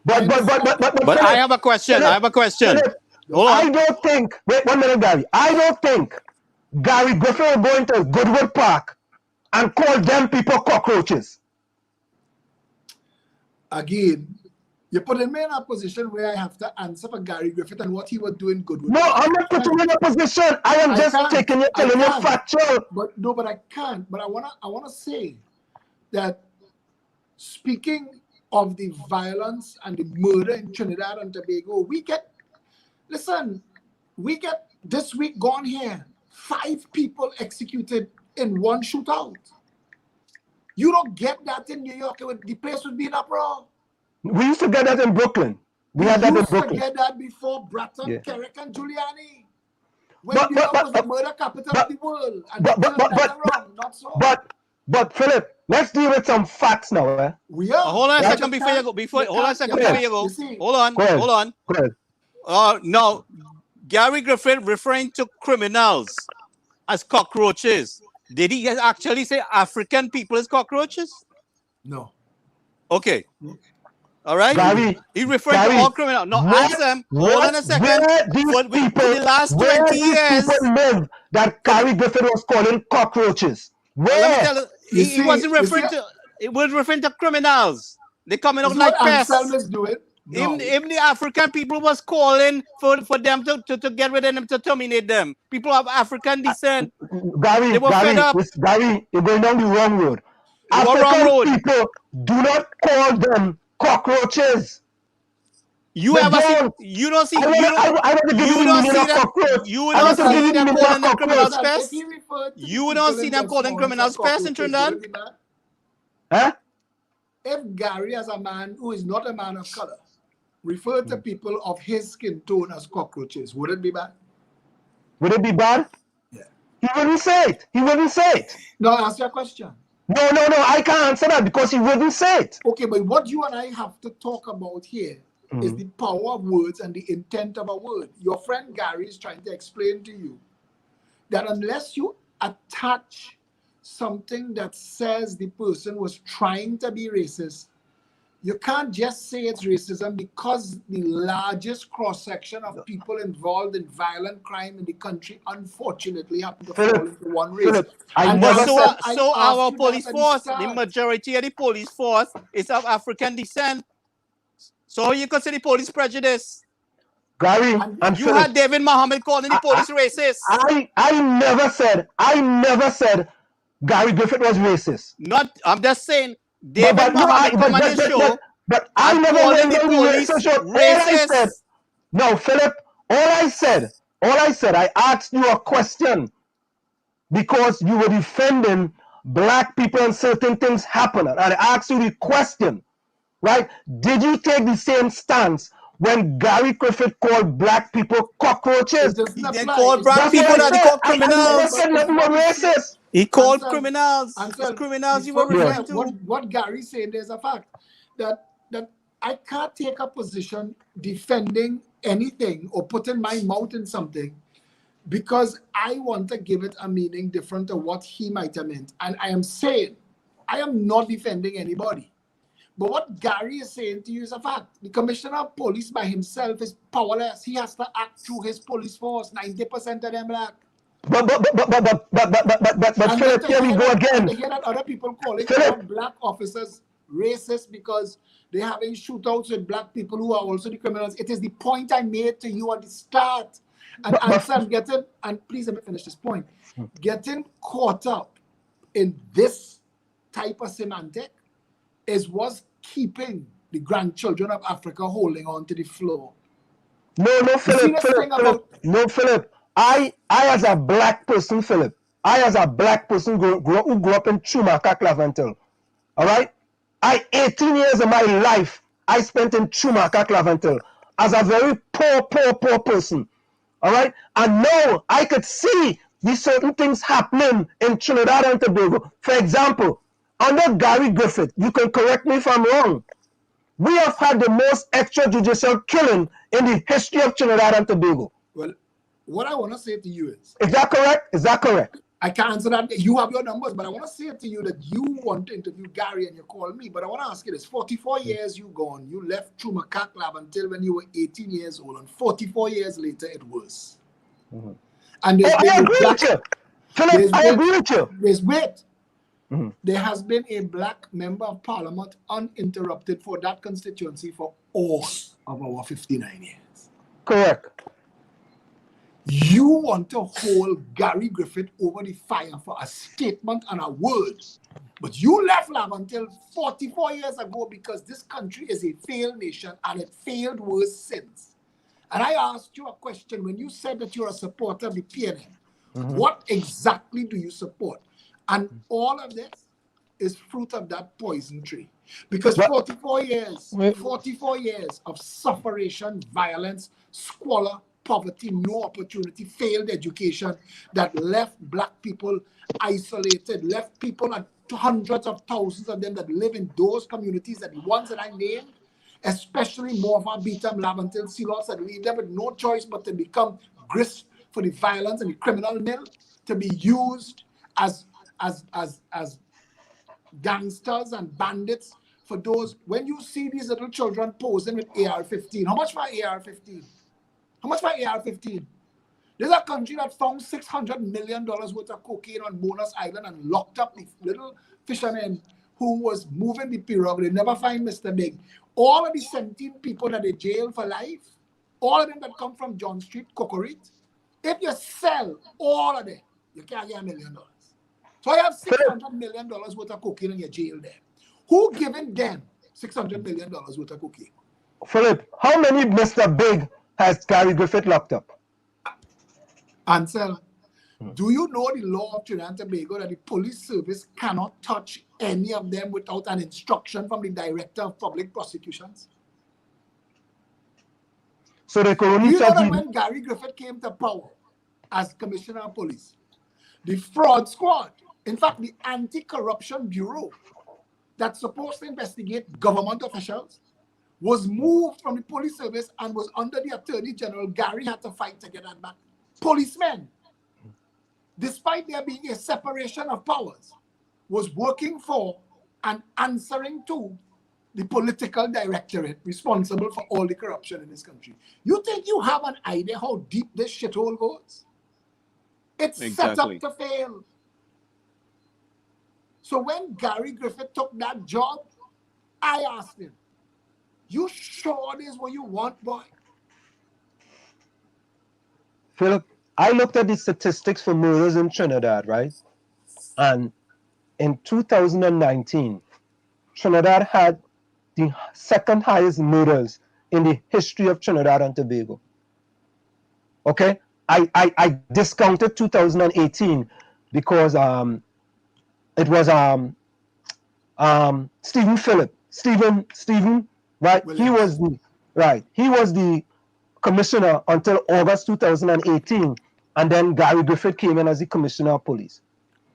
But I have a question. Phillip, I don't think. Wait 1 minute, Gary. I don't think Gary Griffin will go into Goodwood Park and call them people cockroaches. Again, you're putting me in a position where I have to answer for Gary Griffith and what he was doing good with. No, I'm not putting you in a position. I am just telling you factual. But I can't. But I wanna say that, speaking of the violence and the murder in Trinidad and Tobago, we get this week gone here, 5 people executed in one shootout. You don't get that in New York. The place would be in uproar. We used to get that in Brooklyn. We had that in Brooklyn. We used to get that before Bratton, Kerrick, and Giuliani. When New York was the murder capital of the world. But Phillip, let's deal with some facts now. Eh? We are. Hold on a second before you go. Hold on. Go ahead. No, Gary Griffin referring to criminals as cockroaches. Did he actually say African people as cockroaches? No. Okay. All right. Gary, he referred to all criminals. No, answer him. Hold on a second. For the last 20 years, people live that Gary Griffin was calling cockroaches. Where? Let me tell you, he wasn't referring to. It was referring to criminals. They coming out like pests. Even the African people was calling for them to get rid of them, to terminate them. People of African descent. Gary, they were fed up. Gary, you're going down the wrong road. African people do not call them cockroaches. You don't see them calling them criminals pests. You don't see them calling criminals pests in Trinidad. Huh? If Gary, as a man who is not a man of color, referred to people of his skin tone as cockroaches, would it be bad? Would it be bad? Yeah. He wouldn't say it. No, ask your question. No, I can't answer that because he wouldn't say it. Okay, but what you and I have to talk about here is the power of words and the intent of a word. Your friend Gary is trying to explain to you that unless you attach something that says the person was trying to be racist, you can't just say it's racism, because the largest cross-section of people involved in violent crime in the country unfortunately happen to fall into one race. So our police force, the majority of the police force is of African descent. So you consider the police prejudice. Gary, you had David Mohammed calling the police racist. I never said Gary Griffith was racist. I'm just saying David Mohammed come on the show. But I never went on the police racist. No, Phillip, all I said, I asked you a question because you were defending black people and certain things happen. And I asked you the question, right? Did you take the same stance when Gary Griffith called black people cockroaches? He didn't call black people that he called criminals. He called criminals. It's criminals you were referring to. What Gary's saying, there's a fact that I can't take a position defending anything or putting my mouth in something because I want to give it a meaning different to what he might have meant. And I am saying, I am not defending anybody. But what Gary is saying to you is a fact. The commissioner of police by himself is powerless. He has to act through his police force. 90% of them black. But Phillip, here we go again. I hear that other people calling black officers racist because they're having shootouts with black people who are also the criminals. It is the point I made to you at the start. And please let me finish this point. Getting caught up in this type of semantic was keeping the grandchildren of Africa holding on to the floor. No, Philip. No, Philip. I as a black person, Philip. I as a black person who grew up in Chumaka, Claventel. All right? 18 years of my life I spent in Chumaka, Claventel as a very poor person. All right? And now I could see these certain things happening in Trinidad and Tobago. For example, under Gary Griffith, you can correct me if I'm wrong, we have had the most extrajudicial killing in the history of Trinidad and Tobago. Well, what I want to say to you is that correct? Is that correct? I can't answer that. You have your numbers, but I want to say to you that you want to interview Gary and you call me. But I want to ask you this: 44 years you gone. You left Chumaka Club until when you were 18 years old, and 44 years later it was. Mm-hmm. And I agree with you, Philip. I agree with you. There has been a black member of parliament uninterrupted for that constituency for all of our 59 years. Correct. You want to hold Gary Griffith over the fire for a statement and a word, but you left Lab until 44 years ago because this country is a failed nation and it failed worse since. And I asked you a question when you said that you're a supporter of the PNM. What exactly do you support? And all of this is fruit of that poison tree. Because 44 years of suffering, violence, squalor, poverty, no opportunity, failed education that left black people isolated, left people, and hundreds of thousands of them that live in those communities, that the ones that I named, especially Morva, Beetham, Lavantil, Silos, that leave them with no choice but to become grist for the violence and the criminal mill, to be used as gangsters and bandits for those. When you see these little children posing with AR-15, how much for AR-15? How much for AR-15? There's a country that found $600 million worth of cocaine on Bonus Island and locked up the little fisherman who was moving the pirogue. They never find Mr. Big. All of the 17 people that they jail for life, all of them that come from John Street, Cocorite, if you sell all of them, you can't get $1 million. So I have $600 million worth of cocaine in your jail there. Who giving them $600 million worth of cocaine? Philip, how many Mr. Big has Gary Griffith locked up? Ansel, do you know the law of Trinidad and Tobago that the police service cannot touch any of them without an instruction from the director of public prosecutions? So they could only you know that when Gary Griffith came to power as commissioner of police, the fraud squad, in fact, the anti-corruption bureau that's supposed to investigate government officials, was moved from the police service and was under the Attorney General. Gary had to fight to get that back. Policemen, despite there being a separation of powers, was working for and answering to the political directorate responsible for all the corruption in this country. You think you have an idea how deep this shithole goes? It's set up to fail. So when Gary Griffith took that job, I asked him, you sure this is what you want, boy? Philip, I looked at the statistics for murders in Trinidad, right? And in 2019, Trinidad had the second highest murders in the history of Trinidad and Tobago. Okay? I discounted 2018 because it was Stephen Phillip. Stephen, right? Williams. He was the commissioner until August 2018, and then Gary Griffith came in as the commissioner of police.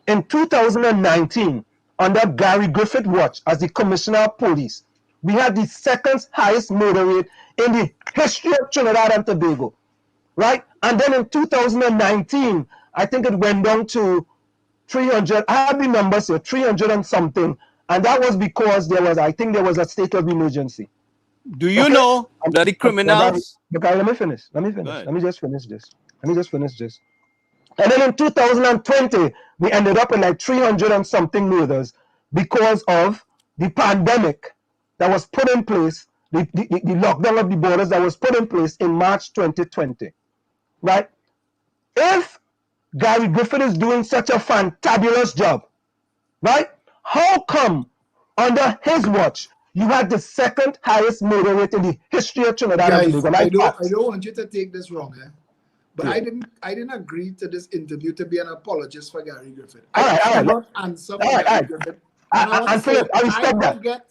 In 2019, under Gary Griffith watch as the commissioner of police, we had the second highest murder rate in the history of Trinidad and Tobago, right? And then in 2019, I think it went down to 300. I have the numbers here, 300 and something, and that was because I think there was a state of emergency. Do you know that the criminals? Okay, let me finish. Let me just finish this. And then in 2020, we ended up with like 300 and something murders because of the pandemic that was put in place, the lockdown of the borders that was put in place in March 2020, right? If Gary Griffith is doing such a fantabulous job, right? How come under his watch You had the second highest murder rate in the history of Trinidad and Guys, Tobago. I don't want you to take this wrong, but I didn't agree to this interview to be an apologist for Gary Griffith. I cannot answer for Gary Griffith. And Philip, I respect that.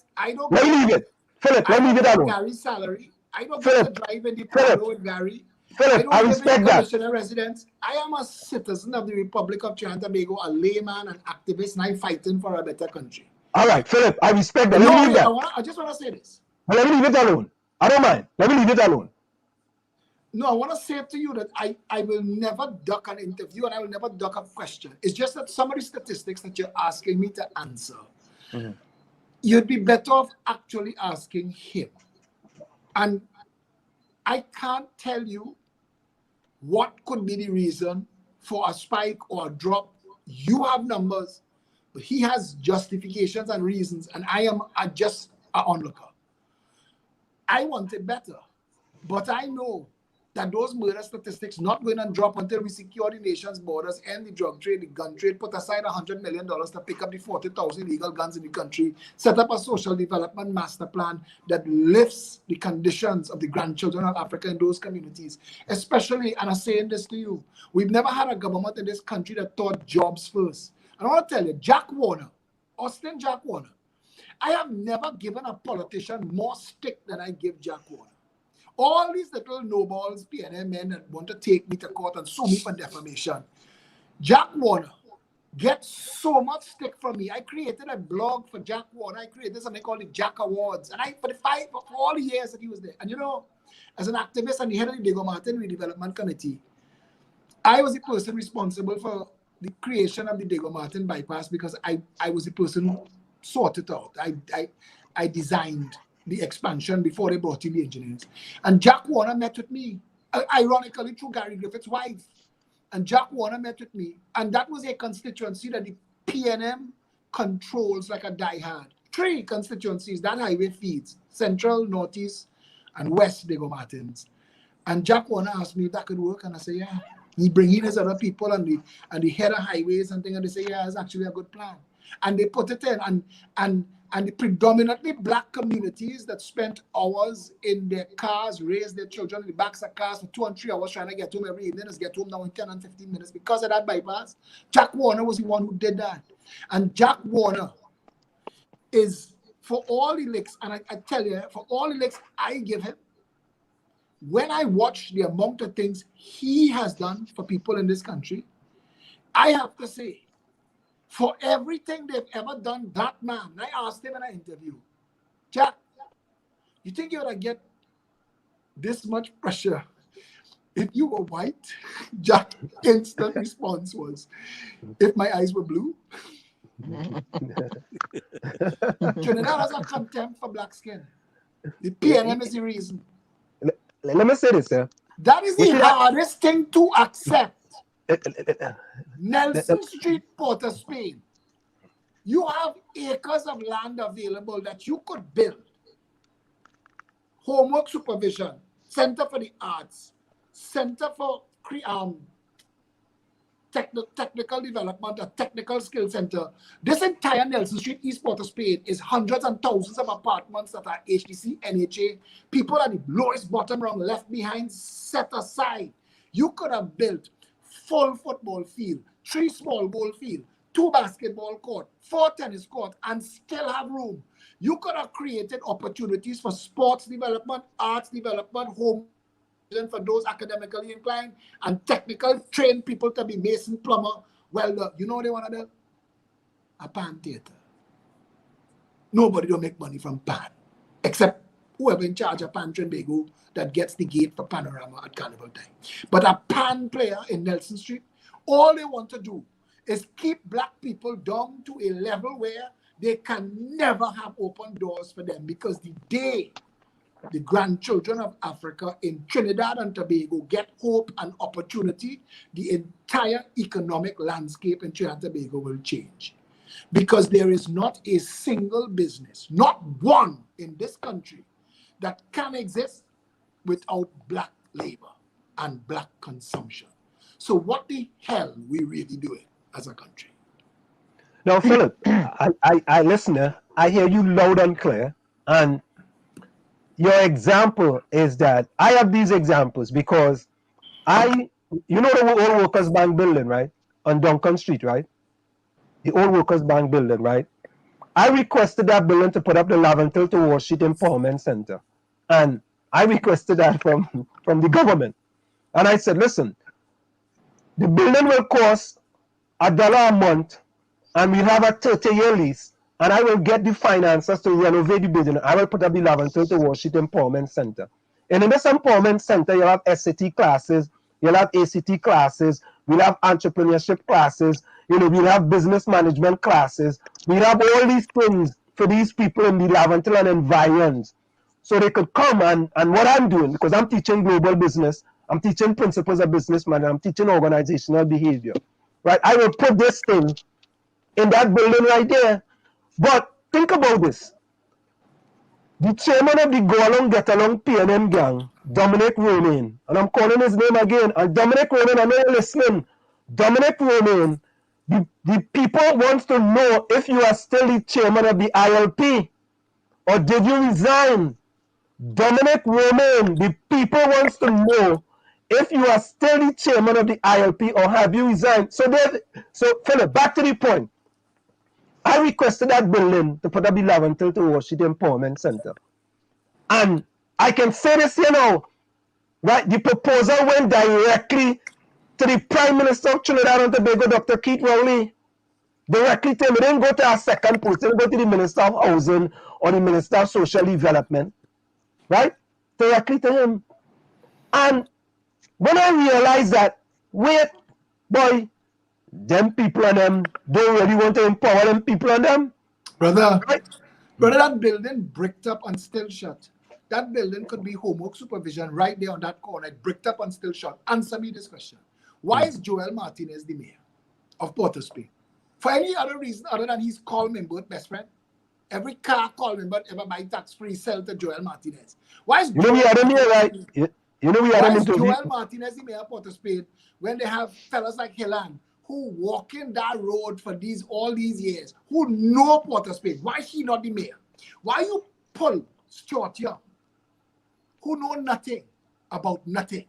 Let me leave it. Philip, let me leave it alone. Gary's salary. I don't get to drive in the Prado with Gary. Philip, I respect that. Commissioner residence. I am a citizen of the Republic of Trinidad and Tobago, a layman, an activist, and I'm fighting for a better country. All right, Philip, I respect that. I just want to say this. But let me leave it alone. I don't mind. Let me leave it alone. No, I want to say to you that I will never duck an interview and I will never duck a question. It's just that some of the statistics that you're asking me to answer, you'd be better off actually asking him. And I can't tell you what could be the reason for a spike or a drop. You have numbers, but he has justifications and reasons, and I am just an onlooker. I want it better, but I know that those murder statistics not going to drop until we secure the nation's borders, end the drug trade, the gun trade, put aside $100 million to pick up the 40,000 illegal guns in the country, set up a social development master plan that lifts the conditions of the grandchildren of Africa in those communities. Especially, and I'm saying this to you, we've never had a government in this country that thought jobs first. And I want to tell you, Jack Warner, Austin Jack Warner, I have never given a politician more stick than I give Jack Warner. All these little nobles, PNM men that want to take me to court and sue me for defamation. Jack Warner gets so much stick from me. I created a blog for Jack Warner. I created something called the Jack Awards. And for all the years that he was there. And you know, as an activist and the head of the Diego Martin Redevelopment Committee, I was the person responsible for the creation of the Diego Martin bypass because I was the person who sorted it out. I designed the expansion before they brought in the engineers. And Jack Warner met with me, ironically through Gary Griffith's wife. And Jack Warner met with me. And that was a constituency that the PNM controls like a diehard. 3 constituencies that highway feeds, Central, Northeast, and West Diego Martins. And Jack Warner asked me if that could work. And I said, yeah. He bring in his other people and the head of highways and things. And they say, yeah, it's actually a good plan. And they put it in. And the predominantly black communities that spent hours in their cars, raised their children in the backs of cars for 2 and 3 hours trying to get home every evening, is get home now in 10 and 15 minutes because of that bypass. Jack Warner was the one who did that. And Jack Warner is, for all the licks, and I tell you, for all the licks I give him, when I watch the amount of things he has done for people in this country, I have to say, for everything they've ever done, that man, I asked him in an interview, Jack, you think you're going to get this much pressure if you were white? Jack's instant response was, if my eyes were blue. Trinidad has a contempt for black skin. The PNM is the reason. Let me say this, sir. That is the hardest thing to accept. Nelson Street, Port of Spain. You have acres of land available that you could build. Homework supervision, Center for the Arts, Center for technical development, a technical skill center. This entire Nelson Street, East Port of Spain is hundreds and thousands of apartments that are HTC, NHA. People at the lowest bottom rung left behind, set aside. You could have built full football field, 3 small goal field, 2 basketball court, 4 tennis court, and still have room. You could have created opportunities for sports development, arts development, home for those academically inclined, and technical trained people to be mason, plumber. Well, you know what they want to do? A pan theater. Nobody don't make money from pan, except whoever in charge of Pan Trinbago that gets the gate for Panorama at Carnival time. But a pan player in Nelson Street, all they want to do is keep black people down to a level where they can never have open doors for them, because the day the grandchildren of Africa in Trinidad and Tobago get hope and opportunity, the entire economic landscape in Trinidad and Tobago will change. Because there is not a single business, not one in this country, that can exist without black labor and black consumption. So what the hell we really doing as a country? Now, Philip, I listen, I hear you loud and clear. And your example is that I have these examples because you know the old Workers Bank building, right? On Duncan Street, right? The old Workers Bank building, right? I requested that building to put up the Laventil to Washit Empowerment Center. And I requested that from the government. And I said, listen, the building will cost $1 a month, and we'll have a 30-year lease, and I will get the finances to renovate the building. I will put up the Laventil to Washit Empowerment Center. And in this empowerment center, you'll have SAT classes, you'll have ACT classes, we'll have entrepreneurship classes, we'll have business management classes. We'll have all these things for these people in the Laventil and environs. So they could come and what I'm doing, because I'm teaching global business, I'm teaching principles of business management, I'm teaching organizational behavior, right? I will put this thing in that building right there. But think about this. The chairman of the Go Along Get Along PNM gang, Dominic Romain, and I'm calling his name again, and Dominic Romain, I know you're listening. Dominic Romain, the people want to know if you are still the chairman of the ILP, or did you resign? Dominic Romain, the people wants to know if you are still the chairman of the ILP or have you resigned. So Phillip, back to the point. I requested that building to put up the Laventil to Washit Empowerment Center. And I can say this, right? The proposal went directly to the Prime Minister of Trinidad and Tobago, Dr. Keith Rowley. Directly to him. It didn't go to our second post. It didn't go to the Minister of Housing or the Minister of Social Development. Right? Directly to him. And when I realized that, wait, boy, them people and them don't really want to empower them people and them. Brother, that building bricked up and still shut. That building could be homework supervision right there on that corner, bricked up and still shut. Answer me this question. Why is Joel Martinez the mayor of Port of Spain? For any other reason other than he's call member best friend? Every car call member ever buy tax-free sell to Joel Martinez. Why is Joel Martinez the mayor of Port of Spain when they have fellas like Hillan who walking that road for all these years, who know Port of Spain? Why is he not the mayor? Why you pull Stuart Young, who know nothing about nothing,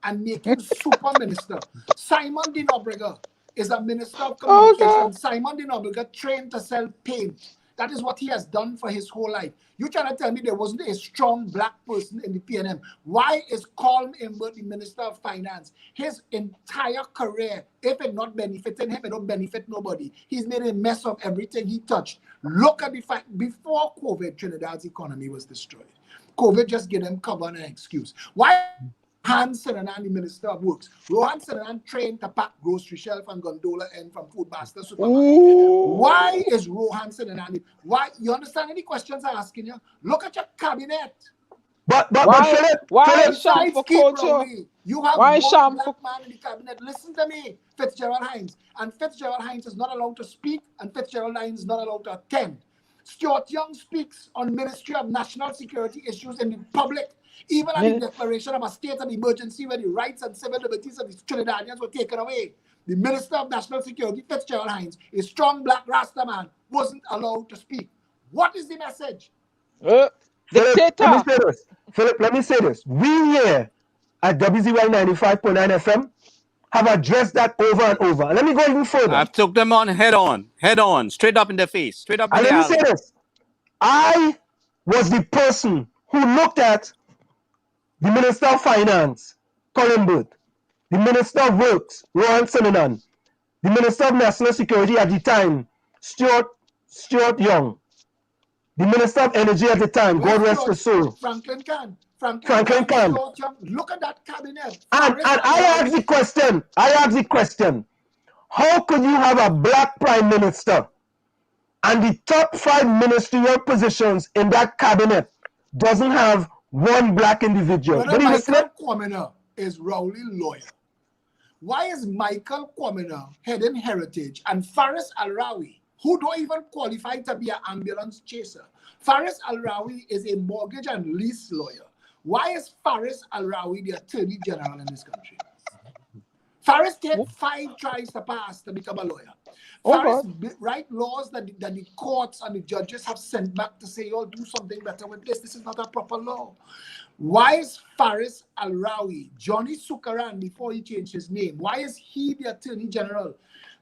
and make him super minister? Simon de Nobrega is a minister of communication. Simon de Nobrega trained to sell paint. That is what he has done for his whole life. You trying to tell me there wasn't a strong black person in the PNM? Why is Colm Imber the Minister of Finance? His entire career, if it not benefiting him, it don't benefit nobody. He's made a mess of everything he touched. Look at the fact, before COVID, Trinidad's economy was destroyed. COVID just gave them cover and an excuse. Why Rohan Sinanan, the Minister of Works? Rohan Sinanan trained to pack grocery shelf and gondola in from Foodmaster Supermarket. Why is Rohan Sinanan? Why? You understand any questions I'm asking you? Look at your cabinet. But why sham for Cudjoe? You have one black man in the cabinet. Listen to me, Fitzgerald Hines. And Fitzgerald Hines is not allowed to speak, and Fitzgerald Hines is not allowed to attend. Stuart Young speaks on Ministry of National Security issues in the public. Even at the declaration of a state of emergency where the rights and civil liberties of the Trinidadians were taken away, the Minister of National Security, Fitzgerald Hines, a strong black Rasta man, wasn't allowed to speak. What is the message? Phillip, let me say this. We here at WZY 95.9 FM have addressed that over and over. And let me go even further. I've took them on head on, straight up in the face, straight up in the alley. Let me say this. I was the person who looked at the Minister of Finance, Colin Burt, the Minister of Works, Rohan Sinanan, the Minister of National Security at the time, Stuart Young, the Minister of Energy at the time, God rest his soul, Franklin Khan. Look at that cabinet. And I ask the question, how could you have a black prime minister and the top 5 ministerial positions in that cabinet doesn't have one black individual? Michael Kwamina is Rowley lawyer. Why is Michael Kwamina heading Heritage and Faris Al-Rawi, who don't even qualify to be an ambulance chaser? Faris Al-Rawi is a mortgage and lease lawyer. Why is Faris Al-Rawi the Attorney General in this country? Faris takes 5 tries to pass to become a lawyer. Faris write laws that the courts and the judges have sent back to say, "Oh, do something better with this. This is not a proper law." Why is Faris Al-Rawi, Johnny Sukaran, before he changed his name, why is he the Attorney General?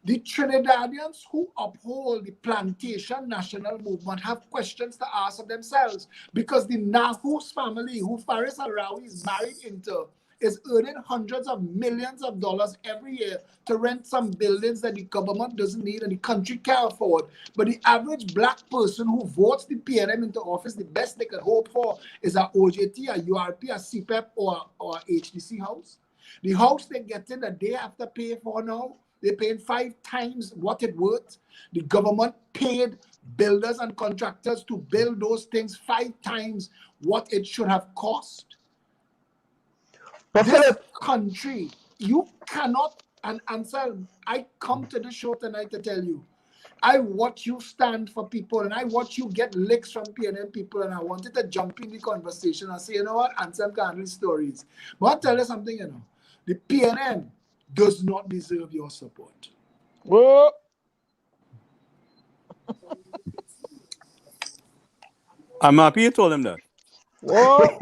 The Trinidadians who uphold the plantation national movement have questions to ask of themselves, because the Nahus family, who Faris Al-Rawi is married into, is earning hundreds of millions of dollars every year to rent some buildings that the government doesn't need and the country can't afford. But the average black person who votes the PNM into office, the best they could hope for is a OJT, a URP, a CPEP, or HDC house. The house they get in that they have to pay for now, they're paying 5 times what it worth. The government paid builders and contractors to build those things 5 times what it should have cost. This country, you cannot, and Anselm, I come to the show tonight to tell you, I watch you stand for people and I watch you get licks from PNM people, and I wanted to jump in the conversation and say, you know what, Anselm can handle stories. But I'll tell you something, you know, the PNM does not deserve your support. Whoa. I'm happy you told him that. Whoa.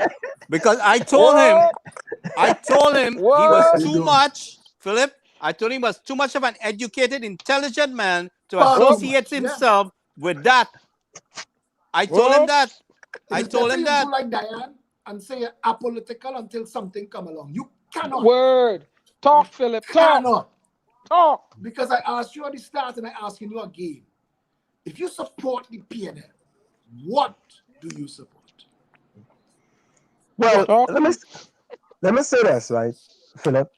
Because I told him he was too much, Philip. I told him he was too much of an educated, intelligent man to associate himself with that. I told him that. I told him that. Like Diane and say apolitical until something come along. You cannot. Word. Talk, Philip. Talk. Talk. Because I asked you at the start and I asking you again. If you support the PNM, what do you support? Well, let me say this, right, Philip.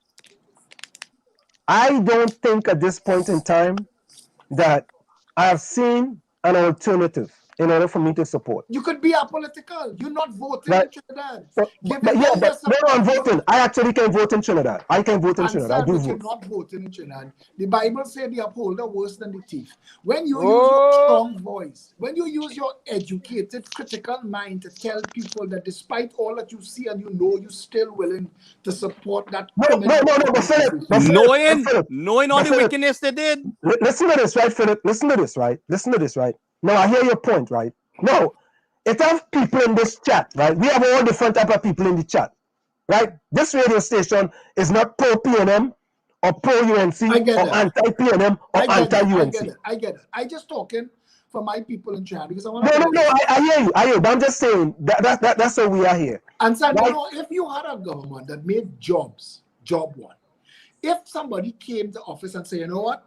I don't think at this point in time that I have seen an alternative in order for me to support. You could be apolitical. You're not voting in Trinidad. I'm voting. I actually can vote in Trinidad. I can vote in Trinidad. I do vote. You're not voting in Trinidad. The Bible says the upholder worse than the thief. When you use your strong voice, when you use your educated, critical mind to tell people that despite all that you see and you know, you're still willing to support that. Knowing all the wickedness they did. Listen to this, right, Philip? Listen to this, right? No, I hear your point, right? No, it has people in this chat, right? We have all different type of people in the chat, right? This radio station is not pro-PNM or pro-UNC or anti-PNM or anti-UNC. I get it. I just talking for my people in chat because I want to... No, I hear you. But I'm just saying that's why we are here. And so, right? If you had a government that made job one, if somebody came to office and say, you know what?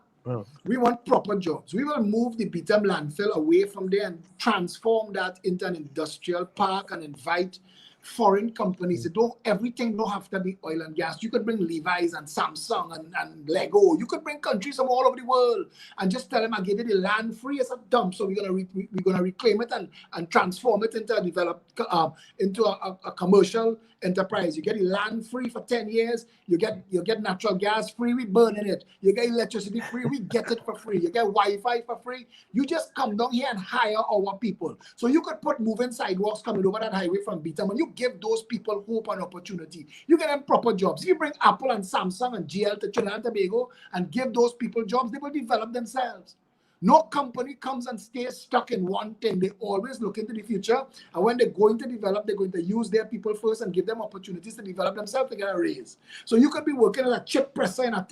We want proper jobs. We will move the Beetham landfill away from there and transform that into an industrial park and invite foreign companies. Everything don't have to be oil and gas. You could bring Levi's and Samsung and Lego. You could bring countries from all over the world and just tell them, I give you the land free as a dump. So we're gonna reclaim it and transform it into a commercial enterprise. You get the land free for 10 years. You get natural gas free. We burning it. You get electricity free. We get it for free. You get Wi-Fi for free. You just come down here and hire our people. So you could put moving sidewalks coming over that highway from Beetham, and you give those people hope and opportunity. You get them proper jobs. If you bring Apple and Samsung and GL to Trinidad and Tobago and give those people jobs, they will develop themselves. No company comes and stays stuck in one thing. They always look into the future. And when they're going to develop, they're going to use their people first and give them opportunities to develop themselves to get a raise. So you could be working as a chip presser in an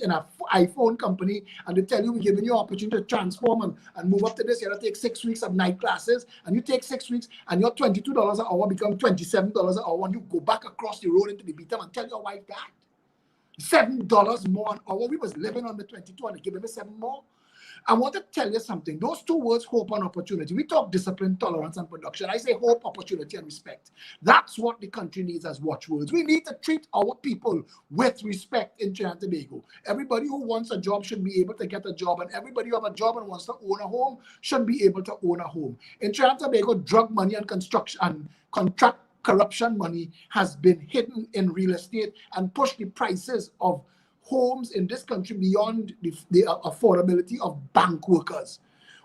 iPhone company, and they tell you, we're giving you an opportunity to transform and move up to this. You have to take 6 weeks of night classes, and you take 6 weeks, and your $22 an hour become $27 an hour, and you go back across the road into the Beetham and tell your wife that. $7 more an hour. We was living on the 22 and giving me 7 more. I want to tell you something. Those 2 words, hope and opportunity. We talk discipline, tolerance, and production. I say hope, opportunity, and respect. That's what the country needs as watchwords. We need to treat our people with respect in Trinidad and Tobago. Everybody who wants a job should be able to get a job, and everybody who has a job and wants to own a home should be able to own a home. In Trinidad and Tobago, drug money and construction and contract corruption money has been hidden in real estate and pushed the prices of homes in this country beyond the affordability of bank workers.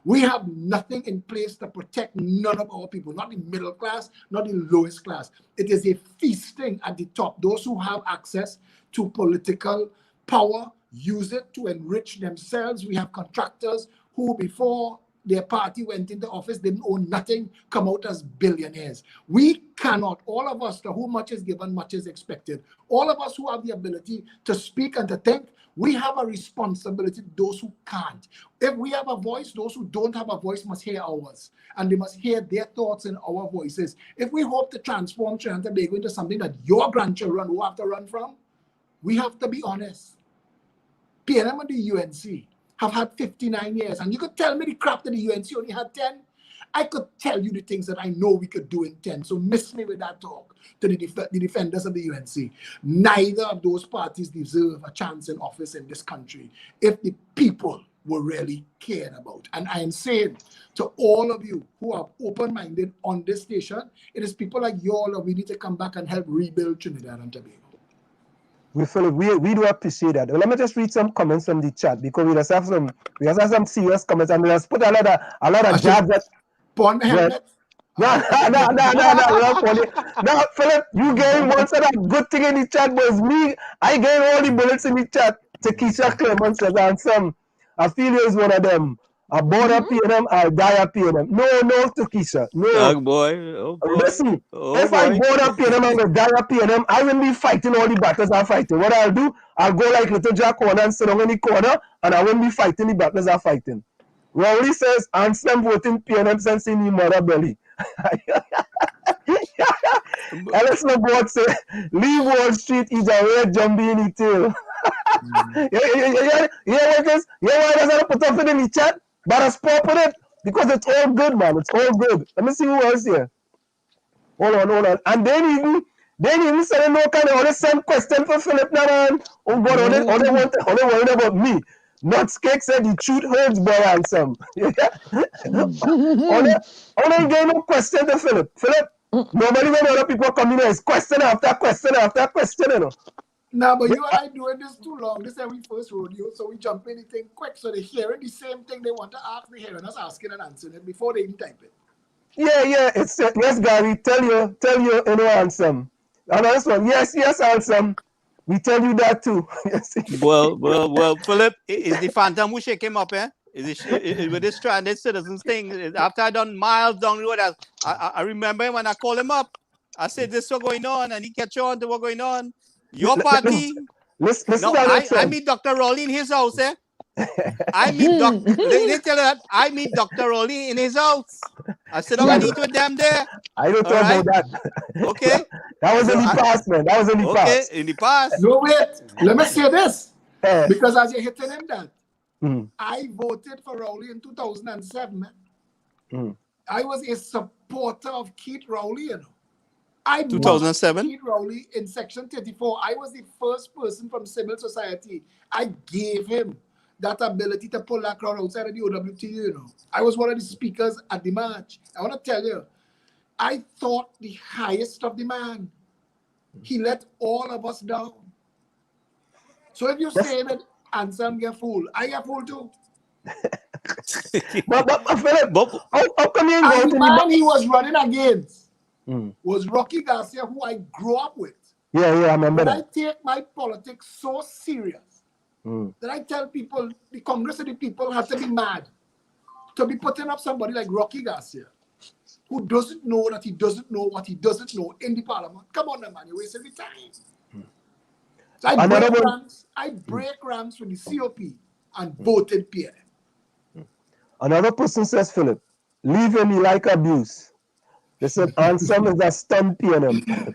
We have nothing in place to protect none of our people, not the middle class, not the lowest class. It is a feasting at the top. Those who have access to political power use it to enrich themselves. We have contractors who, before their party went into office, didn't own nothing, come out as billionaires. We cannot, all of us, to whom much is given, much is expected. All of us who have the ability to speak and to think, we have a responsibility to those who can't. If we have a voice, those who don't have a voice must hear ours. And they must hear their thoughts in our voices. If we hope to transform Trinidad and Tobago into something that your grandchildren will have to run from, we have to be honest. PNM and the UNC have had 59 years. And you could tell me the crap that the UNC only had 10. I could tell you the things that I know we could do in 10. So miss me with that talk to the defenders of the UNC. Neither of those parties deserve a chance in office in this country if the people were really cared about. And I am saying to all of you who are open-minded on this station, it is people like you all that we need to come back and help rebuild Trinidad and Tobago. Phillip, we do appreciate that. Well, let me just read some comments from the chat because we just have some serious comments and we just put a lot of jabs at Pawn helmet. No, Phillip, you gave one set of good thing in the chat, but it's me. I gave all the bullets in the chat to Keisha Clemens and some. I feel is one of them. I born a PNM, I die a PNM. No, to Keisha. No. Oh boy. Listen, if I born a PNM and I die a PNM, I will be fighting all the battles I'm fighting. What I'll do, I'll go like Little Jack corner and sit down in the corner, and I won't be fighting the battles I'm fighting. Rowley says, Anselm voting PNM since in the mother belly. Alice McGraw say, leave Wall Street is a red jumpy in the tail. Why does I put up it in the chat? But I spoke with it because it's all good, man. It's all good. Let me see who else here. Hold on. And then even said no kind of other same question for Phillip now, man. Oh God, all they worried about me. Nutscake said the truth hurts, boy, and some. Only gave no question to Phillip. Phillip, normally when other people come in here, it's question after question after question, you know. No, but you and I doing this too long. This is our first rodeo, so we jump anything quick. So they hearing the same thing they want to ask, they hearing us asking and answering it before they even type it. Yeah. It's yes, Gary. Tell you, Ansem. And this one, yes, Ansem. We tell you that too. well, Phillip, is the phantom who shake him up, eh? Is with this stranded citizens thing? After I done miles down the road, I remember when I called him up. I said this was going on, and he catch on to what going on. Your party. Listen, I meet Dr. Rowley in his house, eh? They tell her that I meet Dr. Rowley in his house. I sit down and eat with them there. I don't talk about that. Okay. That was in the past, man. That was in the past. Okay, in the past. No, wait. Let me say this. Because as you're hitting him that, I voted for Rowley in 2007, man. I was a supporter of Keith Rowley, you know. I 2007 Keith Rowley in Section 34. I was the first person from civil society. I gave him that ability to pull that crowd outside of the OWT, you know. I was one of the speakers at the march. I want to tell you, I thought the highest of the man. He let all of us down. So if you say that Anselm get fooled, I get fooled too. but Phillip, how come you and the man he was running against was Rocky Garcia, who I grew up with. Yeah, I remember that. I take my politics so serious that I tell people the Congress of the People has to be mad to be putting up somebody like Rocky Garcia, who doesn't know that he doesn't know what he doesn't know in the parliament. Come on, man, you're wasting your time. So I break ranks with the COP and voted Pierre. Another person says, Phillip, leave him, he like abuse. They said, Anselm is a stunned PNM.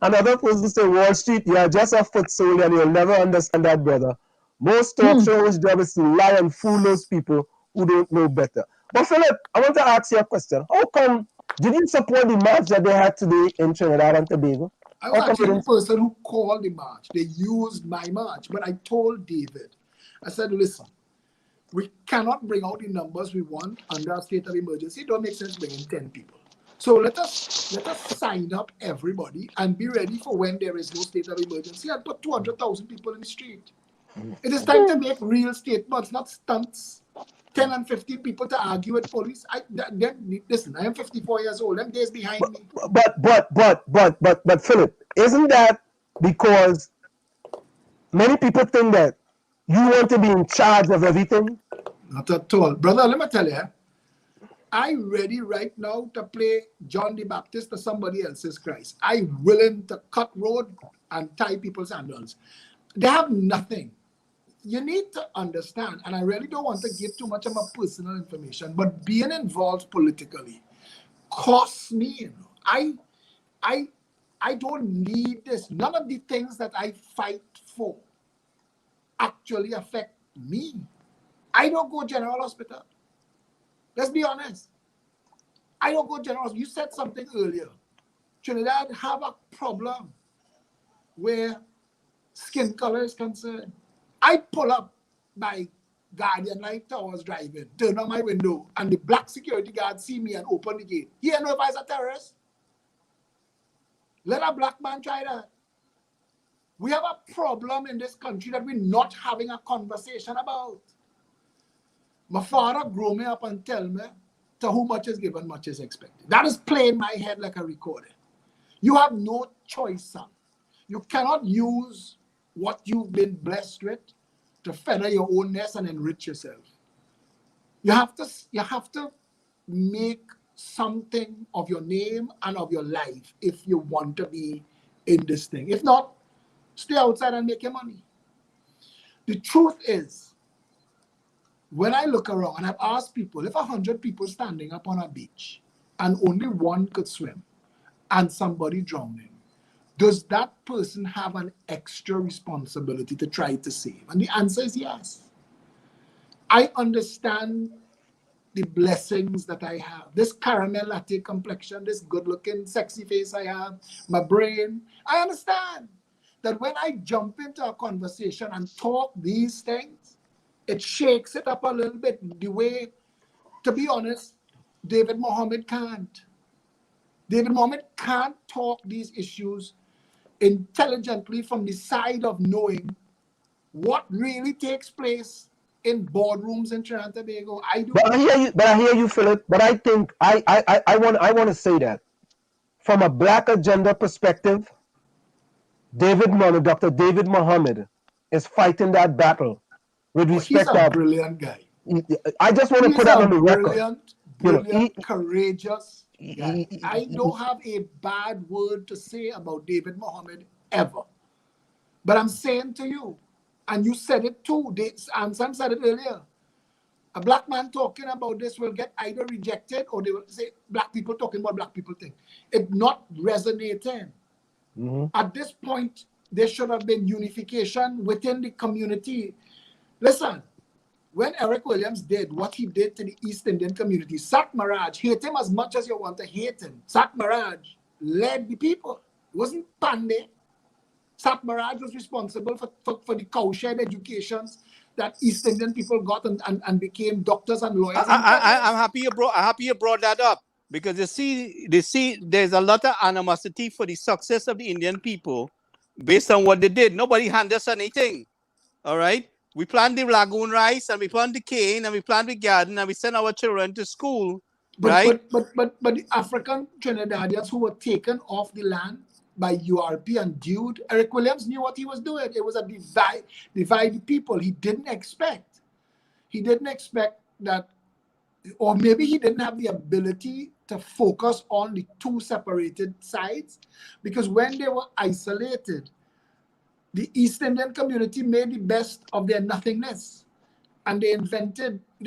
Another person said, Wall Street, you are just a foot soldier and you'll never understand that, brother. Most talk shows job is to lie and fool those people who don't know better. But Phillip, I want to ask you a question. How come, did you support the march that they had today in Trinidad and Tobago? I was actually the person who called the march. They used my march. But I told David, I said, listen, we cannot bring out the numbers we want under a state of emergency. It don't make sense bringing 10 people. So let us sign up everybody and be ready for when there is no state of emergency and put 200,000 people in the street. It is time to make real statements, not stunts. 10 and 15 people to argue with police. Listen, I am 54 years old. Them days behind me. But Phillip, isn't that because many people think that you want to be in charge of everything. Not at all. Brother, let me tell you, I'm ready right now to play John the Baptist to somebody else's Christ. I'm willing to cut road and tie people's sandals. They have nothing. You need to understand, and I really don't want to give too much of my personal information, but being involved politically costs me. You know. I don't need this. None of the things that I fight for actually affect me. I don't go General Hospital. Let's be honest. I don't go General Hospital. You said something earlier. Trinidad have a problem where skin color is concerned. I pull up by Guardian Light Towers driving, turn on my window, and the black security guard see me and open the gate. He don't know if I was a terrorist. Let a black man try that. We have a problem in this country that we're not having a conversation about. My father grew me up and tell me, to whom much is given, much is expected. That is playing my head like a recorder. You have no choice, son. You cannot use what you've been blessed with to feather your own nest and enrich yourself. You have to make something of your name and of your life if you want to be in this thing. If not, stay outside and make your money. The truth is, when I look around and I've asked people, if 100 people standing up on a beach and only one could swim and somebody drowning, does that person have an extra responsibility to try to save? And the answer is yes. I understand the blessings that I have. This caramel latte complexion, this good-looking, sexy face I have, my brain. I understand that when I jump into a conversation and talk these things, it shakes it up a little bit the way, to be honest, David Mohammed can't. David Mohammed can't talk these issues intelligently from the side of knowing what really takes place in boardrooms in Trinidad and Tobago. I do. But I hear you, Phillip. But I think I want to say that from a black agenda perspective, Dr. David Mohammed is fighting that battle with respect. He's a brilliant guy. I just want to put that on the record. Brilliant, courageous guy. I don't have a bad word to say about David Mohammed ever. But I'm saying to you, and you said it too, and Sam said it earlier, a black man talking about this will get either rejected or they will say black people talking about black people thing. It's not resonating. Mm-hmm. At this point, there should have been unification within the community. Listen, when Eric Williams did what he did to the East Indian community, Sak Maraj, hate him as much as you want to hate him. Sak Maraj led the people. It wasn't Pandey. Sak Maraj was responsible for the cowshed educations that East Indian people got and became doctors and lawyers. I'm happy you brought that up, because you see, there's a lot of animosity for the success of the Indian people based on what they did. Nobody handed us anything. All right. We plant the lagoon rice and we plant the cane and we plant the garden and we send our children to school. Right? But the African Trinidadians who were taken off the land by URP and Dude, Eric Williams knew what he was doing. It was a divide the people. He didn't expect that, or maybe he didn't have the ability to focus on the two separated sides, because when they were isolated, the East Indian community made the best of their nothingness, and they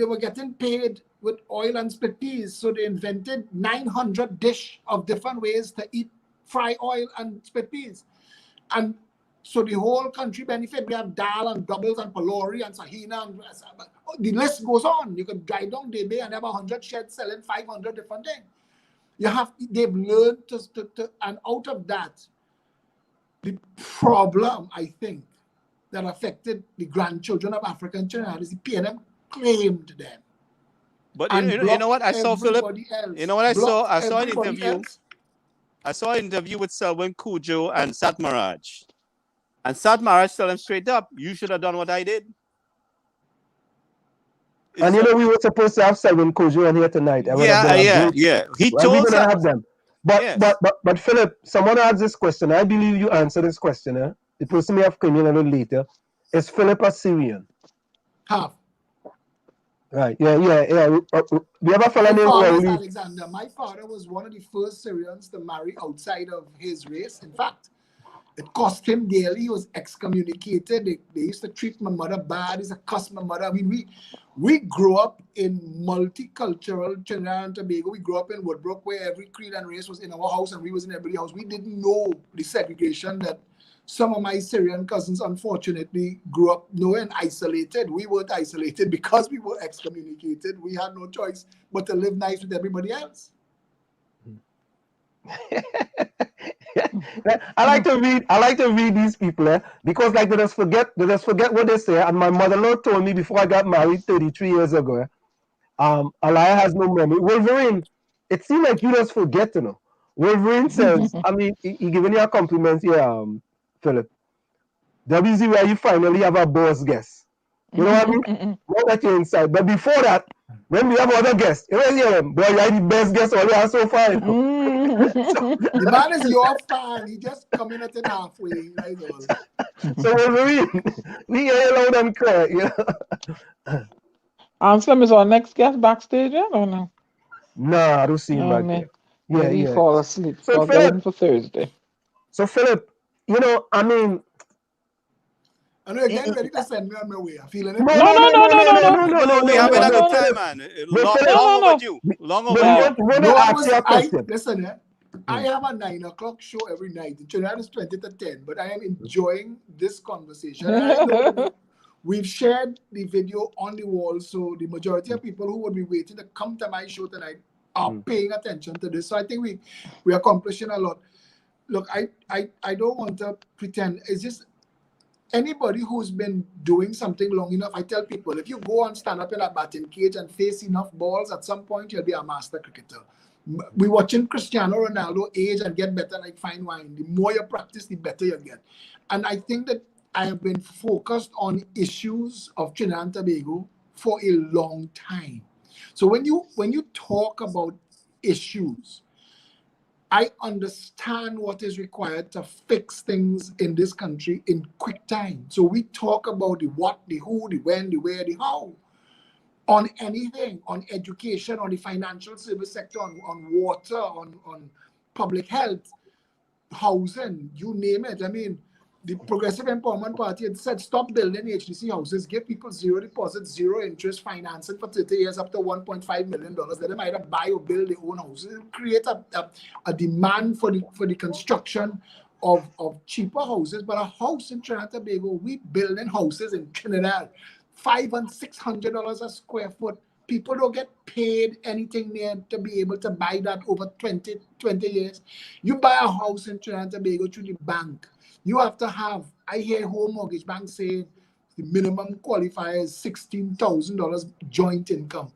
were getting paid with oil and split peas, so they invented 900 dish of different ways to eat fry oil and split peas. And so the whole country benefit. We have dal and doubles and palori and sahina, and the list goes on. You could drive down Debe and have 100 sheds selling 500 different things. They've learned to and out of that, the problem, I think, that affected the grandchildren of African Trinidad is the PNM claimed them. But you know what I saw, Phillip? You know what I saw? I saw an interview. Else. I saw an interview with Selwyn, Cudjoe, and Satmaraj. And Satmaraj told him straight up, you should have done what I did. And we were supposed to have Selwyn, Cudjoe on here tonight. Yeah. He told we're gonna have them. But Phillip, someone asked this question. I believe you answered this question. the person may have come in a little later. Is Phillip a Syrian? Half. Right. Yeah. We have a fellow My named father is Raoul. Alexander. My father was one of the first Syrians to marry outside of his race. In fact, it cost him dearly. He was excommunicated. They used to treat my mother bad. He used to cuss my mother. I mean, we grew up in multicultural Trinidad and Tobago. We grew up in Woodbrook, where every creed and race was in our house and we was in everybody's house. We didn't know the segregation that some of my Syrian cousins, unfortunately, grew up knowing. Isolated. We weren't isolated because we were excommunicated. We had no choice but to live nice with everybody else. I like to read these people because like they just forget what they say. And my mother-in-law told me before I got married 33 years ago, Alaya has no memory. Wolverine, it seems like you just forget to know. Wolverine says, I mean, he giving you a compliment here, Phillip. WZ, where you finally have a boss guest. You know what I mean? Not that you're inside. But before that, when we have other guests, you know, yeah, boy, you're the best guest all you have so far. You know? The man is your fan. He just coming at it halfway. That's all. So Wolverine, we hear you loud and clear, you know. Slim is our next guest backstage yet or no? Nah, I don't see him back there. Maybe he fall asleep. So I'll get him for Thursday. So Phillip, you know, I mean, I know you're getting ready to send me on my way. I'm feeling it. No, we haven't had a time, man. Long overdue. Long overdue. Listen, I have a 9 o'clock show every night. In Trinidad is 20 to 10, but I am enjoying this conversation. We've shared the video on the wall, so the majority of people who would be waiting to come to my show tonight are paying attention to this. So I think we're accomplishing a lot. Look, I don't want to pretend. It's just anybody who's been doing something long enough. I tell people, if you go and stand up in a batting cage and face enough balls, at some point you'll be a master cricketer. We're watching Cristiano Ronaldo age and get better like fine wine. The more you practice, the better you get. And I think that I have been focused on issues of Trinidad and Tobago for a long time. So when you talk about issues, I understand what is required to fix things in this country in quick time. So we talk about the what, the who, the when, the where, the how. On anything, on education, on the financial service sector, on water, on public health, housing, you name it. I mean, the Progressive Empowerment Party had said, stop building HDC houses, give people zero deposit, zero interest financing for 30 years up to $1.5 million. Let them either buy or build their own houses. It'll create a demand for the construction of cheaper houses. But a house in Trinidad and Tobago, we building houses in Trinidad, $500 and $600 a square foot. People don't get paid anything near to be able to buy that over 20 years. You buy a house in Trinidad and Tobago through the bank. You have to have, I hear home mortgage banks say the minimum qualifier is $16,000 joint income.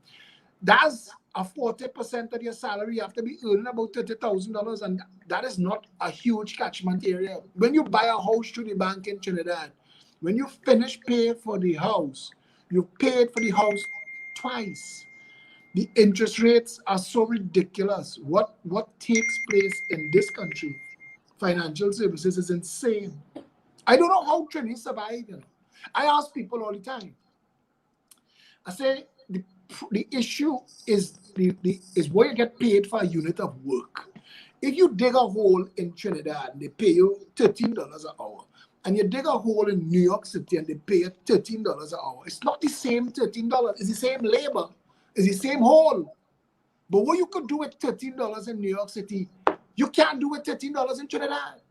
That's a 40% of your salary. You have to be earning about $30,000, and that is not a huge catchment area. When you buy a house through the bank in Trinidad, when you finish paying for the house, you paid for the house twice. The interest rates are so ridiculous. What takes place in this country? Financial services is insane. I don't know how Trini survive. You know, I ask people all the time. I say the issue is is what you get paid for a unit of work. If you dig a hole in Trinidad and they pay you $13 an hour, and you dig a hole in New York City and they pay you $13 an hour, it's not the same $13. It's the same labor. It's the same hole. But what you could do with $13 in New York City, you can't do with $13 in Trinidad.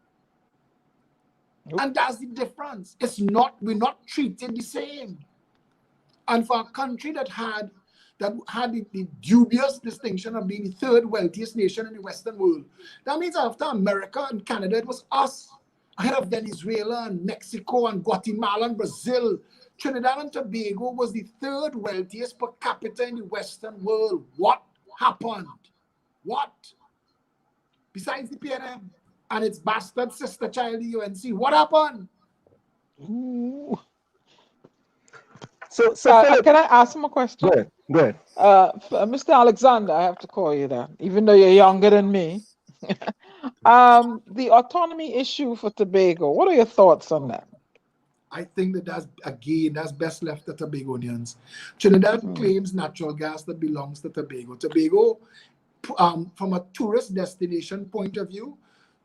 Nope. And that's the difference. We're not treated the same. And for a country that had the dubious distinction of being the third wealthiest nation in the Western world, that means after America and Canada, it was us. Ahead of Venezuela and Mexico and Guatemala and Brazil. Trinidad and Tobago was the third wealthiest per capita in the Western world. What happened? What? Besides the PNM and its bastard sister child, the UNC, what happened? Ooh. So Phillip, can I ask him a question? Go ahead. Mr. Alexander, I have to call you that, even though you're younger than me. The autonomy issue for Tobago. What are your thoughts on that? I think that's best left to Tobagonians. Trinidad claims natural gas that belongs to Tobago. Tobago, from a tourist destination point of view,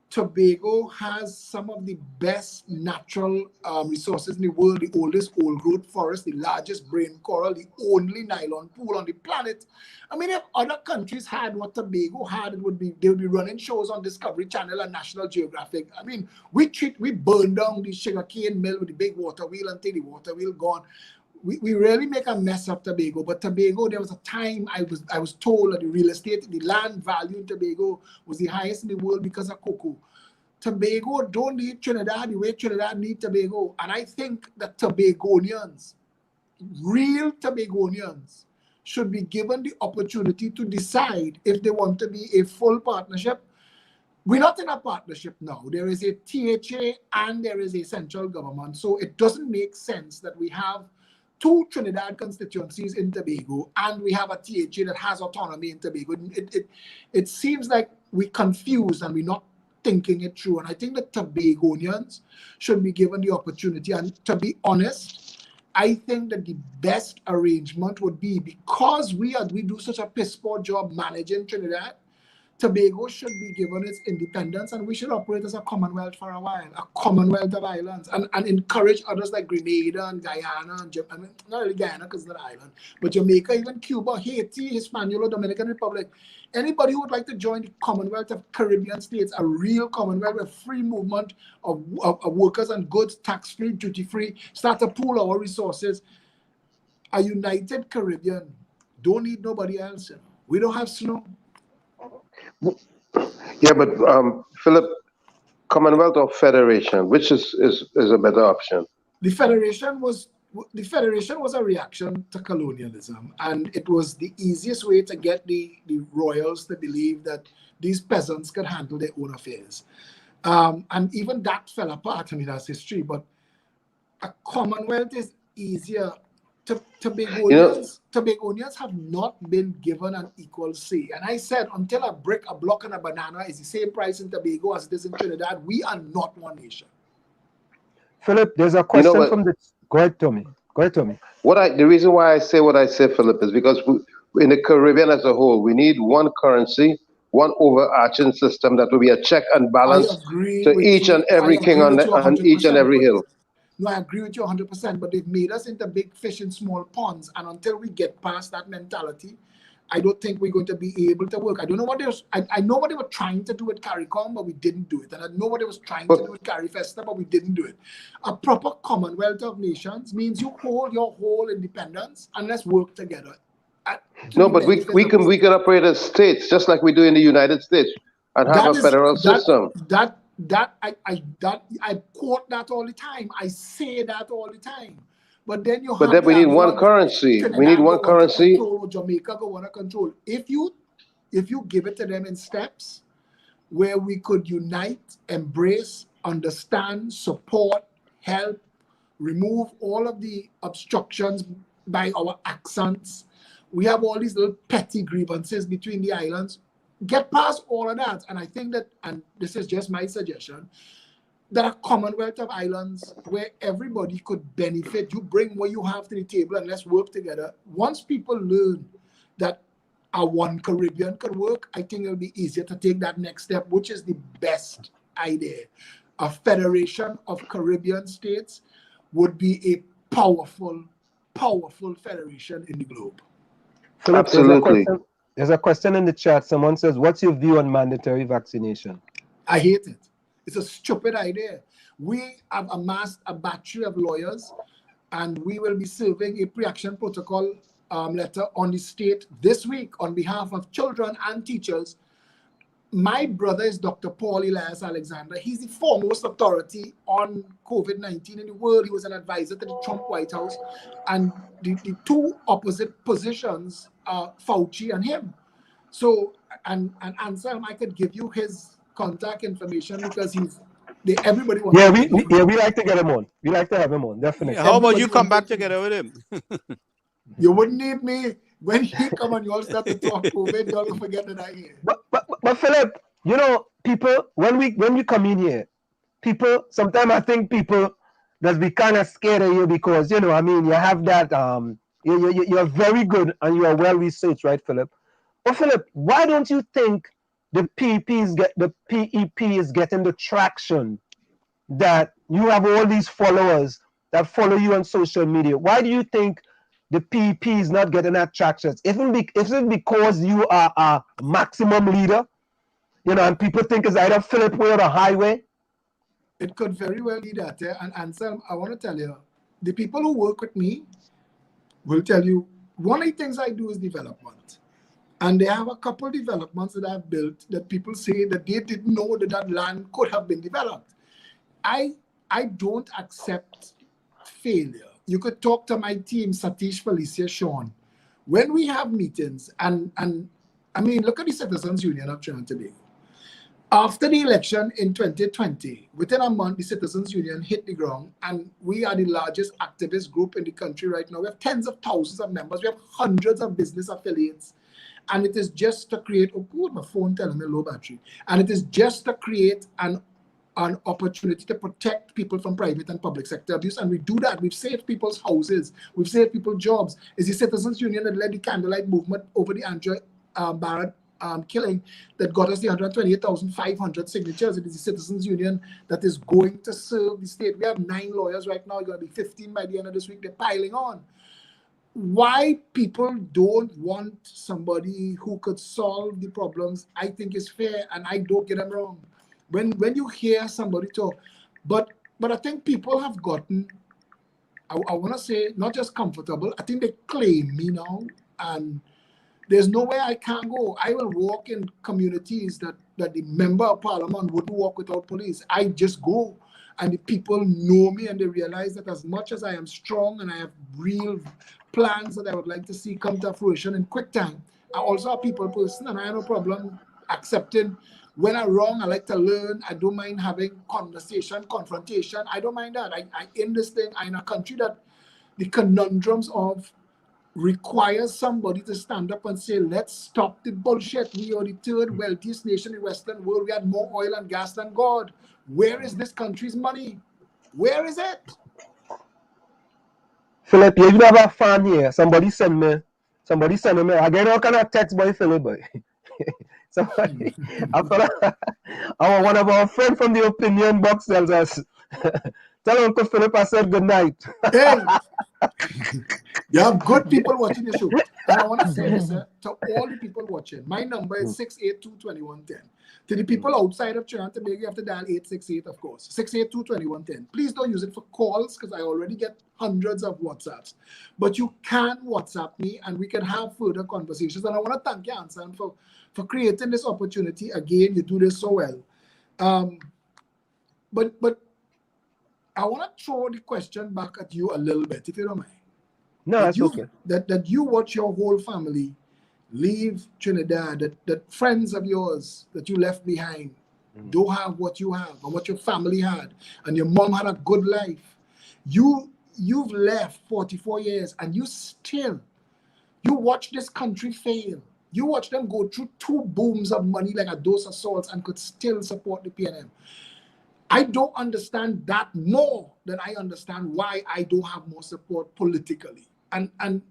Tobago has some of the best natural resources in the world, the oldest old-growth forest, the largest brain coral, the only nylon pool on the planet. I mean, if other countries had what Tobago had, they would be running shows on Discovery Channel and National Geographic. I mean, we burn down the sugarcane mill with the big water wheel until the water wheel gone. We really make a mess of Tobago, but Tobago, there was a time I was told that the real estate, the land value in Tobago was the highest in the world because of cocoa. Tobago don't need Trinidad the way Trinidad need Tobago. And I think that Tobagonians, real Tobagonians, should be given the opportunity to decide if they want to be a full partnership. We're not in a partnership now. There is a THA and there is a central government. So it doesn't make sense that we have two Trinidad constituencies in Tobago, and we have a THA that has autonomy in Tobago. It seems like we confuse and we're not thinking it through. And I think that Tobagonians should be given the opportunity. And to be honest, I think that the best arrangement would be, because we do such a piss poor job managing Trinidad, Tobago should be given its independence, and we should operate as a commonwealth for a while, a commonwealth of islands, and encourage others like Grenada and Guyana, and I mean, not really Guyana because it's not an island, but Jamaica, even Cuba, Haiti, Hispaniola, Dominican Republic. Anybody who would like to join the Commonwealth of Caribbean states, a real commonwealth with free movement of workers and goods, tax-free, duty-free, start to pool our resources. A united Caribbean don't need nobody else. You know? We don't have snow. Yeah, but Phillip, Commonwealth or Federation, which is a better option? The Federation was a reaction to colonialism, and it was the easiest way to get the royals to believe that these peasants could handle their own affairs. And even that fell apart. I mean, that's history, but a Commonwealth is easier. Tobagonians have not been given an equal say. And I said, until a block, and a banana is the same price in Tobago as it is in Trinidad, we are not one nation. Phillip, there's a question from the... Go ahead, Tommy. The reason why I say what I say, Phillip, is because in the Caribbean as a whole, we need one currency, one overarching system that will be a check and balance to each and every king on each and every hill. No, I agree with you 100%, but they've made us into big fish in small ponds. And until we get past that mentality, I don't think we're going to be able to work. I don't know what I know what they were trying to do at CARICOM, but we didn't do it. And I know what they was trying to do at CARIFESTA, but we didn't do it. A proper Commonwealth of Nations means you hold your whole independence and let's work together. No, but we can operate as states, just like we do in the United States, and have a federal system. I quote that all the time. I say that all the time. But then we need one currency. We need one currency. Jamaica go want to control. If you give it to them in steps, where we could unite, embrace, understand, support, help, remove all of the obstructions by our accents. We have all these little petty grievances between the islands. Get past all of that, and I think that, and this is just my suggestion, that a Commonwealth of Islands where everybody could benefit. You bring what you have to the table and let's work together. Once people learn that a one Caribbean could work, I think it'll be easier to take that next step, which is the best idea. A federation of Caribbean states would be a powerful, powerful federation in the globe. Phillip, absolutely. There's a question in the chat. Someone says, what's your view on mandatory vaccination? I hate it. It's a stupid idea. We have amassed a battery of lawyers, and we will be serving a pre-action protocol letter on the state this week on behalf of children and teachers. My brother is Dr. Paul Elias Alexander. He's the foremost authority on COVID-19 in the world. He was an advisor to the Trump White House. And the two opposite positions are Fauci and him. So, and Anselm, I could give you his contact information because everybody wants we like to get him on. We like to have him on, definitely. Yeah, how about you come back together with him? You wouldn't need me. When he come and you all start to talk COVID, you all forget that I hear. But Phillip, you know, people, when we come in here, people, sometimes I think people that be kind of scared of you because, you know, I mean, you have that, you're very good and you are well researched, right, Philip? But Philip, why don't you think the PEP is getting the traction that you have all these followers that follow you on social media? Why do you think the PEP is not getting that traction? Is it because you are a maximum leader, you know, and people think it's either Philip Way or the highway? It could very well be that. And Sam, I want to tell you, the people who work with me will tell you, one of the things I do is development. And they have a couple developments that I've built that people say that they didn't know that that land could have been developed. I don't accept failure. You could talk to my team, Satish, Felicia, Sean. When we have meetings, and I mean, look at the Citizens Union of Trinidad and Tobago. After the election in 2020, within a month, the Citizens Union hit the ground, and we are the largest activist group in the country right now. We have tens of thousands of members. We have hundreds of business affiliates. And it is just to create, oh, good, my phone telling me low battery. And it is just to create an opportunity to protect people from private and public sector abuse. And we do that. We've saved people's houses. We've saved people's jobs. It's the Citizens Union that led the candlelight movement over the Andrew Barrett killing that got us the 128,500 signatures. It is the Citizens Union that is going to serve the state. We have 9 lawyers right now. It's going to be 15 by the end of this week. They're piling on. Why people don't want somebody who could solve the problems, I think is fair, and I don't get them wrong. When you hear somebody talk, but I think people have gotten, I want to say, not just comfortable, I think they claim me now, and there's nowhere I can't go. I will walk in communities that the member of parliament wouldn't walk without police. I just go, and the people know me, and they realize that as much as I am strong and I have real plans that I would like to see come to fruition in quick time, I also a people person, and I have no problem accepting when I'm wrong. I like to learn. I don't mind having conversation, confrontation. I don't mind that. I in this thing, I'm in a country that the conundrums of requires somebody to stand up and say, let's stop the bullshit. We are the third wealthiest nation in the Western world. We had more oil and gas than God. Where is this country's money? Where is it? Philip, you have a fan here. Somebody send me. I get all kind of text by Philip, boy. Somebody, one of our friends from the opinion box tells us, tell Uncle Philip I said good night. Hey, you have good people watching the show. And I want to say this to all the people watching. My number is 682-2110. To the people outside of Trinidad and Tobago, you have to dial 868, of course. 682-2110. Please don't use it for calls because I already get hundreds of WhatsApps. But you can WhatsApp me and we can have further conversations. And I want to thank you, Ansan, for creating this opportunity. Again, you do this so well. But I want to throw the question back at you a little bit, if you don't mind. No, that's okay. That you watch your whole family leave Trinidad, that friends of yours that you left behind don't have what you have and what your family had, and your mom had a good life. You've left 44 years and you watch this country fail. You watch them go through 2 booms of money like a dose of salt and could still support the PNM. I don't understand that more than I understand why I don't have more support politically. And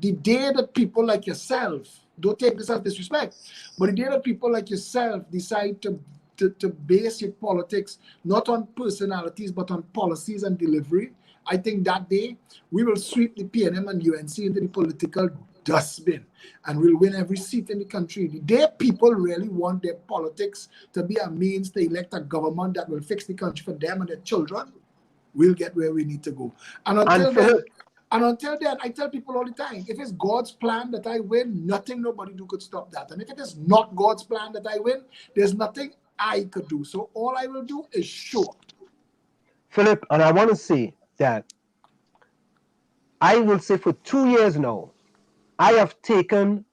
the day that people like yourself, don't take this as disrespect, but the day that people like yourself decide to base your politics not on personalities but on policies and delivery, I think that day we will sweep the PNM and UNC into the political dustbin and we'll win every seat in the country. The day people really want their politics to be a means to elect a government that will fix the country for them and their children, we'll get where we need to go. And until then, I tell people all the time, if it's God's plan that I win, nothing nobody do could stop that. And if it is not God's plan that I win, there's nothing I could do. So all I will do is show up. Philip, and I want to say that I will say for 2 years now, I have taken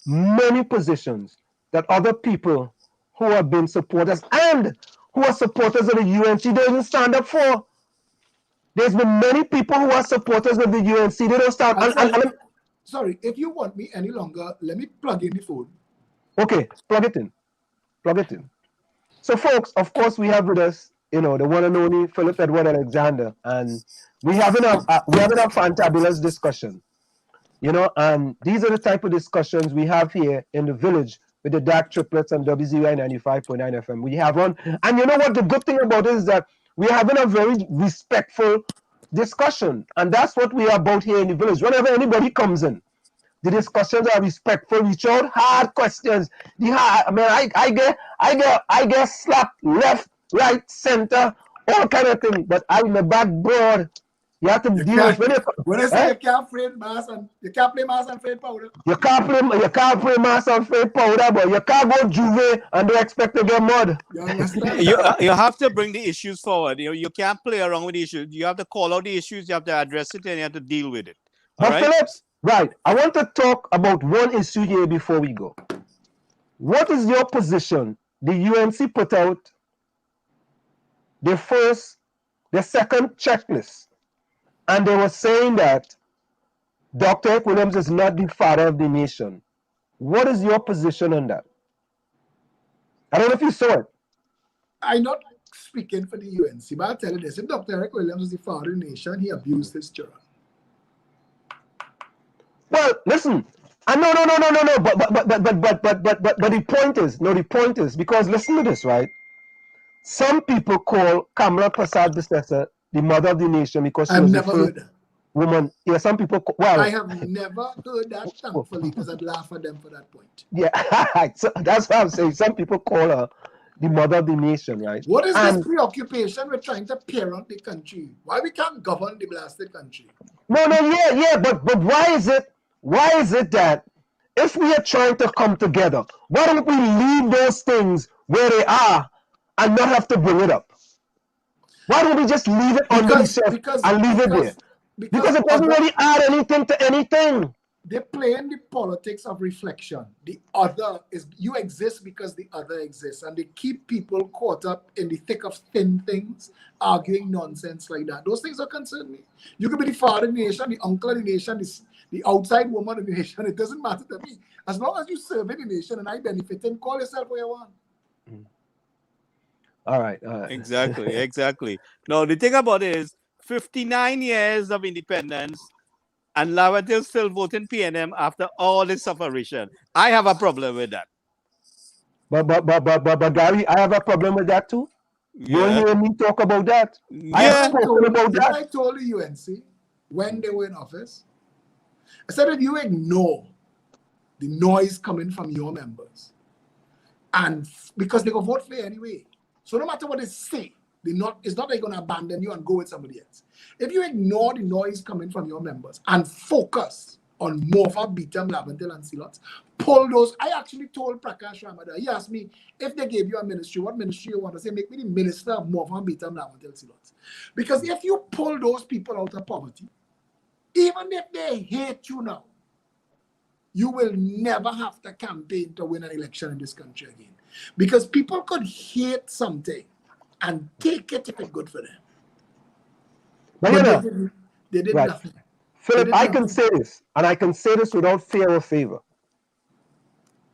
many positions that other people who have been supporters and who are supporters of the UNC don't stand up for. There's been many people who are supporters of the UNC. They don't stand. Sorry, if you want me any longer, let me plug in the phone. Okay, plug it in. Plug it in. So, folks, of course, we have with us, the one and only Phillip Edward Alexander, and we're having a fantabulous discussion, and these are the type of discussions we have here in the village with the Dark Triplets and WZY 95.9 FM. We have on, and you know what? The good thing about it is that we're having a very respectful discussion, and that's what we are about here in the village. Whenever anybody comes in, the discussions are respectful. We showed hard questions. I get slapped left, right, center, all kind of things. But I'm the backboard. You have to deal with when I say you can't play mass and you can't play mass and fade powder. You can't play mass and fade powder, but you can't go juve and don't expect to get mud. You have to bring the issues forward. You can't play around with the issues. You have to call out the issues. You have to address it, and you have to deal with it. All right, Phillips. Right. I want to talk about one issue here before we go. What is your position? The UNC put out the second checklist, and they were saying that Dr. Eric Williams is not the father of the nation. What is your position on that? I don't know if you saw it. I'm not speaking for the UNC, but I'll tell you this. If Dr. Eric Williams was the father of the nation, he abused his children. Well, listen. No. But the point is, because listen to this, right? Some people call Kamala Prasad Bissessa the mother of the nation because she was the first woman. Yeah, some people. I have never heard that, thankfully, because I'd laugh at them for that point. Yeah, so that's what I'm saying. Some people call her the mother of the nation, right? What is this preoccupation with trying to parent the country? Why we can't govern the blasted country? No, but why is it that if we are trying to come together, why don't we leave those things where they are and not have to bring it up? Why don't we just leave it on the shelf and leave it there? Because it doesn't really add anything to anything. They play in the politics of reflection. The other is, you exist because the other exists. And they keep people caught up in the thick of thin things, arguing nonsense like that. Those things don't concern me. You could be the father of the nation, the uncle of the nation, the outside woman of the nation. It doesn't matter to me. As long as you serve the nation and I benefit, then call yourself what you want. All right. Exactly. No, the thing about it is 59 years of independence, and Lavender still voting PNM after all this separation. I have a problem with that. But Gary, I have a problem with that too. You don't hear me talk about that. I told the UNC when they were in office, I said if you ignore the noise coming from your members, and because they go vote for you anyway, so no matter what they say, it's not they're going to abandon you and go with somebody else. If you ignore the noise coming from your members and focus on Morpha, Beatam, Laventel, and Silots, pull those. I actually told Prakash Ramada, he asked me, if they gave you a ministry, what ministry you want to say? Make me the minister of Morpha, Beatam, Laventel, Silots. Because if you pull those people out of poverty, even if they hate you now, you will never have to campaign to win an election in this country again. Because people could hate something and take it if it's good for them. But they did nothing. Philip, I can say this, and I can say this without fear or favor.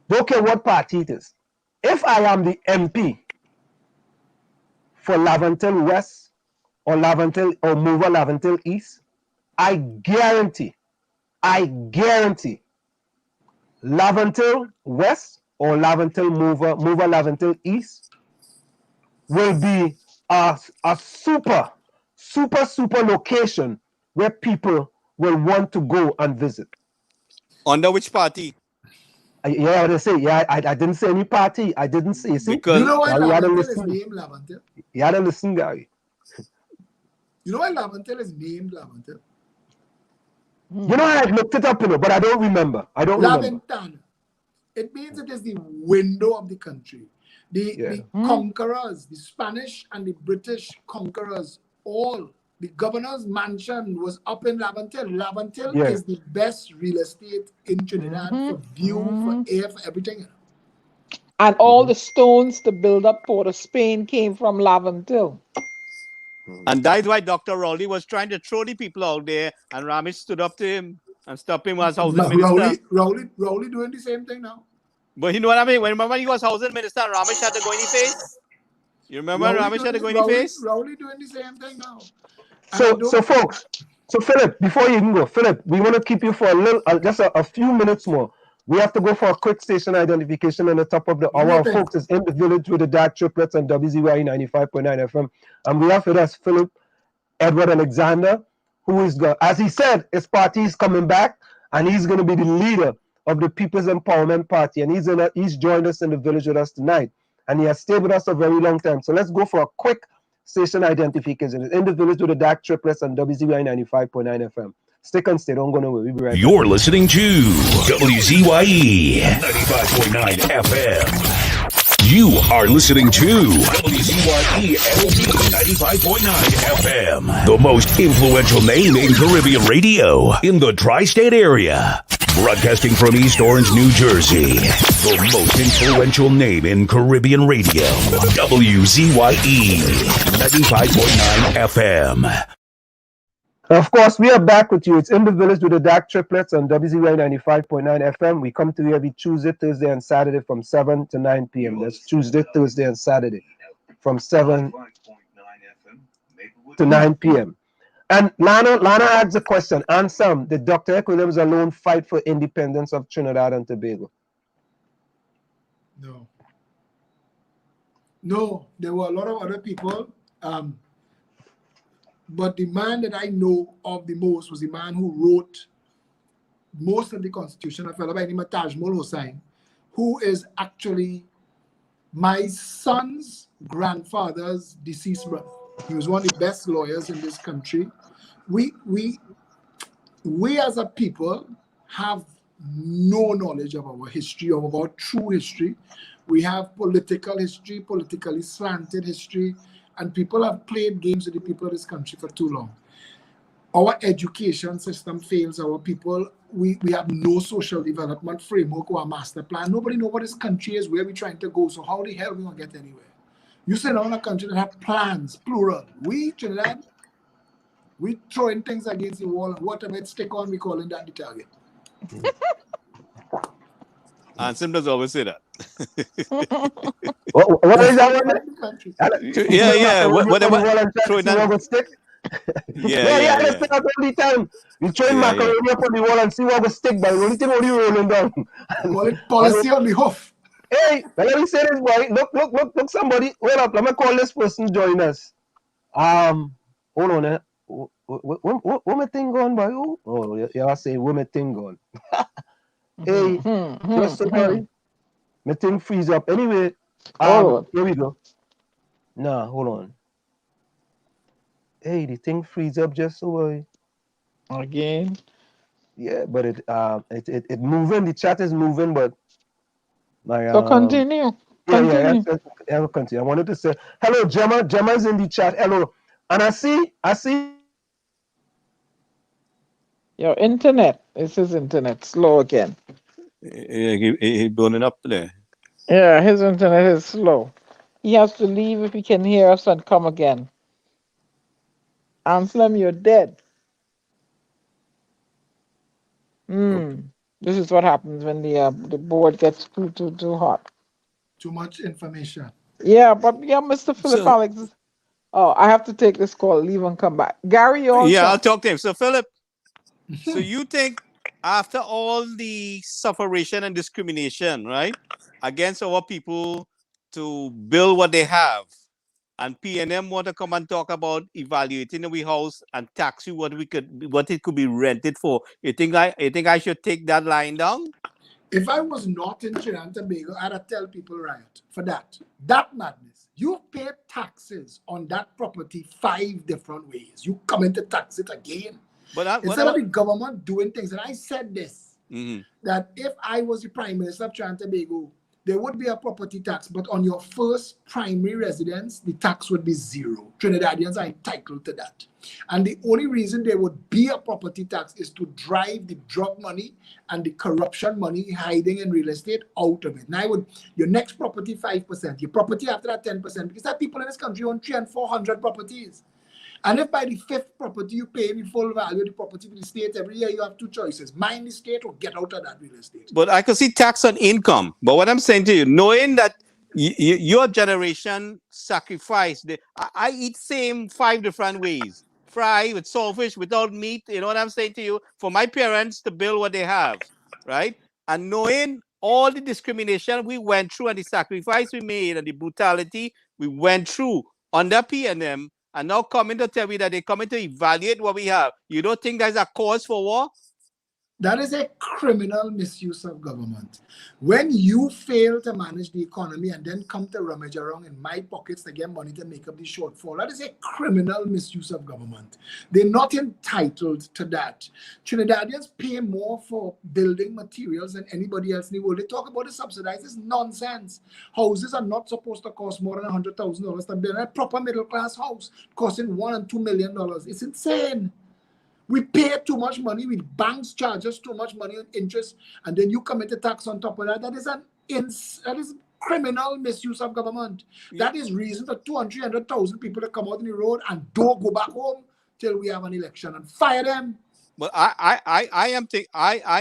Don't care what party it is. If I am the MP for Laventel West or Laventel or Mover Laventel East, I guarantee Laventel West or Laventel Mover Laventel East will be a super location where people will want to go and visit. Under which party? I didn't say any party. I didn't say. See? Because you know why Laventel is named Laventel? You had to listen, Gary. You know why Laventel is named Laventel? You know, I looked it up, but I don't remember. Laventan. It means it is the window of the country. The conquerors, the Spanish and the British conquerors, all the governor's mansion was up in Laventel. Laventel is the best real estate in Trinidad for view, for air, for everything. And all the stones to build up Port of Spain came from Laventel. And that's why Dr. Rowley was trying to throw the people out there, and Ramesh stood up to him and stopped him as housing minister. Rowley doing the same thing now. But you know what I mean? Remember he was housing minister and Ramesh had to go in his face? You remember Ramesh had to go in his face? Rowley doing the same thing now. So folks, Philip, before you even go, Philip, we want to keep you for a little, just a few minutes more. We have to go for a quick station identification on the top of the hour. Folks, is in the village with the dark triplets on WZYE 95.9 FM. And we have with us Philip Edward Alexander, who is, as he said, his party is coming back, and he's going to be the leader of the People's Empowerment Party. And he's joined us in the village with us tonight. And he has stayed with us a very long time. So let's go for a quick station identification. It's in the village with the dark triplets on WZYE 95.9 FM. Stick and stay. Don't go nowhere. We'll be right back. You're listening to WZYE 95.9 FM. You are listening to WZYE 95.9 FM, the most influential name in Caribbean radio in the tri-state area. Broadcasting from East Orange, New Jersey, the most influential name in Caribbean radio, WZYE 95.9 FM. Of course, we are back with you. It's in the village with the dark triplets on WZYE 95.9 FM. We come to you every Tuesday, Thursday, and Saturday from 7 to 9 p.m. That's Tuesday, Thursday, and Saturday from 7 to 9 p.m. And Lana asks a question. Ansem, did Dr. Williams alone fight for independence of Trinidad and Tobago? No, there were a lot of other people. But the man that I know of the most was the man who wrote most of the Constitution, a fellow by the name of Tajmul Hussain, who is actually my son's grandfather's deceased brother. He was one of the best lawyers in this country. We as a people have no knowledge of our history, of our true history. We have political history, politically slanted history, and people have played games with the people of this country for too long. Our education system fails our people. We have no social development framework or a master plan. Nobody knows what this country is, where we're trying to go. So how the hell are we going to get anywhere? You say now in a country that have plans, plural. We, Trinidad, we throwing things against the wall, and whatever it stick on, we calling that the target. And Sim does always say that. What is that? Yeah. Whatever. Throw that. Stick. Yeah. That's the only time. You throw macaroni up on the wall and see what will stick, but the only thing only rolling down. Policy on the hoof. Hey, let me say this, boy. Look, somebody. Wait up. Let me call this person join us. Hold on. What my thing going, boy? Oh, yeah, I say what my thing going. Hey, just sorry. My thing freeze up. Anyway, here we go. Nah, hold on. Hey, the thing freeze up just so again. Yeah, but it moving. The chat is moving, but my so continue. Yeah, I'll continue. I wanted to say hello, Gemma. Gemma's in the chat. Hello, and I see. Your internet. This is internet slow again. Yeah, he burning up there. Yeah, his internet is slow. He has to leave if he can hear us and come again. Anselm, you're dead. This is what happens when the board gets too hot. Too much information. Yeah, but Mr. Phillip Alex. Oh, I have to take this call, leave and come back. Gary, I'll talk to him. So Phillip, so you think after all the sufferation and discrimination, right, against our people to build what they have, and PNM want to come and talk about evaluating the house and tax you what it could be rented for, you think I should take that line down? If I was not in Trinidad and Tobago, I'd tell people riot for that. That madness. You pay taxes on that property 5 different ways. You come in to tax it again. But instead of the government doing things, and I said this, that if I was the Prime Minister of Trinidad and Tobago, there would be a property tax, but on your first primary residence, the tax would be 0. Trinidadians are entitled to that. And the only reason there would be a property tax is to drive the drug money and the corruption money hiding in real estate out of it. Now, your next property, 5%, your property after that, 10%, because there are people in this country own 300 and 400 properties. And if by the 5th property you pay the full value of the property to the state every year, you have two choices: mine the state or get out of that real estate. But I could see tax on income. But what I'm saying to you, knowing that your generation sacrificed, I eat same 5 different ways. Fry with saltfish, without meat. You know what I'm saying to you? For my parents to build what they have, right? And knowing all the discrimination we went through and the sacrifice we made and the brutality we went through under PNM, and now coming to tell me that they're coming to evaluate what we have. You don't think there's a cause for war? That is a criminal misuse of government. When you fail to manage the economy and then come to rummage around in my pockets to get money to make up the shortfall, that is a criminal misuse of government. They're not entitled to that. Trinidadians pay more for building materials than anybody else in the world. They talk about the subsidized. It's nonsense. Houses are not supposed to cost more than $100,000 to build. A proper middle class house costing $1 and $2 million. It's insane. We pay too much money, with banks charge us too much money on interest, and then you commit a tax on top of that. That is criminal misuse of government. Yeah. That is reason for 200,000 people to come out on the road and don't go back home till we have an election and fire them. But I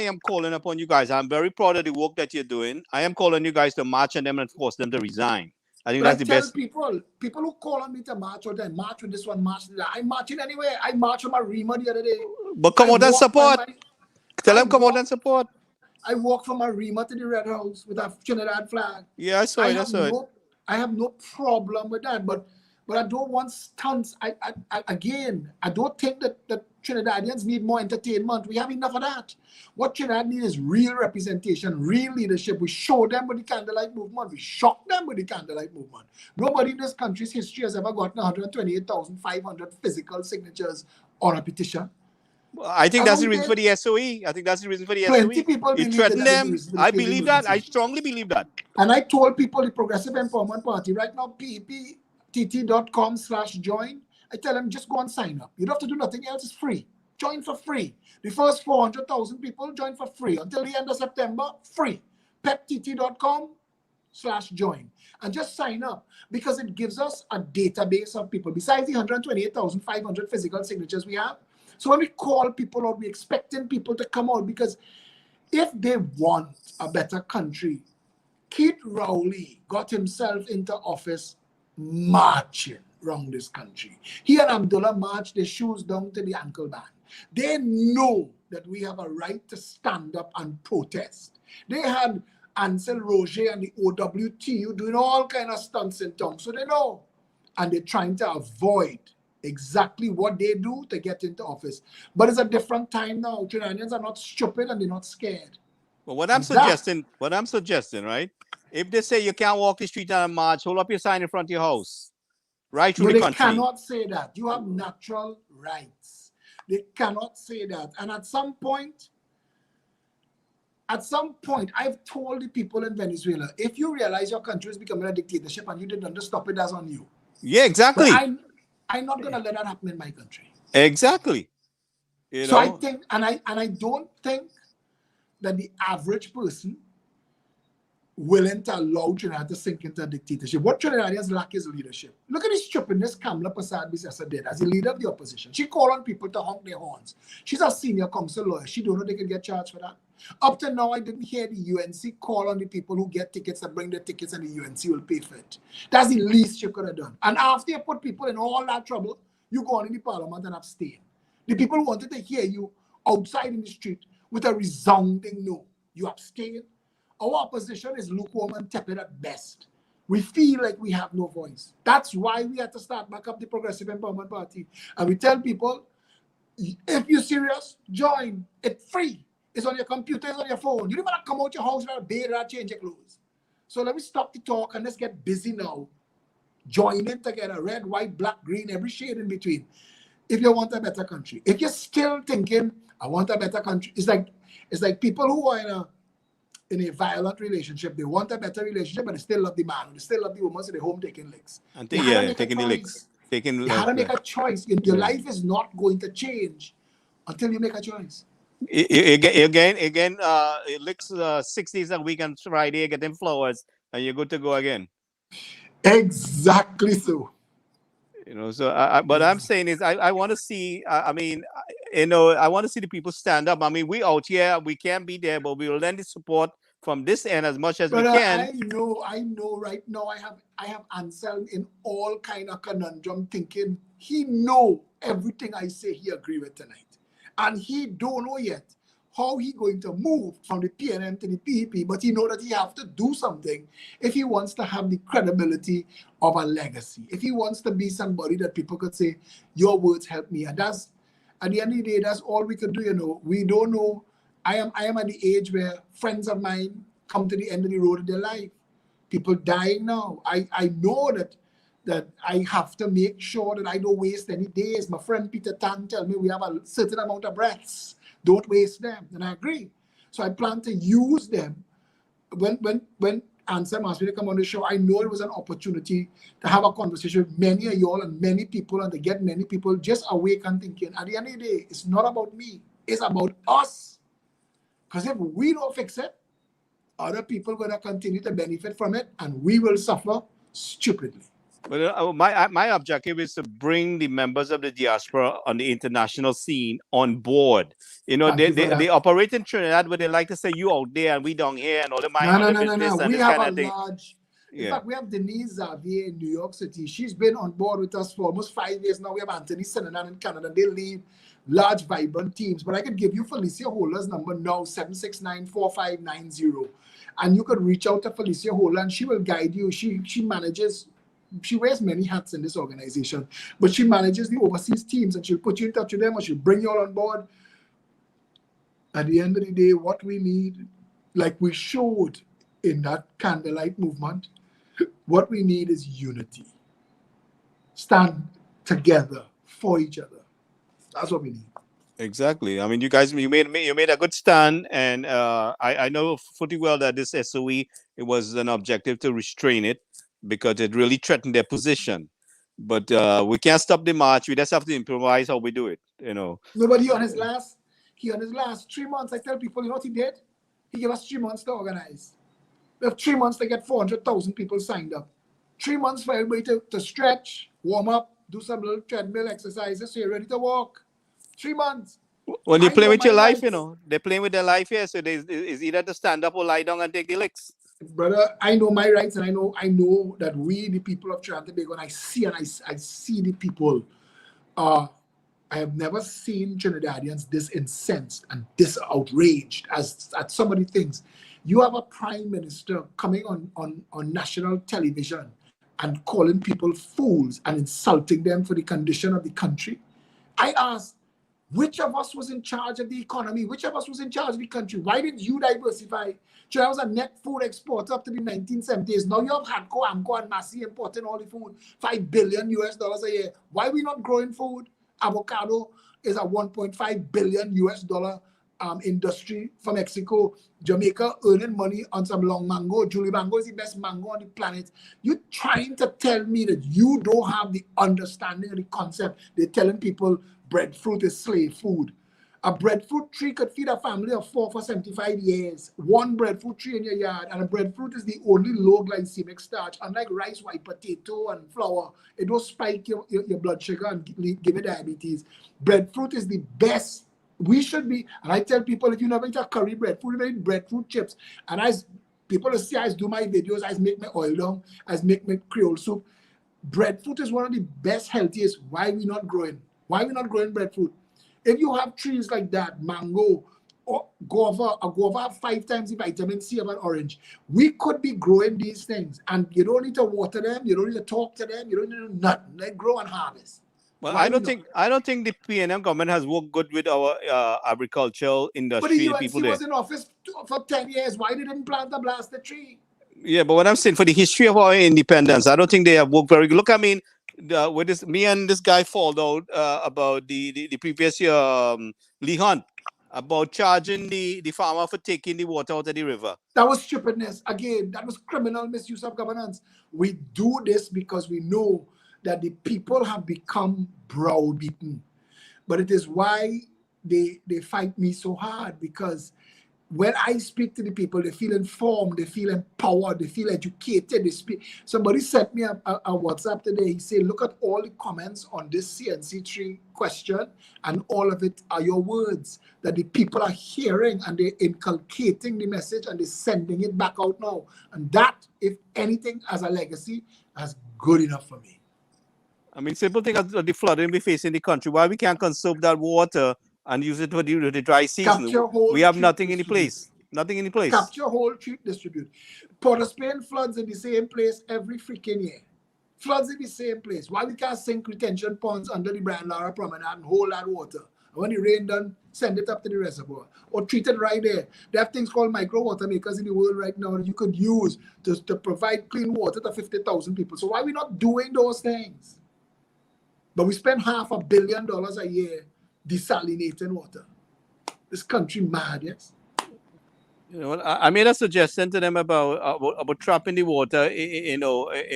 am calling upon you guys. I'm very proud of the work that you're doing. I am calling you guys to march on them and force them to resign. I think that's the best. People who call on me to march or then march with this one, march with that. I'm marching anyway. I marched with my Rima the other day. But come out and support. Tell them come out and support. I walked from my Rima to the Red House with a Trinidad flag. Yeah, I saw it. I have no problem with that, but I don't want stunts. I don't think that Trinidadians need more entertainment. We have enough of that. What Trinidad needs is real representation, real leadership. We show them with the candlelight movement. We shock them with the candlelight movement. Nobody in this country's history has ever gotten 128,500 physical signatures on a petition. Well, I think that's the reason for the SOE. I think that's the reason for the SOE. 20 people you threaten them. I believe that. I strongly believe that. And I told people, the Progressive Empowerment Party, right now, PEPTT.com/join. I tell them, just go and sign up. You don't have to do nothing else. It's free. Join for free. The first 400,000 people join for free. Until the end of September, free. PEPTT.com/join. And just sign up, because it gives us a database of people besides the 128,500 physical signatures we have. So when we call people out, we're expecting people to come out, because if they want a better country, Keith Rowley got himself into office marching around this country. He and Abdullah marched their shoes down to the ankle band. They know that we have a right to stand up and protest. They had Ansel Roger and the OWTU doing all kind of stunts in town, so they know. And they're trying to avoid exactly what they do to get into office. But it's a different time now. Trinidadians are not stupid and they're not scared. Well, what I'm suggesting, right? If they say you can't walk the street and march, hold up your sign in front of your house. Right through the country. They cannot say that. You have natural rights. They cannot say that. And at some point, I've told the people in Venezuela, if you realize your country is becoming a dictatorship and you didn't stop it, that's on you. Yeah, exactly. But I'm not going to let that happen in my country. Exactly. So I think, and I don't think that the average person willing to allow Trinidad to sink into a dictatorship. What Trinidadians lack is leadership. Look at this stupidness Kamala Persad-Bissessa did as a leader of the opposition. She called on people to honk their horns. She's a senior council lawyer. She don't know they can get charged for that. Up to now, I didn't hear the UNC call on the people who get tickets and bring their tickets, and the UNC will pay for it. That's the least you could have done. And after you put people in all that trouble, you go on in the parliament and abstain. The people who wanted to hear you outside in the street with a resounding no, you abstain. Our opposition is lukewarm and tepid at best. We feel like we have no voice. That's why we had to start back up the Progressive Empowerment Party. And we tell people, if you're serious, join. It's free. It's on your computer, it's on your phone. You don't want to come out your house without a bathe or change your clothes. So let me stop the talk and let's get busy now. Join in together, red, white, black, green, every shade in between. If you want a better country. If you're still thinking, I want a better country, it's like people who are in a violent relationship. They want a better relationship, but they still love the man. They still love the woman, so they're home taking licks. And taking the licks. You have to make a choice. Your life is not going to change until you make a choice. Again, it licks 6 days a week on Friday, get them flowers, and you're good to go again. Exactly so. You know, so what I'm saying is I want to see, I mean, I want to see the people stand up. I mean, we out here, we can't be there, but we will lend the support from this end as much as we can. I know right now I have Anselm in all kind of conundrum thinking. He know everything I say he agree with tonight. And he don't know yet how he going to move from the PNM to the PEP, but he know that he have to do something if he wants to have the credibility of a legacy. If he wants to be somebody that people could say, your words help me. And that's, at the end of the day, that's all we could do, you know. We don't know. I am at the age where friends of mine come to the end of the road of their life. People dying now. I know that I have to make sure that I don't waste any days. My friend Peter Tan tell me we have a certain amount of breaths. Don't waste them. And I agree. So I plan to use them. When Anselm asked me to come on the show, I know it was an opportunity to have a conversation with many of y'all and many people, and to get many people just awake and thinking. At the end of the day, it's not about me. It's about us. Because if we don't fix it, other people are going to continue to benefit from it, and we will suffer stupidly. But my objective is to bring the members of the diaspora on the international scene on board. You know, they operate in Trinidad, where they like to say you out there and we down here and all the No. We have a large. In fact, we have Denise Xavier in New York City. She's been on board with us for almost 5 years now. We have Anthony Senanan in Canada. They lead large, vibrant teams. But I could give you Felicia Holler's number now, 769-4590. And you could reach out to Felicia Holler and she will guide you. She manages. She wears many hats in this organization, but she manages the overseas teams, and she'll put you in touch with them, or she'll bring you all on board. At the end of the day, what we need, like we showed in that candlelight movement, what we need is unity. Stand together for each other. That's what we need. Exactly. I mean, you guys, you made a good stand, and I know pretty well that this SOE, it was an objective to restrain it, because it really threatened their position. But we can't stop the march. We just have to improvise how we do it, you know. Nobody on his last 3 months, I tell people, you know what he did? He gave us 3 months to organize. We have 3 months to get 400,000 people signed up. 3 months for everybody to stretch, warm up, do some little treadmill exercises so you're ready to walk. 3 months. When you play with your life, you know, they're playing with their life here. So it's either to stand up or lie down and take the licks. Brother, I know my rights, and I know that we, the people of Trinidad and Tobago, and I see the people. I have never seen Trinidadians this incensed and this outraged at some of the things. You have a prime minister coming on national television and calling people fools and insulting them for the condition of the country. I asked, which of us was in charge of the economy? Which of us was in charge of the country? Why didn't you diversify? China was a net food exporter up to the 1970s. Now you have Hadco, Amco, and Massey importing all the food, $5 billion a year. Why are we not growing food? Avocado is a $1.5 billion industry for Mexico. Jamaica earning money on some long mango. Julie mango is the best mango on the planet. You're trying to tell me that you don't have the understanding of the concept. They're telling people breadfruit is slave food. A breadfruit tree could feed a family of 4 for 75 years. One breadfruit tree in your yard, and a breadfruit is the only low glycemic starch. Unlike rice, white potato, and flour, it don't spike your blood sugar and give you diabetes. Breadfruit is the best. We should be, and I tell people, if you never eat a curry breadfruit, you eat breadfruit chips. And as people see, I do my videos, I make my oil down, I make my Creole soup. Breadfruit is one of the best, healthiest. Why are we not growing? Why are we not growing breadfruit? If you have trees like that, mango, or guava 5 times the vitamin C of an orange, we could be growing these things. And you don't need to water them, you don't need to talk to them, you don't need to do nothing. They grow and harvest. Well, I don't think the PNM government has worked good with our agricultural industry. But the UNC was in office for 10 years. Why didn't plant a blast the tree? Yeah, but what I'm saying, for the history of our independence, I don't think they have worked very good. Look, I mean, with this, me and this guy falled out about the previous year, Lee Hunt, about charging the farmer for taking the water out of the river. That was stupidness. Again, that was criminal misuse of governance. We do this because we know that the people have become browbeaten. But it is why they fight me so hard, because when I speak to the people, they feel informed, they feel empowered, they feel educated. They speak. Somebody sent me a WhatsApp today. He said, look at all the comments on this CNC3 question, and all of it are your words that the people are hearing, and they're inculcating the message and they're sending it back out now. And that, if anything, as a legacy, is good enough for me. I mean, simple thing as the flooding we face in the country. Why we can't conserve that water and use it for the dry season? Capture, hold, we have treat, nothing in the distribute. place. Nothing in the place. Capture, hold, treat, distribute. Port of Spain floods in the same place every freaking year. Floods in the same place. Why we can't sink retention ponds under the Brian Lara Promenade and hold that water? And when the rain done, send it up to the reservoir. Or treat it right there. They have things called micro water makers in the world right now that you could use to provide clean water to 50,000 people. So why are we not doing those things? But we spend $500 million a year desalinating water. This country mad, yes? You know, I made a suggestion to them about trapping the water.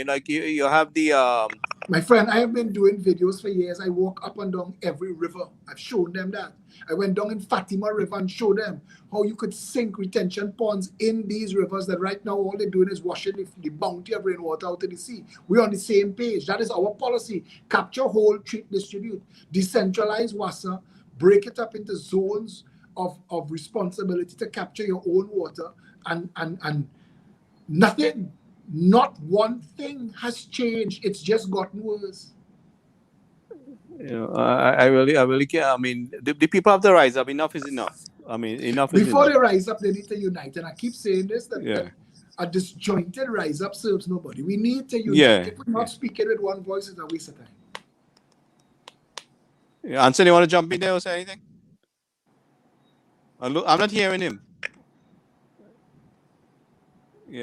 Like you have the My friend, I have been doing videos for years. I walk up and down every river. I've shown them that. I went down in Fatima River and showed them how you could sink retention ponds in these rivers that right now all they're doing is washing the bounty of rainwater out to the sea. We're on the same page. That is our policy. Capture, hold, treat, distribute. Decentralize WASA. Break it up into zones of responsibility to capture your own water. And nothing, not one thing has changed. It's just gotten worse. You know, I really care. I mean, the people have to rise up. Enough is enough. I mean, enough is Before enough. they rise up, they need to unite. And I keep saying this, that a disjointed rise up serves nobody. We need to unite. If we're not speaking with one voice, it's a waste of time. Anson, you want to jump in there or say anything? I'm not hearing him.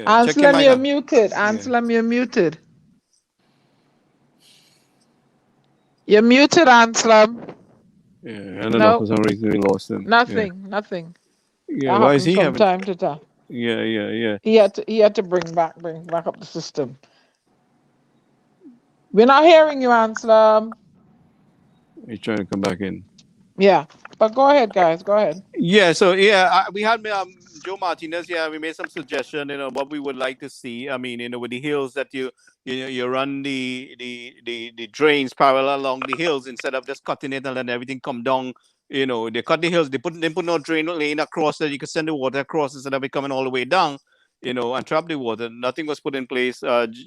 Anselm, you're muted. Anselm, you're muted. You're muted, Anselm. Yeah, I don't know for some reason we lost him. Nothing. Yeah, why is he from time to time? Yeah. He had to bring back up the system. We're not hearing you, Anselm. He's trying to come back in. Yeah, but go ahead, guys. Go ahead. Yeah, so we had Joe Martinez. Yeah, we made some suggestion. You know what we would like to see. I mean, with the hills that you run the drains parallel along the hills instead of just cutting it and letting everything come down. You know, they cut the hills. They put no drain lane across that you can send the water across instead of it coming all the way down. You know, and trap the water. Nothing was put in place.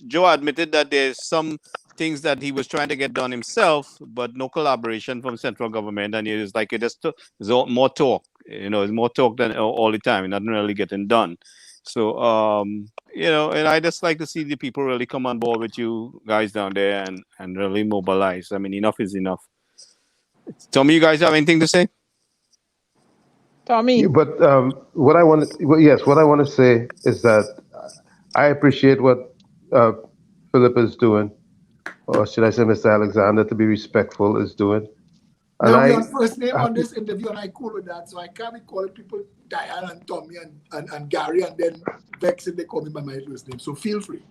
Joe admitted that there's some things that he was trying to get done himself, but no collaboration from central government. And it was like there's more talk. You know, it's more talk than all the time. Nothing really getting done. So, and I just like to see the people really come on board with you guys down there and really mobilize. I mean, enough is enough. Tommy, you guys have anything to say? Tommy. Yeah, but what I want to say is that I appreciate what Phillip is doing, or should I say Mr. Alexander, to be respectful, is doing. And now we're on first name on this interview, and I cool with that, so I can't be calling people Diane and Tommy and Gary, and then vex if they call me by my first name. So feel free.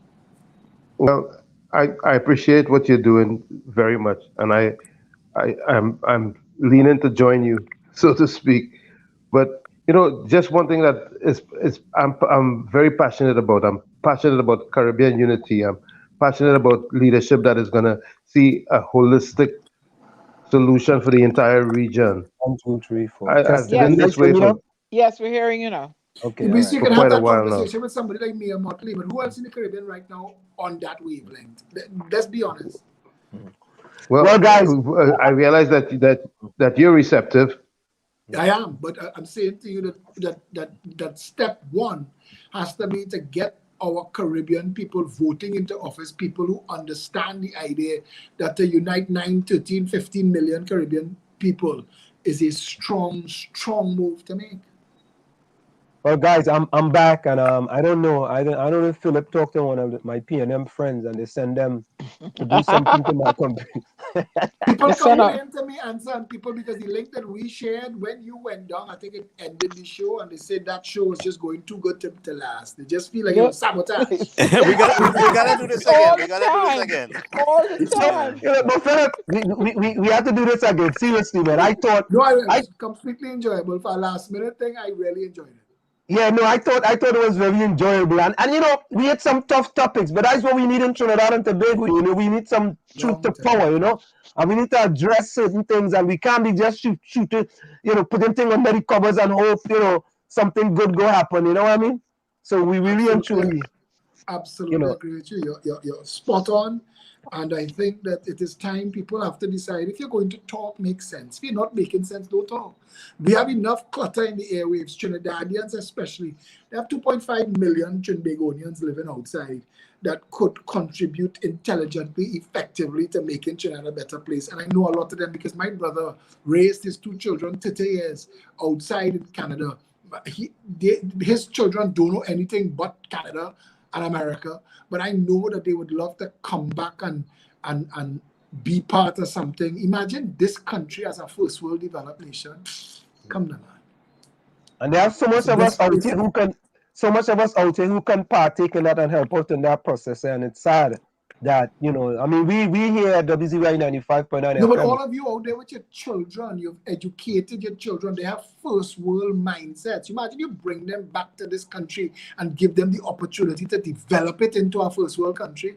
Well, I appreciate what you're doing very much, and I'm leaning to join you, so to speak. But just one thing that is I'm very passionate about. I'm passionate about Caribbean unity. I'm passionate about leadership that is going to see a holistic solution for the entire region. 1, 2, 3, 4. I've been this way for. Yes, we're hearing you now. Okay. We can have that conversation with somebody like me or Motley, but who else in the Caribbean right now on that wavelength? Let's be honest. Well, guys, I realize that you're receptive. I am, but I'm saying to you that step one has to be to get our Caribbean people voting into office, people who understand the idea that to unite 9, 13, 15 million Caribbean people is a strong move to make. Well, guys, I'm back, and I don't know if Phillip talked to one of my PNM friends, and they send them to do something to my company. People complain to me and some people because the link that we shared when you went down, I think it ended the show, and they said that show was just going too good to last. They just feel like it was sabotage. we gotta do this again. We gotta do this again. All the time. But Phillip, we have to do this again. Seriously, man. It was completely enjoyable. For a last minute thing, I really enjoyed it. Yeah, no, I thought it was very enjoyable, and you know, we had some tough topics, but that's what we need in Trinidad and Tobago. You know, we need some truth to power, you know, and we need to address certain things, and we can't be just shooting, you know, putting things under the covers and hope, you know, something good go happen. You know what I mean? So we really and truly, absolutely, you know, agree with you. You're spot on. And I think that it is time people have to decide if you're going to talk, make sense. If you're not making sense, don't talk. We have enough clutter in the airwaves, Trinidadians especially. They have 2.5 million Trinbagonians living outside that could contribute intelligently, effectively to making Trinidad a better place. And I know a lot of them because my brother raised his 2 children 30 years outside in Canada. His children don't know anything but Canada and America, but I know that they would love to come back and be part of something. Imagine this country as a first world developed nation. Come on, man. And there are so much of us out here who can partake in that and help out in that process, and it's sad that, you know, I mean, we here at WZY 95.9 No, but all of you out there with your children, you've educated your children, they have first world mindsets. Imagine you bring them back to this country and give them the opportunity to develop it into a first world country.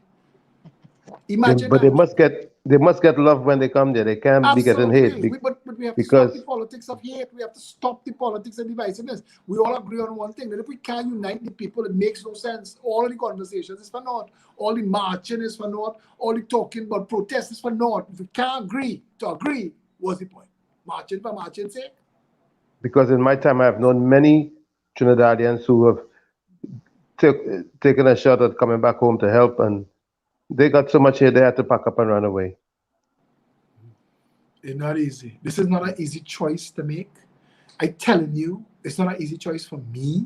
Imagine but that. they must get love when they come there. They can't be getting hate. But we have to stop the politics of hate. We have to stop the politics of divisiveness. We all agree on one thing, that if we can't unite the people, it makes no sense. All of the conversations is for naught. All the marching is for naught. All the talking about protests is for naught. If we can't agree to agree, what's the point? Marching for marching's sake? Because in my time, I've known many Trinidadians who have taken a shot at coming back home to help, and they got so much here they had to pack up and run away. It's not easy. This is not an easy choice to make. I'm telling you, it's not an easy choice for me.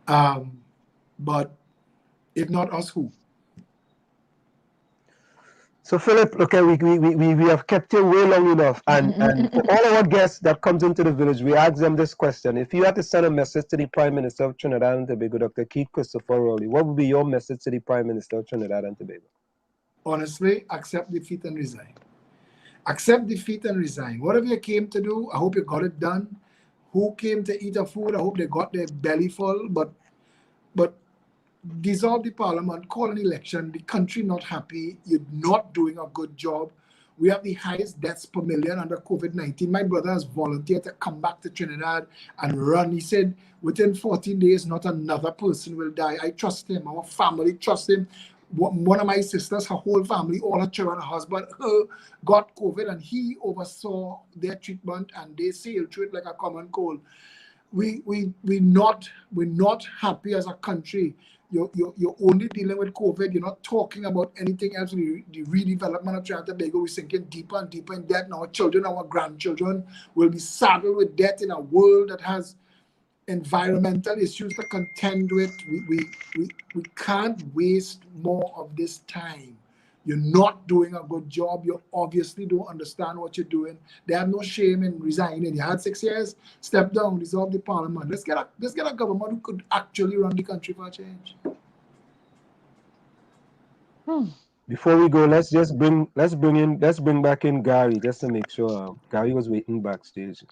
But if not us, who? So Phillip, okay, we have kept you way long enough, and for all our guests that comes into the village, we ask them this question: if you had to send a message to the Prime Minister of Trinidad and Tobago, Dr. Keith Christopher Rowley, what would be your message to the Prime Minister of Trinidad and Tobago? Honestly, accept defeat and resign. Accept defeat and resign. Whatever you came to do, I hope you got it done. Who came to eat a food, I hope they got their belly full, but dissolve the parliament, call an election, the country not happy, you're not doing a good job. We have the highest deaths per million under COVID-19. My brother has volunteered to come back to Trinidad and run. He said within 14 days, not another person will die. I trust him. Our family trusts him. One of my sisters, her whole family, all her children, her husband, got COVID, and he oversaw their treatment, and they sailed through it like a common cold. We're not happy as a country. You're only dealing with COVID. You're not talking about anything else. The redevelopment of Trinidad and Tobago, we're sinking deeper and deeper in debt. And our children, our grandchildren will be saddled with debt in a world that has environmental issues to contend with. We can't waste more of this time. You're not doing a good job. You obviously don't understand what you're doing. They have no shame in resigning. You had 6 years, step down, dissolve the parliament. Let's get a government who could actually run the country for a change. Before we go, let's bring back in Gary, just to make sure. Gary was waiting backstage.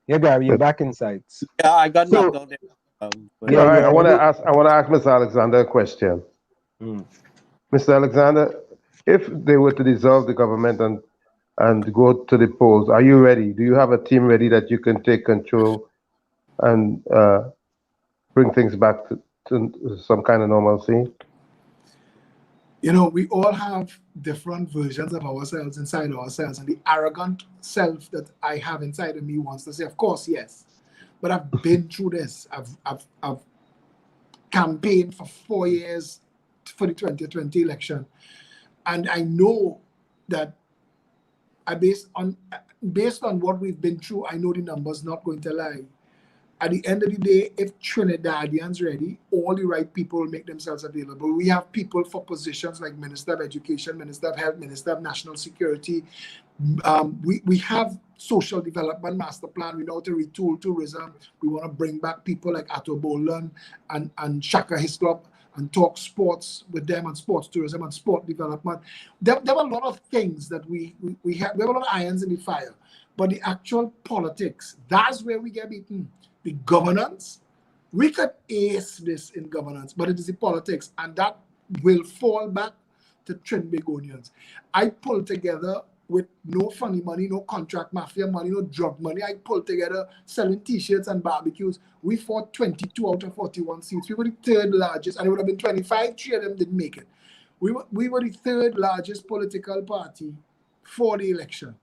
Yeah, Gary, you're back inside. Yeah, I got knocked out there. I want to ask Mr. Alexander a question. Mr. Alexander, if they were to dissolve the government and go to the polls, are you ready? Do you have a team ready that you can take control and bring things back to some kind of normalcy? You know, we all have different versions of ourselves inside ourselves, and the arrogant self that I have inside of me wants to say, of course, yes. But I've been through this. I've campaigned for 4 years for the 2020 election. And I know that based on what we've been through, I know the numbers not going to lie. At the end of the day, if Trinidadians ready, all the right people will make themselves available. We have people for positions like Minister of Education, Minister of Health, Minister of National Security. We have social development master plan. We know how to retool tourism. We want to bring back people like Atto Bolan and Shaka Hislop and talk sports with them, and sports tourism and sport development. There were a lot of things that we have. There were a lot of irons in the fire. But the actual politics, that's where we get beaten. The governance, We could ace this in governance, but it is the politics, and that will fall back to Trinbagonians. I pulled together with no funny money, no contract mafia money, no drug money. I pulled together selling t-shirts and barbecues. We fought 22 out of 41 seats. We were the third largest, and it would have been 25. 3 of them didn't make it. We were the third largest political party for the election.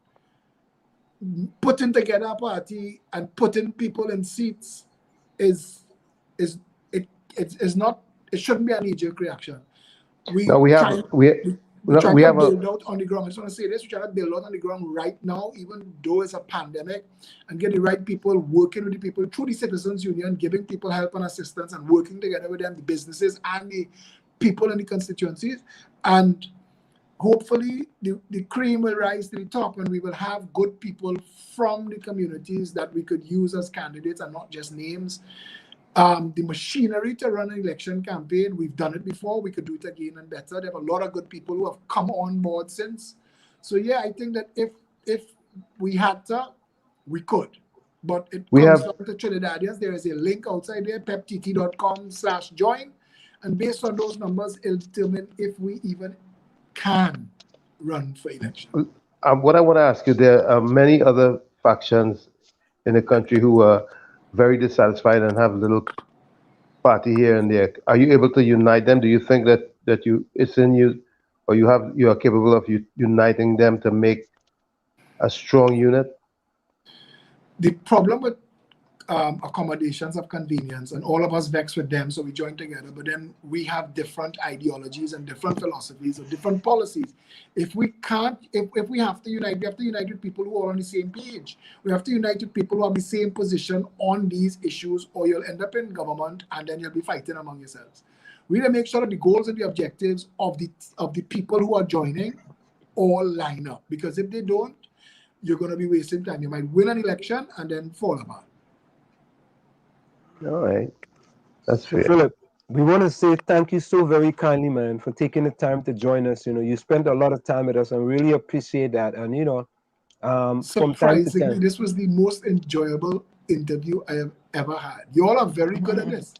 Putting together a party and putting people in seats not, it shouldn't be a knee-jerk reaction. We have to build out on the ground. I just want to say this: we try to build out on the ground right now, even though it's a pandemic, and get the right people working with the people through the Citizens Union, giving people help and assistance, and working together with them, the businesses and the people in the constituencies, and hopefully the cream will rise to the top, and we will have good people from the communities that we could use as candidates and not just names. The machinery to run an election campaign, we've done it before. We could do it again and better. There have a lot of good people who have come on board since. So yeah, I think that if we had to, we could. But it comes down to Trinidadians. There is a link outside there, peptt.com/join. And based on those numbers, it'll determine if we even can run for election. What I want to ask you, there are many other factions in the country who are very dissatisfied and have a little party here and there. Are you able to unite them? Do you think that it's in you, or you are capable of uniting them to make a strong unit? The problem with accommodations of convenience, and all of us vex with them, so we join together, but then we have different ideologies and different philosophies or different policies. If we have to unite, we have to unite with people who are on the same page. We have to unite with people who have the same position on these issues, or you'll end up in government and then you'll be fighting among yourselves. We need to make sure that the goals and the objectives of the people who are joining all line up, because if they don't, you're going to be wasting time. You might win an election and then fall apart. All right, that's fair. Phillip, we want to say thank you so very kindly, man, for taking the time to join us. You spent a lot of time with us, and really appreciate that. And from time to time, this was the most enjoyable interview I have ever had. You all are very good at this.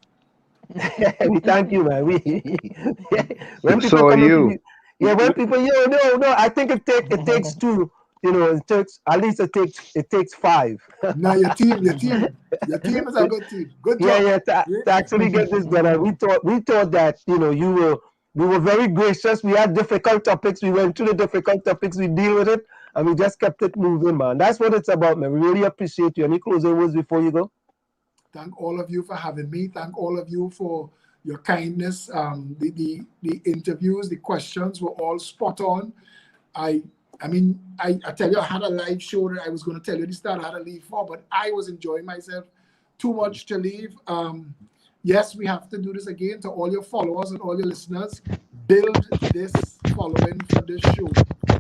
We thank you, man. When people are you. When people, no. I think it takes two. It takes 5. Now your team is a good team. Good job. To actually get this done. We thought that we were very gracious. We had difficult topics. We went through the difficult topics. We deal with it, and we just kept it moving, man. That's what it's about, man. We really appreciate you. Any closing words before you go? Thank all of you for having me. Thank all of you for your kindness. The interviews, the questions were all spot on. I tell you, I had a live show that I was going to tell you this that I had to leave for, but I was enjoying myself too much to leave. Yes, we have to do this again. To all your followers and all your listeners, build this following for this show.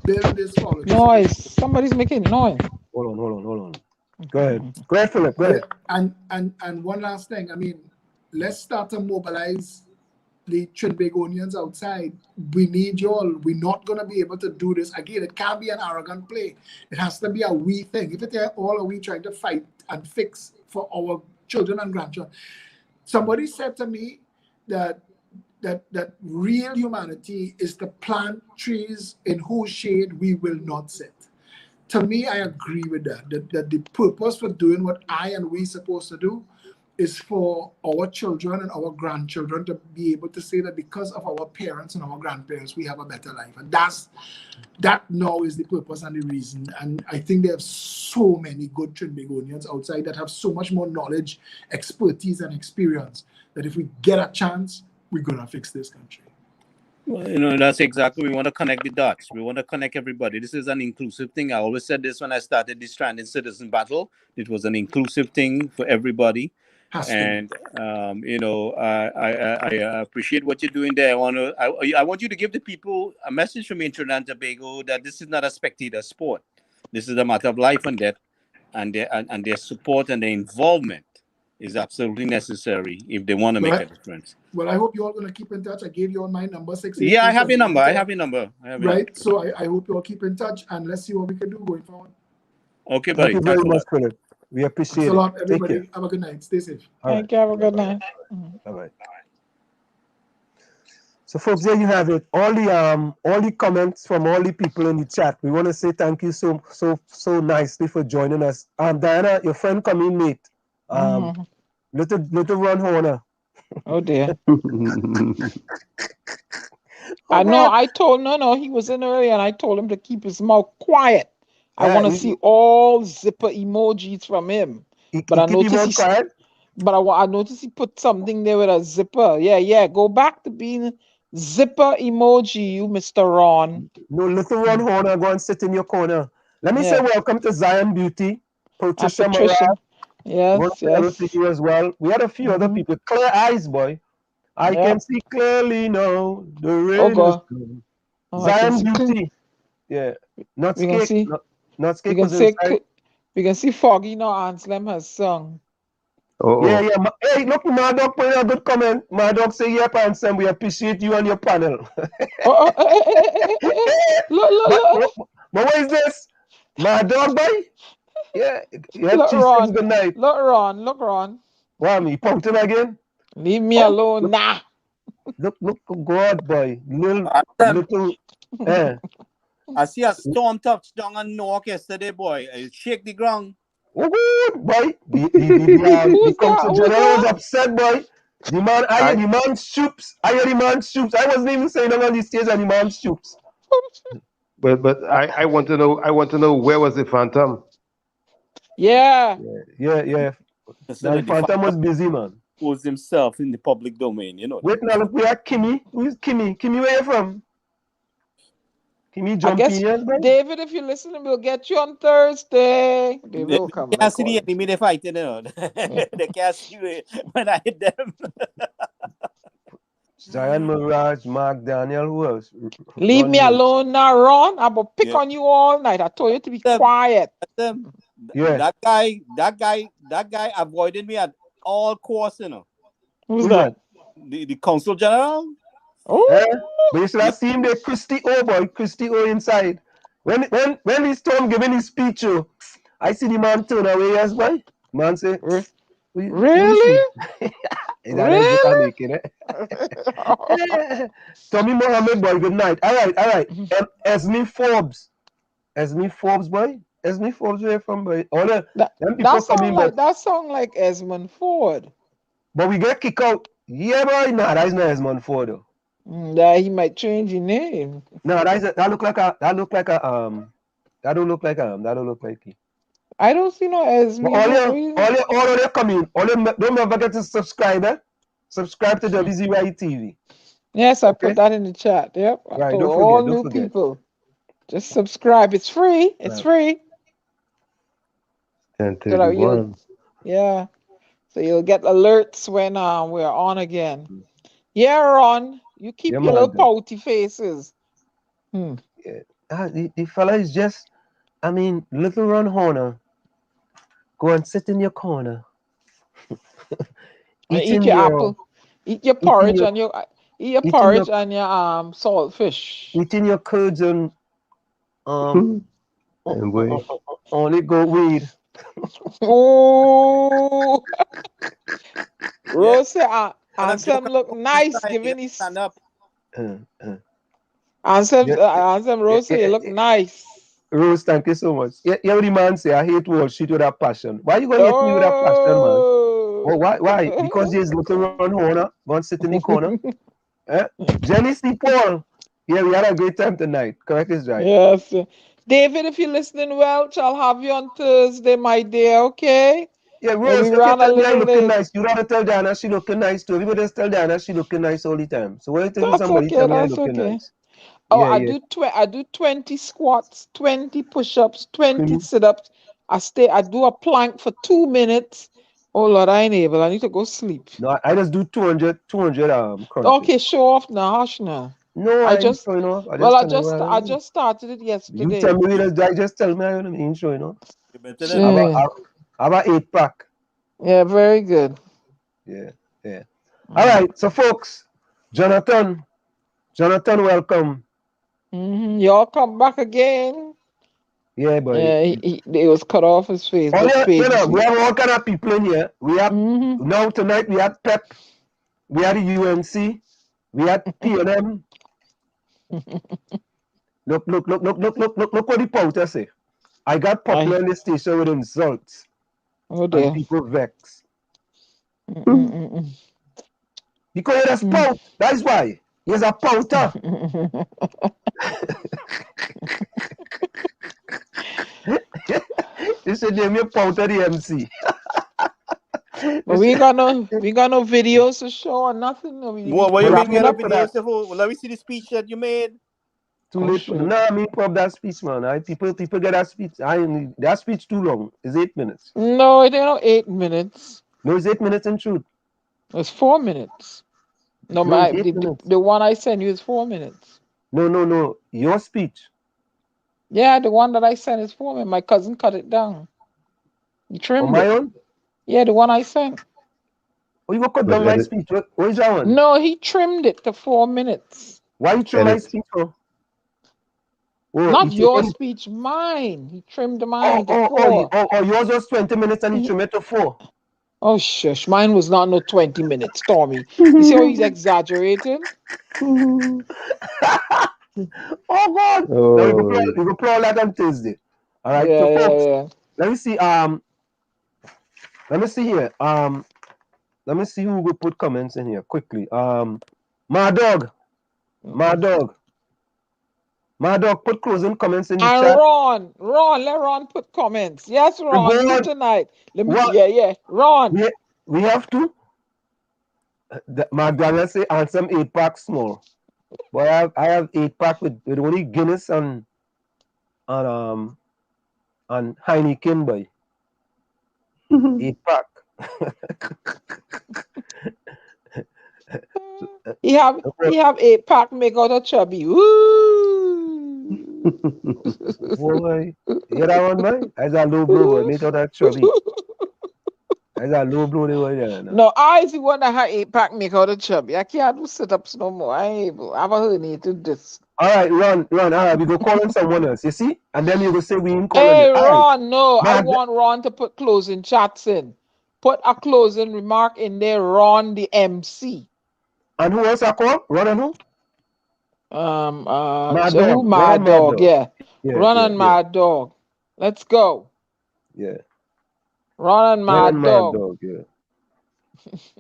Build this following. Noise. Somebody's making noise. Hold on. Go ahead, Phillip. Go ahead. And one last thing. Let's start to mobilize the Trinbagonians outside. We need you all. We're not going to be able to do this again. It can't be an arrogant play. It has to be a we thing. If it's all are we trying to fight and fix for our children and grandchildren. Somebody said to me that real humanity is to plant trees in whose shade we will not sit. To me, I agree with that. That the purpose for doing what I and we supposed to do is for our children and our grandchildren to be able to say that because of our parents and our grandparents, we have a better life. And that now is the purpose and the reason. And I think there are so many good Trinbagonians outside that have so much more knowledge, expertise, and experience that if we get a chance, we're going to fix this country. Well, that's exactly, we want to connect the dots. We want to connect everybody. This is an inclusive thing. I always said this when I started the Stranded Citizen Battle. It was an inclusive thing for everybody. And I appreciate what you're doing there. I want you to give the people a message from Trinidad and Tobago that this is not a spectator sport. This is a matter of life and death, and their support and their involvement is absolutely necessary if they want to make a difference. Well, I hope you're all going to keep in touch. I gave you all my number, 6. Yeah, I have your number. Right. So I hope you all keep in touch, and let's see what we can do going forward. Okay, buddy. Thank you very much, Phillip. We appreciate Thanks a it. lot, Take care. everybody. Have a good night. Stay safe. Thank you. Have a good night. Bye-bye. So folks, there you have it. All the comments from all the people in the chat. We want to say thank you so nicely for joining us. Diana, your friend coming late. Little Ron Horner. Oh dear. I know. I told he was in early, and I told him to keep his mouth quiet. I want to see all zipper emojis from him. But I noticed I noticed he put something there with a zipper. Yeah. Go back to being zipper emoji, you Mr. Ron. No, little Ron Horner, go and sit in your corner. Let me say welcome to Zion Beauty, Patricia. Yes. To you as well. We had a few other people. Clear eyes, boy. I can see clearly now. The rain is coming. Zion Beauty. Yeah. Not Skate. Not Skate was inside. We can see Foggy now. Anselm has sung. Yeah. Hey, look, my dog put in a good comment. My dog say, yep, Anselm, we appreciate you and your panel. Look. But what is this? My dog, boy? Yeah. Look, Ron. Good night. Look, Ron. Wow, me pouting again? Leave me alone. Nah. Look, God, boy. Little. I see a storm touchdown on Newark yesterday, boy. I shake the ground. Oh, good, boy. The council general was upset, boy. The man, I hear the man shoops. I wasn't even saying on the stage, and the man shoops. But I want to know where was the Phantom? Yeah. The Phantom was busy, man. Was himself in the public domain, you know. Wait, now look, we have Kimmy. Who's Kimmy? Kimmy, where you from? Kimmy jumping in, bro? David, if you're listening, we'll get you on Thursday. They will come. They can't see the enemy they fighting, you know. They can't see it when I hit them. Zion Mirage, Mark Daniel, who else? Leave me alone now, Ron. I will pick on you all night. I told you to be quiet. Yeah. That guy avoided me at all costs, you know. Who's that? The Consul General. Oh, but you should have seen the Christy O inside. When he storm giving his speech, I see the man turn away, yes, boy. Man say, really? Really? Tommy Mohammed, boy, good night. All right. Esme Forbes, boy. Esme Forbes, where from, boy? All them people coming back. That song like Esmond Ford. But we get kicked out. Yeah, boy. Nah, that's not Esmond Ford, though. He might change his name. No, that don't look like he. I don't see no Esme. All of them coming. Don't ever forget to subscribe, eh? Subscribe to WZYE TV. Yes, I put that in the chat. Yep. Right, don't forget, all new people. Just subscribe. It's free. It's free. 10:31. Yeah. So you'll get alerts when we're on again. Yeah, Ron. You keep your little pouty faces. Yeah. The fella is just, little Ron Horner. Go and sit in your corner. Eat your apple. Eat your porridge and your saltfish. Eating your curds and only go weed. Oh, Rose said, Anselm look nice giving his stand up. Anselm Rose, you look nice. Rose, thank you so much. Yeah, the man say I hate Wall Street with a passion. Why you gonna hate me with a passion, man? Oh, why? Because there's little Ron Horner going to sit in the corner. Jenny C. Paul. Yeah, we had a great time tonight. Correct is right. Yes. David, if you're listening well, I'll have you on Thursday, my dear, okay? Yeah, Rose, you looking nice. You rather tell Diana she looking nice too. Everybody just tell Diana she looking nice all the time. So when you tell somebody, tell me looking nice. Oh, yeah, I do 20 squats, 20 push-ups, 20 sit-ups. I do a plank for 2 minutes. Oh Lord, I ain't able. I need to go sleep. No, I just do 200 crunches. Okay, show off now, hush now. No, I just showing off. I just started it yesterday. You tell me, just tell me I ain't showing off. How about 8-pack? Yeah, very good. Yeah. All right, so folks, Jonathan, welcome. Y'all come back again. Yeah, but it was cut off his Facebook page. We have all kind of people in here. We have now tonight. We had Pep. We had the UNC. We had PNM. Look what the Powter say. I got popular in the station with insults. Oh dear. And people vex. Because you're a spout. That's why. He's a Powter. You should name your Powter the MC. But we got no videos to show or nothing. What you mean we got videos to hold? Well, let me see the speech that you made. Too late. No, I mean pop that speech, man. People get that speech. That speech too long. It's 8 minutes. No, it ain't no 8 minutes. No, it's 8 minutes in truth. It's 4 minutes. No, the one I sent you is 4 minutes. No. Your speech. Yeah, the one that I sent is 4 minutes. My cousin cut it down. He trimmed my own? Yeah, the one I sent. Oh, you go cut down my speech. What is that one? No, he trimmed it to 4 minutes. Why you trim my speech for? Oh, not your speech, mine. He trimmed mine to 4. Yours was 20 minutes and he trimmed it to 4. Oh, shush. Mine was not no 20 minutes, Stormy. You see how he's exaggerating? Oh, God. Oh. Now, we go play all that on Thursday. All right, yeah, so folks, yeah. let me see. Let me see here. Let me see who will put comments in here quickly. My dog, put closing comments in the chat. Ron, let Ron put comments. Yes, Ron, you tonight. Let me, yeah, Ron. We have to. Magdalena say, and some 8-pack small. But I have 8-pack with only Guinness and Heineken, boy. 8-pack. He have 8-pack make out of chubby. Woo! Boy, you that one, man? As a low blow, boy, make out of chubby. As a low blow, they were there. No, I see one that have 8-pack make out of chubby. I can't do sit-ups no more. I ain't able. I've heard to this. All right, Ron. All right, we go call on someone else. You see, and then you go say we ain't calling. Hey, Ron, right. No, I want Ron to put closing chats in. Put a closing remark in there, Ron the MC. And who else I call? Ron and who? My dog. Yeah. Ron and my dog. Let's go. Yeah. Ron and my dog. Yeah.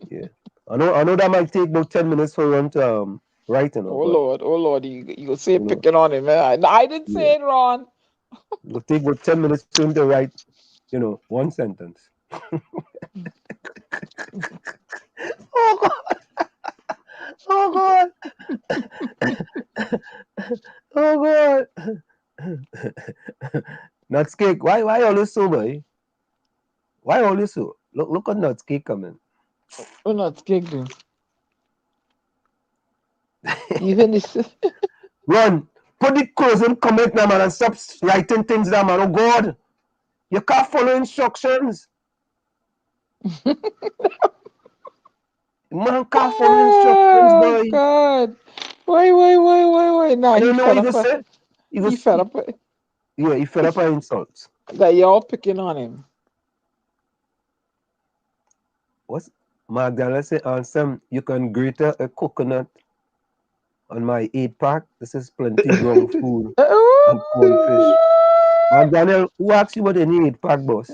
Yeah. I know that might take about 10 minutes for Ron to write. Oh Lord, you say picking on him. I didn't say it, Ron. It'll take about 10 minutes for him to write, one sentence. Oh God. Oh God. Oh God. Nuts cake. Why always so, boy? Why always so? Look at Nuts cake coming. Oh, Nuts cake do. Even this. Run. Put the closing comment now, man, and stop writing things down, man. Oh God. You can't follow instructions. Man can't follow instructions, boy. God. Wait. Nah, he fed up. Yeah, he fed up by insults. That y'all picking on him. What's Magdalena say? Ansem, you can grate a coconut on my 8-pack. This is plenty ground food and cold fish. Magdalena, who asked you what any 8-pack, boss?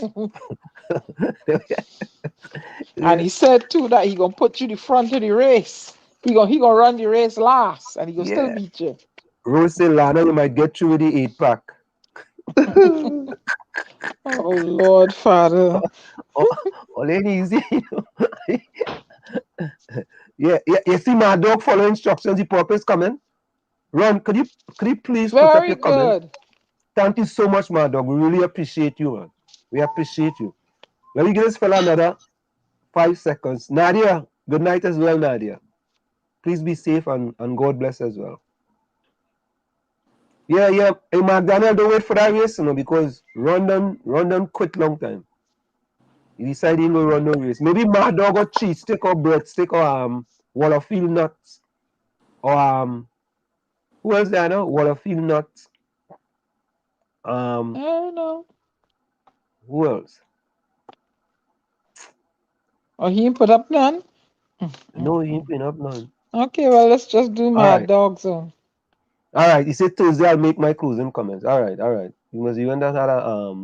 And he said too that he gonna put you the front of the race. He gonna run the race last, and he gonna still beat you. Rose say, Lana, you might get through with the 8-pack. Oh Lord, Father. All ain't easy. Yeah. You see my dog follow instructions. The purpose coming. Ron, could you please put up your comment? Thank you so much, my dog. We really appreciate you, man. We appreciate you. Let me give this fella another 5 seconds. Nadia, good night as well, Nadia. Please be safe and God bless as well. Yeah. Hey, McDonald, don't wait for that race, because Rondon quit long time. He decided he will run no race. Maybe Mad Dog or cheese stick or breadstick or Waterfield nuts. Or who else there now? Waterfield nuts. I don't know. Who else? Oh, he ain't put up none? No, he ain't been up none. Okay, well, let's just do Mad right. Dog Zone. All right. He said Tuesday I'll make my closing comments. All right. You must even have a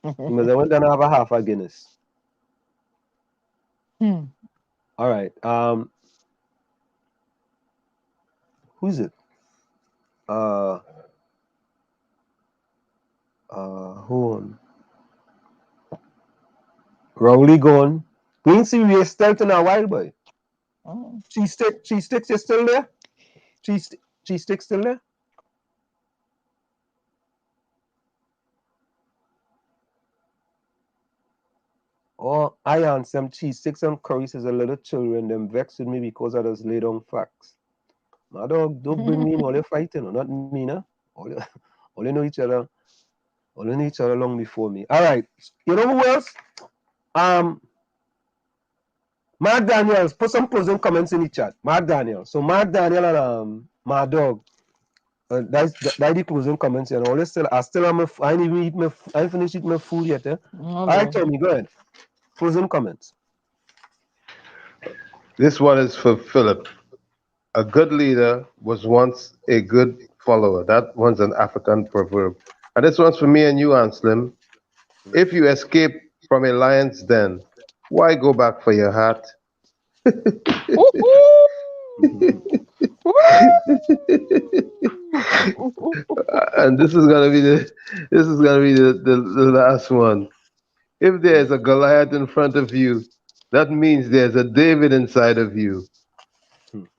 you must have went and have a half a Guinness. All right. Who's it? Hold on. Rowley gone. We ain't see Ray Stout in a while, boy. Oh. Cheese sticks, you still there? Cheese sticks still there? Oh, I answer some cheese sticks and curries as a little children, them vexed with me because I just lay down facts. My dog, don't bring me in all your fighting, not me, nah. All you know each other. All you know each other long before me. All right. You know who else? Mark Daniels, put some closing comments in the chat. Mark Daniels. So Mark Daniel and my dog. That's the closing comments. And all I still have my. I ain't even eat my. I ain't finished eating my food yet. All right, Tommy, go ahead. Closing comments. This one is for Phillip. A good leader was once a good follower. That one's an African proverb. And this one's for me and you, Anslim. If you escape from a lion's den, why go back for your hat? And this is gonna be the last one. If there's a Goliath in front of you, that means there's a David inside of you.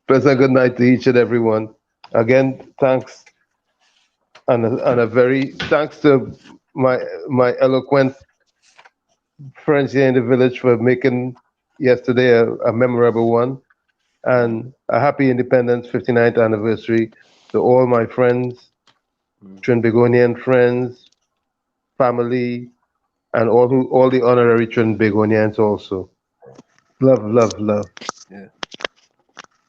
Pleasant good night to each and everyone. Again, thanks and a very thanks to my eloquent friends here in the village for making yesterday a memorable one. And a happy Independence 59th anniversary to all my friends, Trinbagonian friends, family, and all the honorary Trinbagonians also. Love, love, love. Yeah.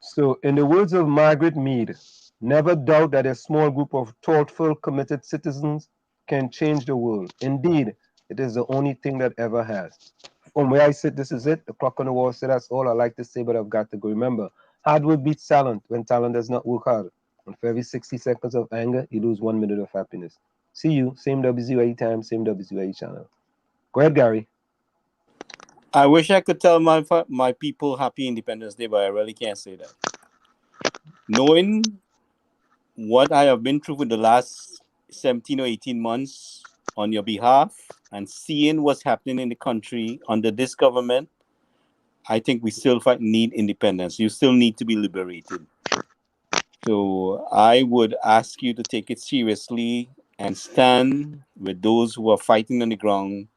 So, in the words of Margaret Mead, never doubt that a small group of thoughtful, committed citizens can change the world. Indeed, it is the only thing that ever has. From where I sit, this is it. The clock on the wall said that's all I like to say, but I've got to go. Remember, hard work beats talent when talent does not work hard. And for every 60 seconds of anger, you lose 1 minute of happiness. See you, same WZYE time, same WZYE channel. Go ahead, Gary. I wish I could tell my people Happy Independence Day, but I really can't say that. Knowing what I have been through for the last 17 or 18 months on your behalf and seeing what's happening in the country under this government, I think we still need independence. You still need to be liberated. So I would ask you to take it seriously and stand with those who are fighting on the ground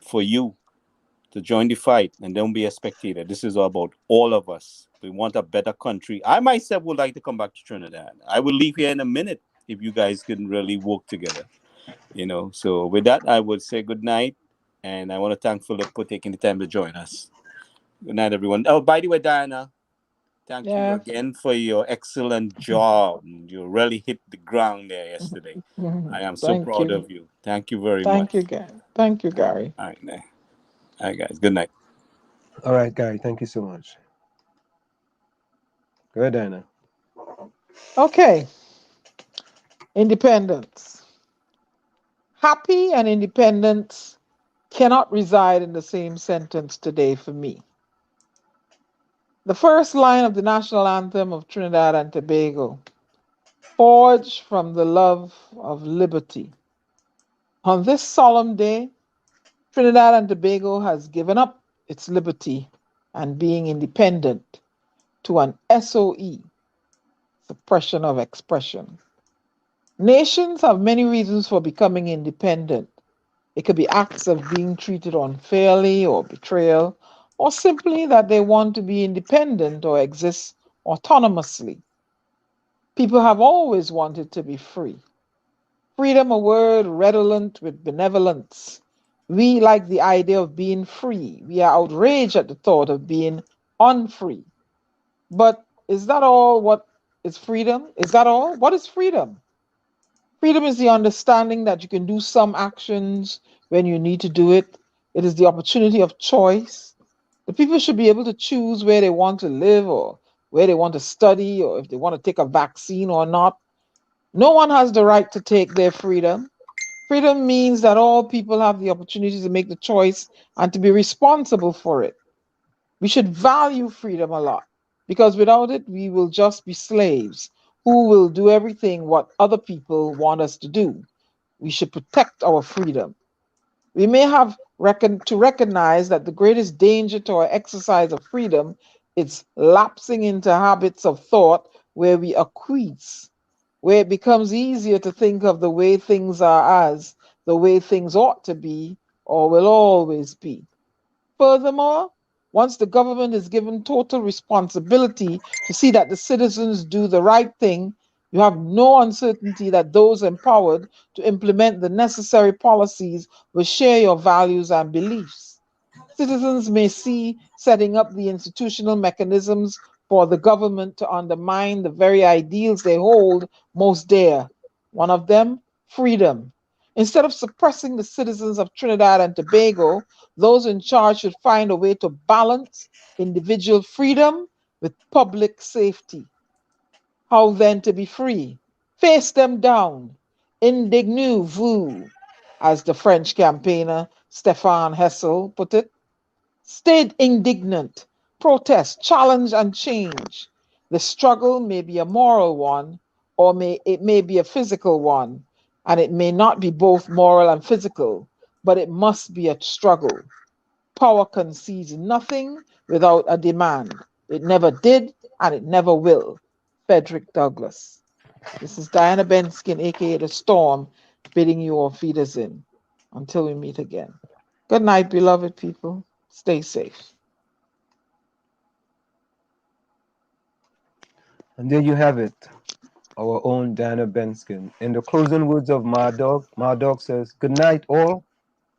for you to join the fight and don't be a spectator. This is about all of us. We want a better country. I myself would like to come back to Trinidad. I will leave here in a minute if you guys can really work together. So with that, I would say good night. And I want to thank Phillip for taking the time to join us. Good night, everyone. Oh, by the way, Diana, thank you again for your excellent job. You really hit the ground there yesterday. I am so proud of you. Thank you very much. Thank you, Gary. All right, guys. Good night. All right, Gary. Thank you so much. Go ahead, Diana. Okay. Independence. Happy and independence cannot reside in the same sentence today for me. The first line of the national anthem of Trinidad and Tobago, forged from the love of liberty. On this solemn day, Trinidad and Tobago has given up its liberty and being independent to an SOE, suppression of expression. Nations have many reasons for becoming independent. It could be acts of being treated unfairly or betrayal, or simply that they want to be independent or exist autonomously. People have always wanted to be free. Freedom, a word redolent with benevolence. We like the idea of being free. We are outraged at the thought of being unfree. But is that all what is freedom? Is that all? What is freedom? Freedom is the understanding that you can do some actions when you need to do it. It is the opportunity of choice. The people should be able to choose where they want to live or where they want to study or if they want to take a vaccine or not. No one has the right to take their freedom. Freedom means that all people have the opportunity to make the choice and to be responsible for it. We should value freedom a lot because without it, we will just be slaves who will do everything what other people want us to do. We should protect our freedom. We may have to recognize that the greatest danger to our exercise of freedom is lapsing into habits of thought where we acquiesce, where it becomes easier to think of the way things are as the way things ought to be or will always be. Furthermore, once the government is given total responsibility to see that the citizens do the right thing, you have no uncertainty that those empowered to implement the necessary policies will share your values and beliefs. Citizens may see setting up the institutional mechanisms for the government to undermine the very ideals they hold most dear. One of them, freedom. Instead of suppressing the citizens of Trinidad and Tobago, those in charge should find a way to balance individual freedom with public safety. How then to be free? Face them down. Indignez-vous, as the French campaigner Stéphane Hessel put it. Stay indignant, protest, challenge, and change. The struggle may be a moral one, or it may be a physical one, and it may not be both moral and physical, but it must be a struggle. Power concedes nothing without a demand. It never did, and it never will. Frederick Douglass. This is Diana Benskin, aka The Storm, bidding you all feeders in. Until we meet again. Good night, beloved people. Stay safe. And there you have it, our own Diana Benskin. In the closing words of Mad Dog says, good night all.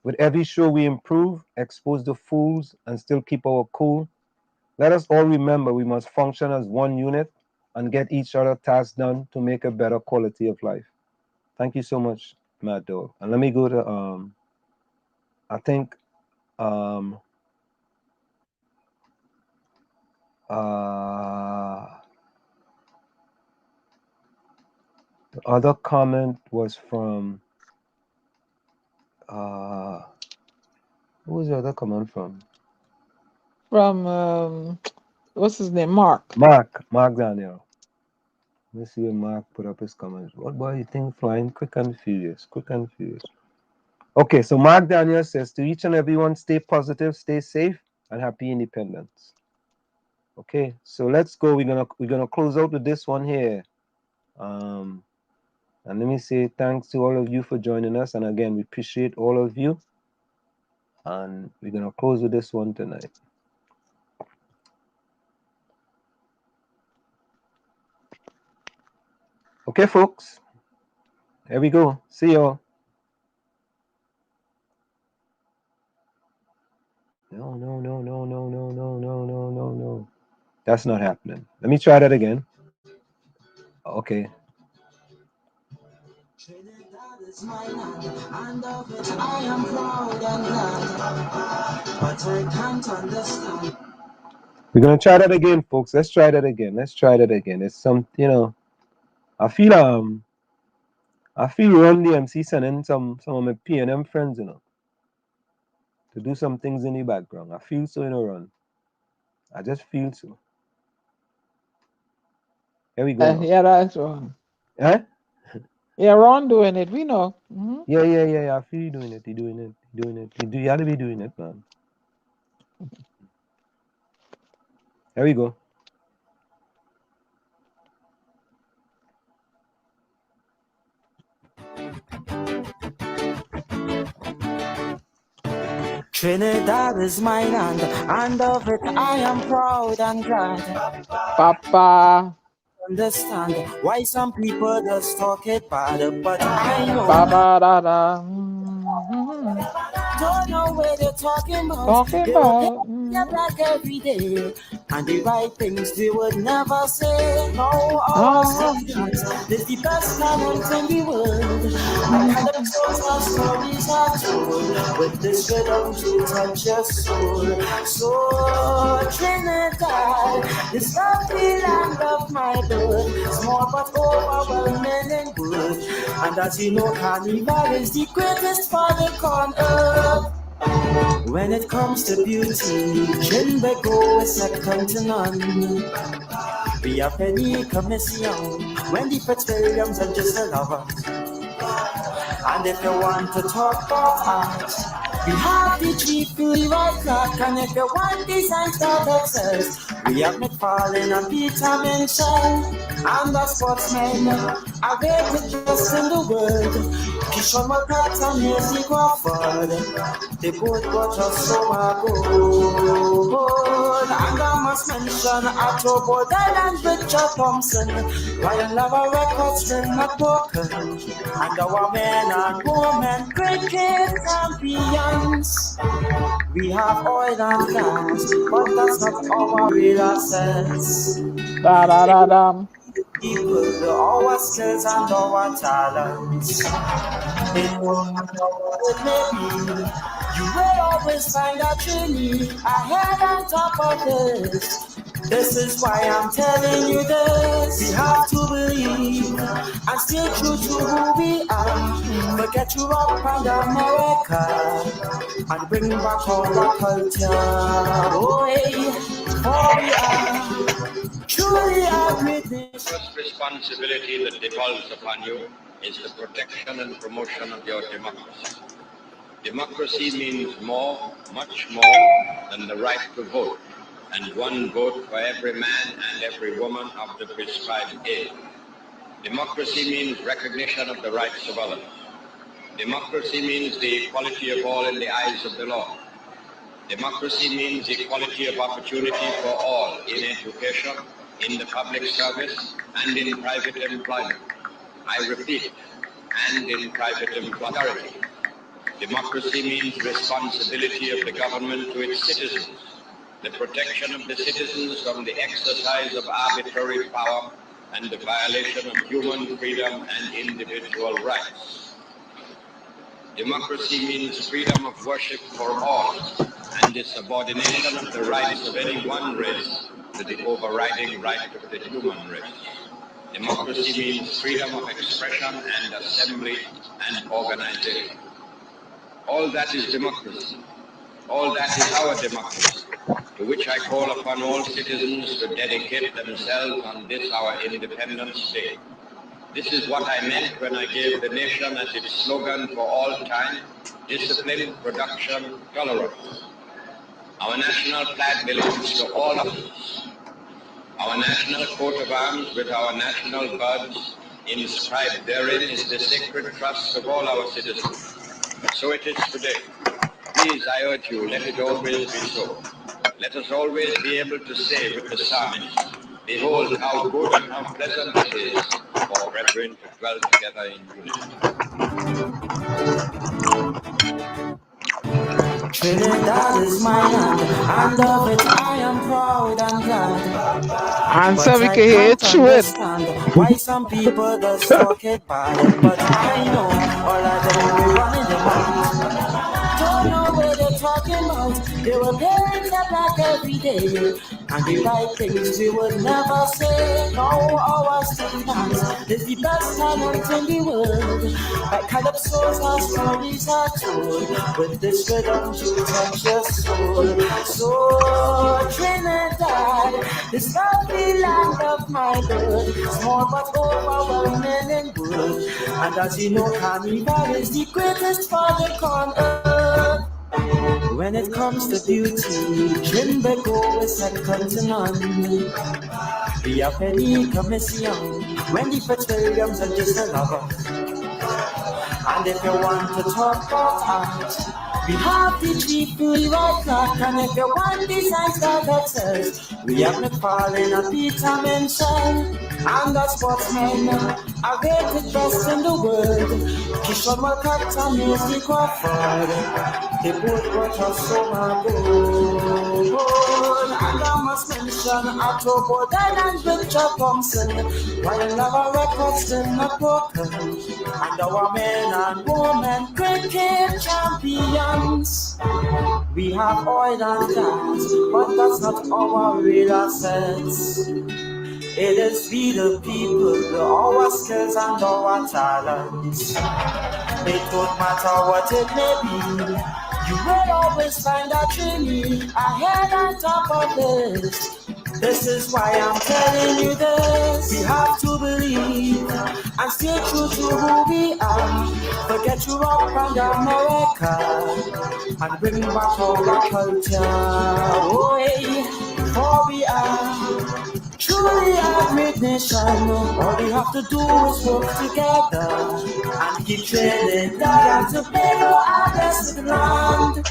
With every show we improve, expose the fools, and still keep our cool. Let us all remember we must function as one unit and get each other tasks done to make a better quality of life. Thank you so much, Mad Dog. And let me go to, I think, the other comment was from, who was the other comment from? From, what's his name? Mark Daniel. Let's see where Mark put up his comments. What boy you think flying quick and furious? Okay, so Mark Daniel says, to each and everyone, stay positive, stay safe, and happy independence. Okay, so let's go. We're gonna close out with this one here. And let me say thanks to all of you for joining us. And again, we appreciate all of you. And we're gonna close with this one tonight. Okay, folks. Here we go. See y'all. No. That's not happening. Let me try that again. Okay. Trinidad is my land, and of it I am proud and glad, but I can't understand. We're gonna try that again, folks. Let's try that again. It's some, I feel Run DMC sending some of my PNM friends, to do some things in the background. I feel so, Run. I just feel so. Here we go. Yeah, that's Ron. Huh? Yeah, Ron doing it. We know. Mm-hmm. Yeah. I feel you doing it. You're doing it. You have to be doing it, man. Here we go. Trinidad is my land, and of it I am proud and glad. Papa. Understand why some people just talk it bad, but I know. Don't know where they're talking about. Get like every day. and the right things we would never say. No, our students is the best talent in the world. I kind of told our stories are told with this rhythm to touch your soul. So Trinidad, this lovely land of my birth, small but overwhelming and good. And as you know, Carnival is the greatest frolic on earth. When it comes to beauty, Trinbago is second to none. We are Penny Commission, Wendy Fitzwilliams and just a lover. And if you want to talk about art, we have the chief Leroy Clark. And if you want design that excels, we have McFarlane and Peter Minshall. And the sportsmen are rated best in the world. Kishon McCart and Hazy Crawford, they both got us so good. And I must mention Atto Bodell and Richard Thompson, Ryan Lava Records still not broken. And our men and women cricket champions. We have oil and gas, but that's not our real assets. People, our skills and our talents. In one maybe you will always find a trainee ahead on top of this. This is why I'm telling you this. We have to believe and stay true to who we are. Forget Europe and America and bring back our culture. Oh, hey, for we are truly a great nation. The first responsibility that devolves upon you is the protection and promotion of your democracy. Democracy means more, much more than the right to vote, and one vote for every man and every woman of the prescribed age. Democracy means recognition of the rights of others. Democracy means the equality of all in the eyes of the law. Democracy means equality of opportunity for all in education, in the public service, and in private employment. I repeat, and in private employment. Democracy means responsibility of the government to its citizens, the protection of the citizens from the exercise of arbitrary power and the violation of human freedom and individual rights. Democracy means freedom of worship for all and the subordination of the rights of any one race to the overriding right of the human race. Democracy means freedom of expression and assembly and organization. All that is democracy. All that is our democracy, to which I call upon all citizens to dedicate themselves on this our Independence Day. This is what I meant when I gave the nation as its slogan for all time: discipline, production, tolerance. Our national flag belongs to all of us. Our national coat of arms with our national birds inscribed therein is the sacred trust of all our citizens. So it is today. Please, I urge you, let it always be so. Let us always be able to say with the psalmist, behold how good and how pleasant it is for brethren to dwell together in unity. Trinidad is my land, and of it I am proud and glad. And But so we I can hear it can't through it. understand why some people just talk it bad. But I know all of them will be running their mouths. Don't know what they're talking about. They were wearing their black every day, and the right things we would never say. No, our students is the best talent in the world. Like calypsos, our stories are told with this rhythm to touch your soul. So Trinidad, this lovely land of my birth, small but overwhelming and good. And as you know, Carnival is the greatest frolic on earth. When it comes to beauty, Trinbago is second to none. We are Penny Commission, Wendy Fitzwilliams and just a lover. And if you want to talk about art, we have the chief Leroy Clark. And if you want designs that excels, we have McFarlane and Peter Minshall. And the sportsmen are rated best in the world. Kishon McCart and Hazy Crawford, they both got us so good. And I must mention October and Richard Thompson. While our records still not broken, and our men and women cricket champions. We have oil and gas, but that's not our real assets. It is we the people, our skills and our talents. It don't matter what it may be, you will always find a Trini ahead and top of this. This is why I'm telling you this. We have to believe and stay true to who we are. Forget Europe and America and bring back our culture. Oh, hey, for we are truly a great nation. All we have to do is work together and keep training down to build our blessed land.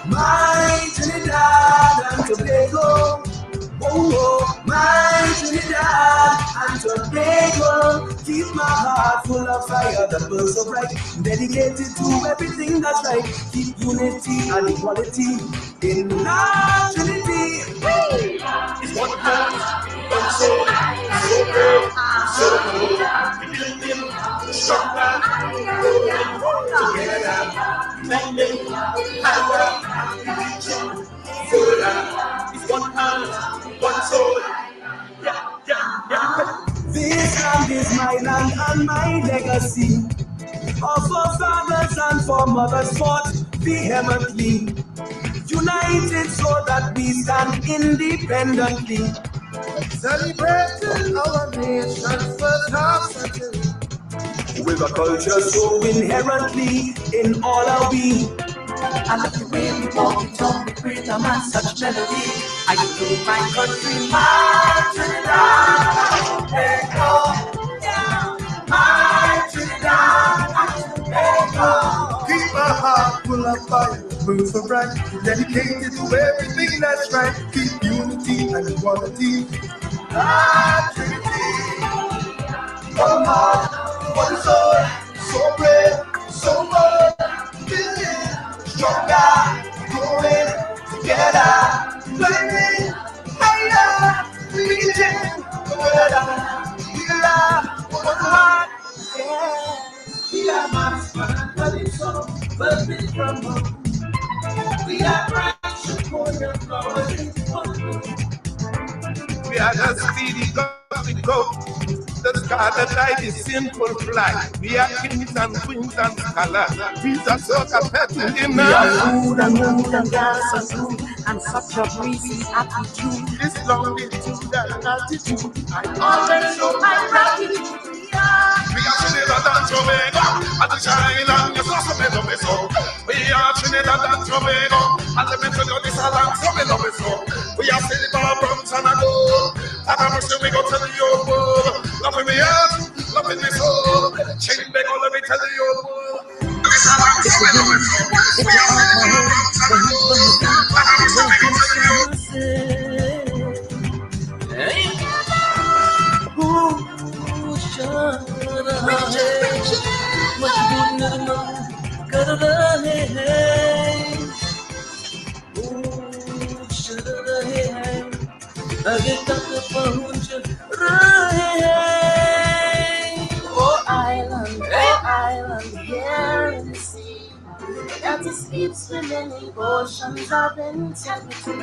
My Trinidad and Tobago, oh, my Trinidad and Tobago, keep my heart full of fire that burns so bright, dedicated to everything that's right, keep unity and equality in our Trinity. It's one heart, one soul, so great, so good, building stronger, together, bending, higher. It's one heart, one soul. This land is my land and my legacy. Our forefathers and foremothers fought vehemently, united so that we stand independently. Celebrating our nation's first half century, with a culture so inherently in all our being. I love the way we walk, we talk, we create a man such melody. I do my country, my Trinidad, my Trinidad, keep my heart full of fire, burn so bright, dedicated to everything that's right, keep unity and equality. My Trinity, one heart, one soul, so brave, so bold, building stronger, growing together, climbing higher, reaching further. We are one heart, yeah. We are master, but it's so perfect from home. We are bright, for your glory. We are the speedy go. The star that light is simple fly. We are kings and queens and scholars. We are so competitive in we are food and gas and food and such a breezy attitude. This longitude and altitude, I always show my gratitude. we are Trinidad and Tobago, and the island is also made of it. We are Trinidad and Tobago, and the mental of this island is made of it. We are silver, bronze, and gold. And I'm sure we go to the old world. Loving me out, loving me soul. Change back all of me to the old world. This island is made of it. We are silver, bronze, and gold. And I'm sure we go to the old Oh island, here in the sea, that is deep swimming in oceans of integrity.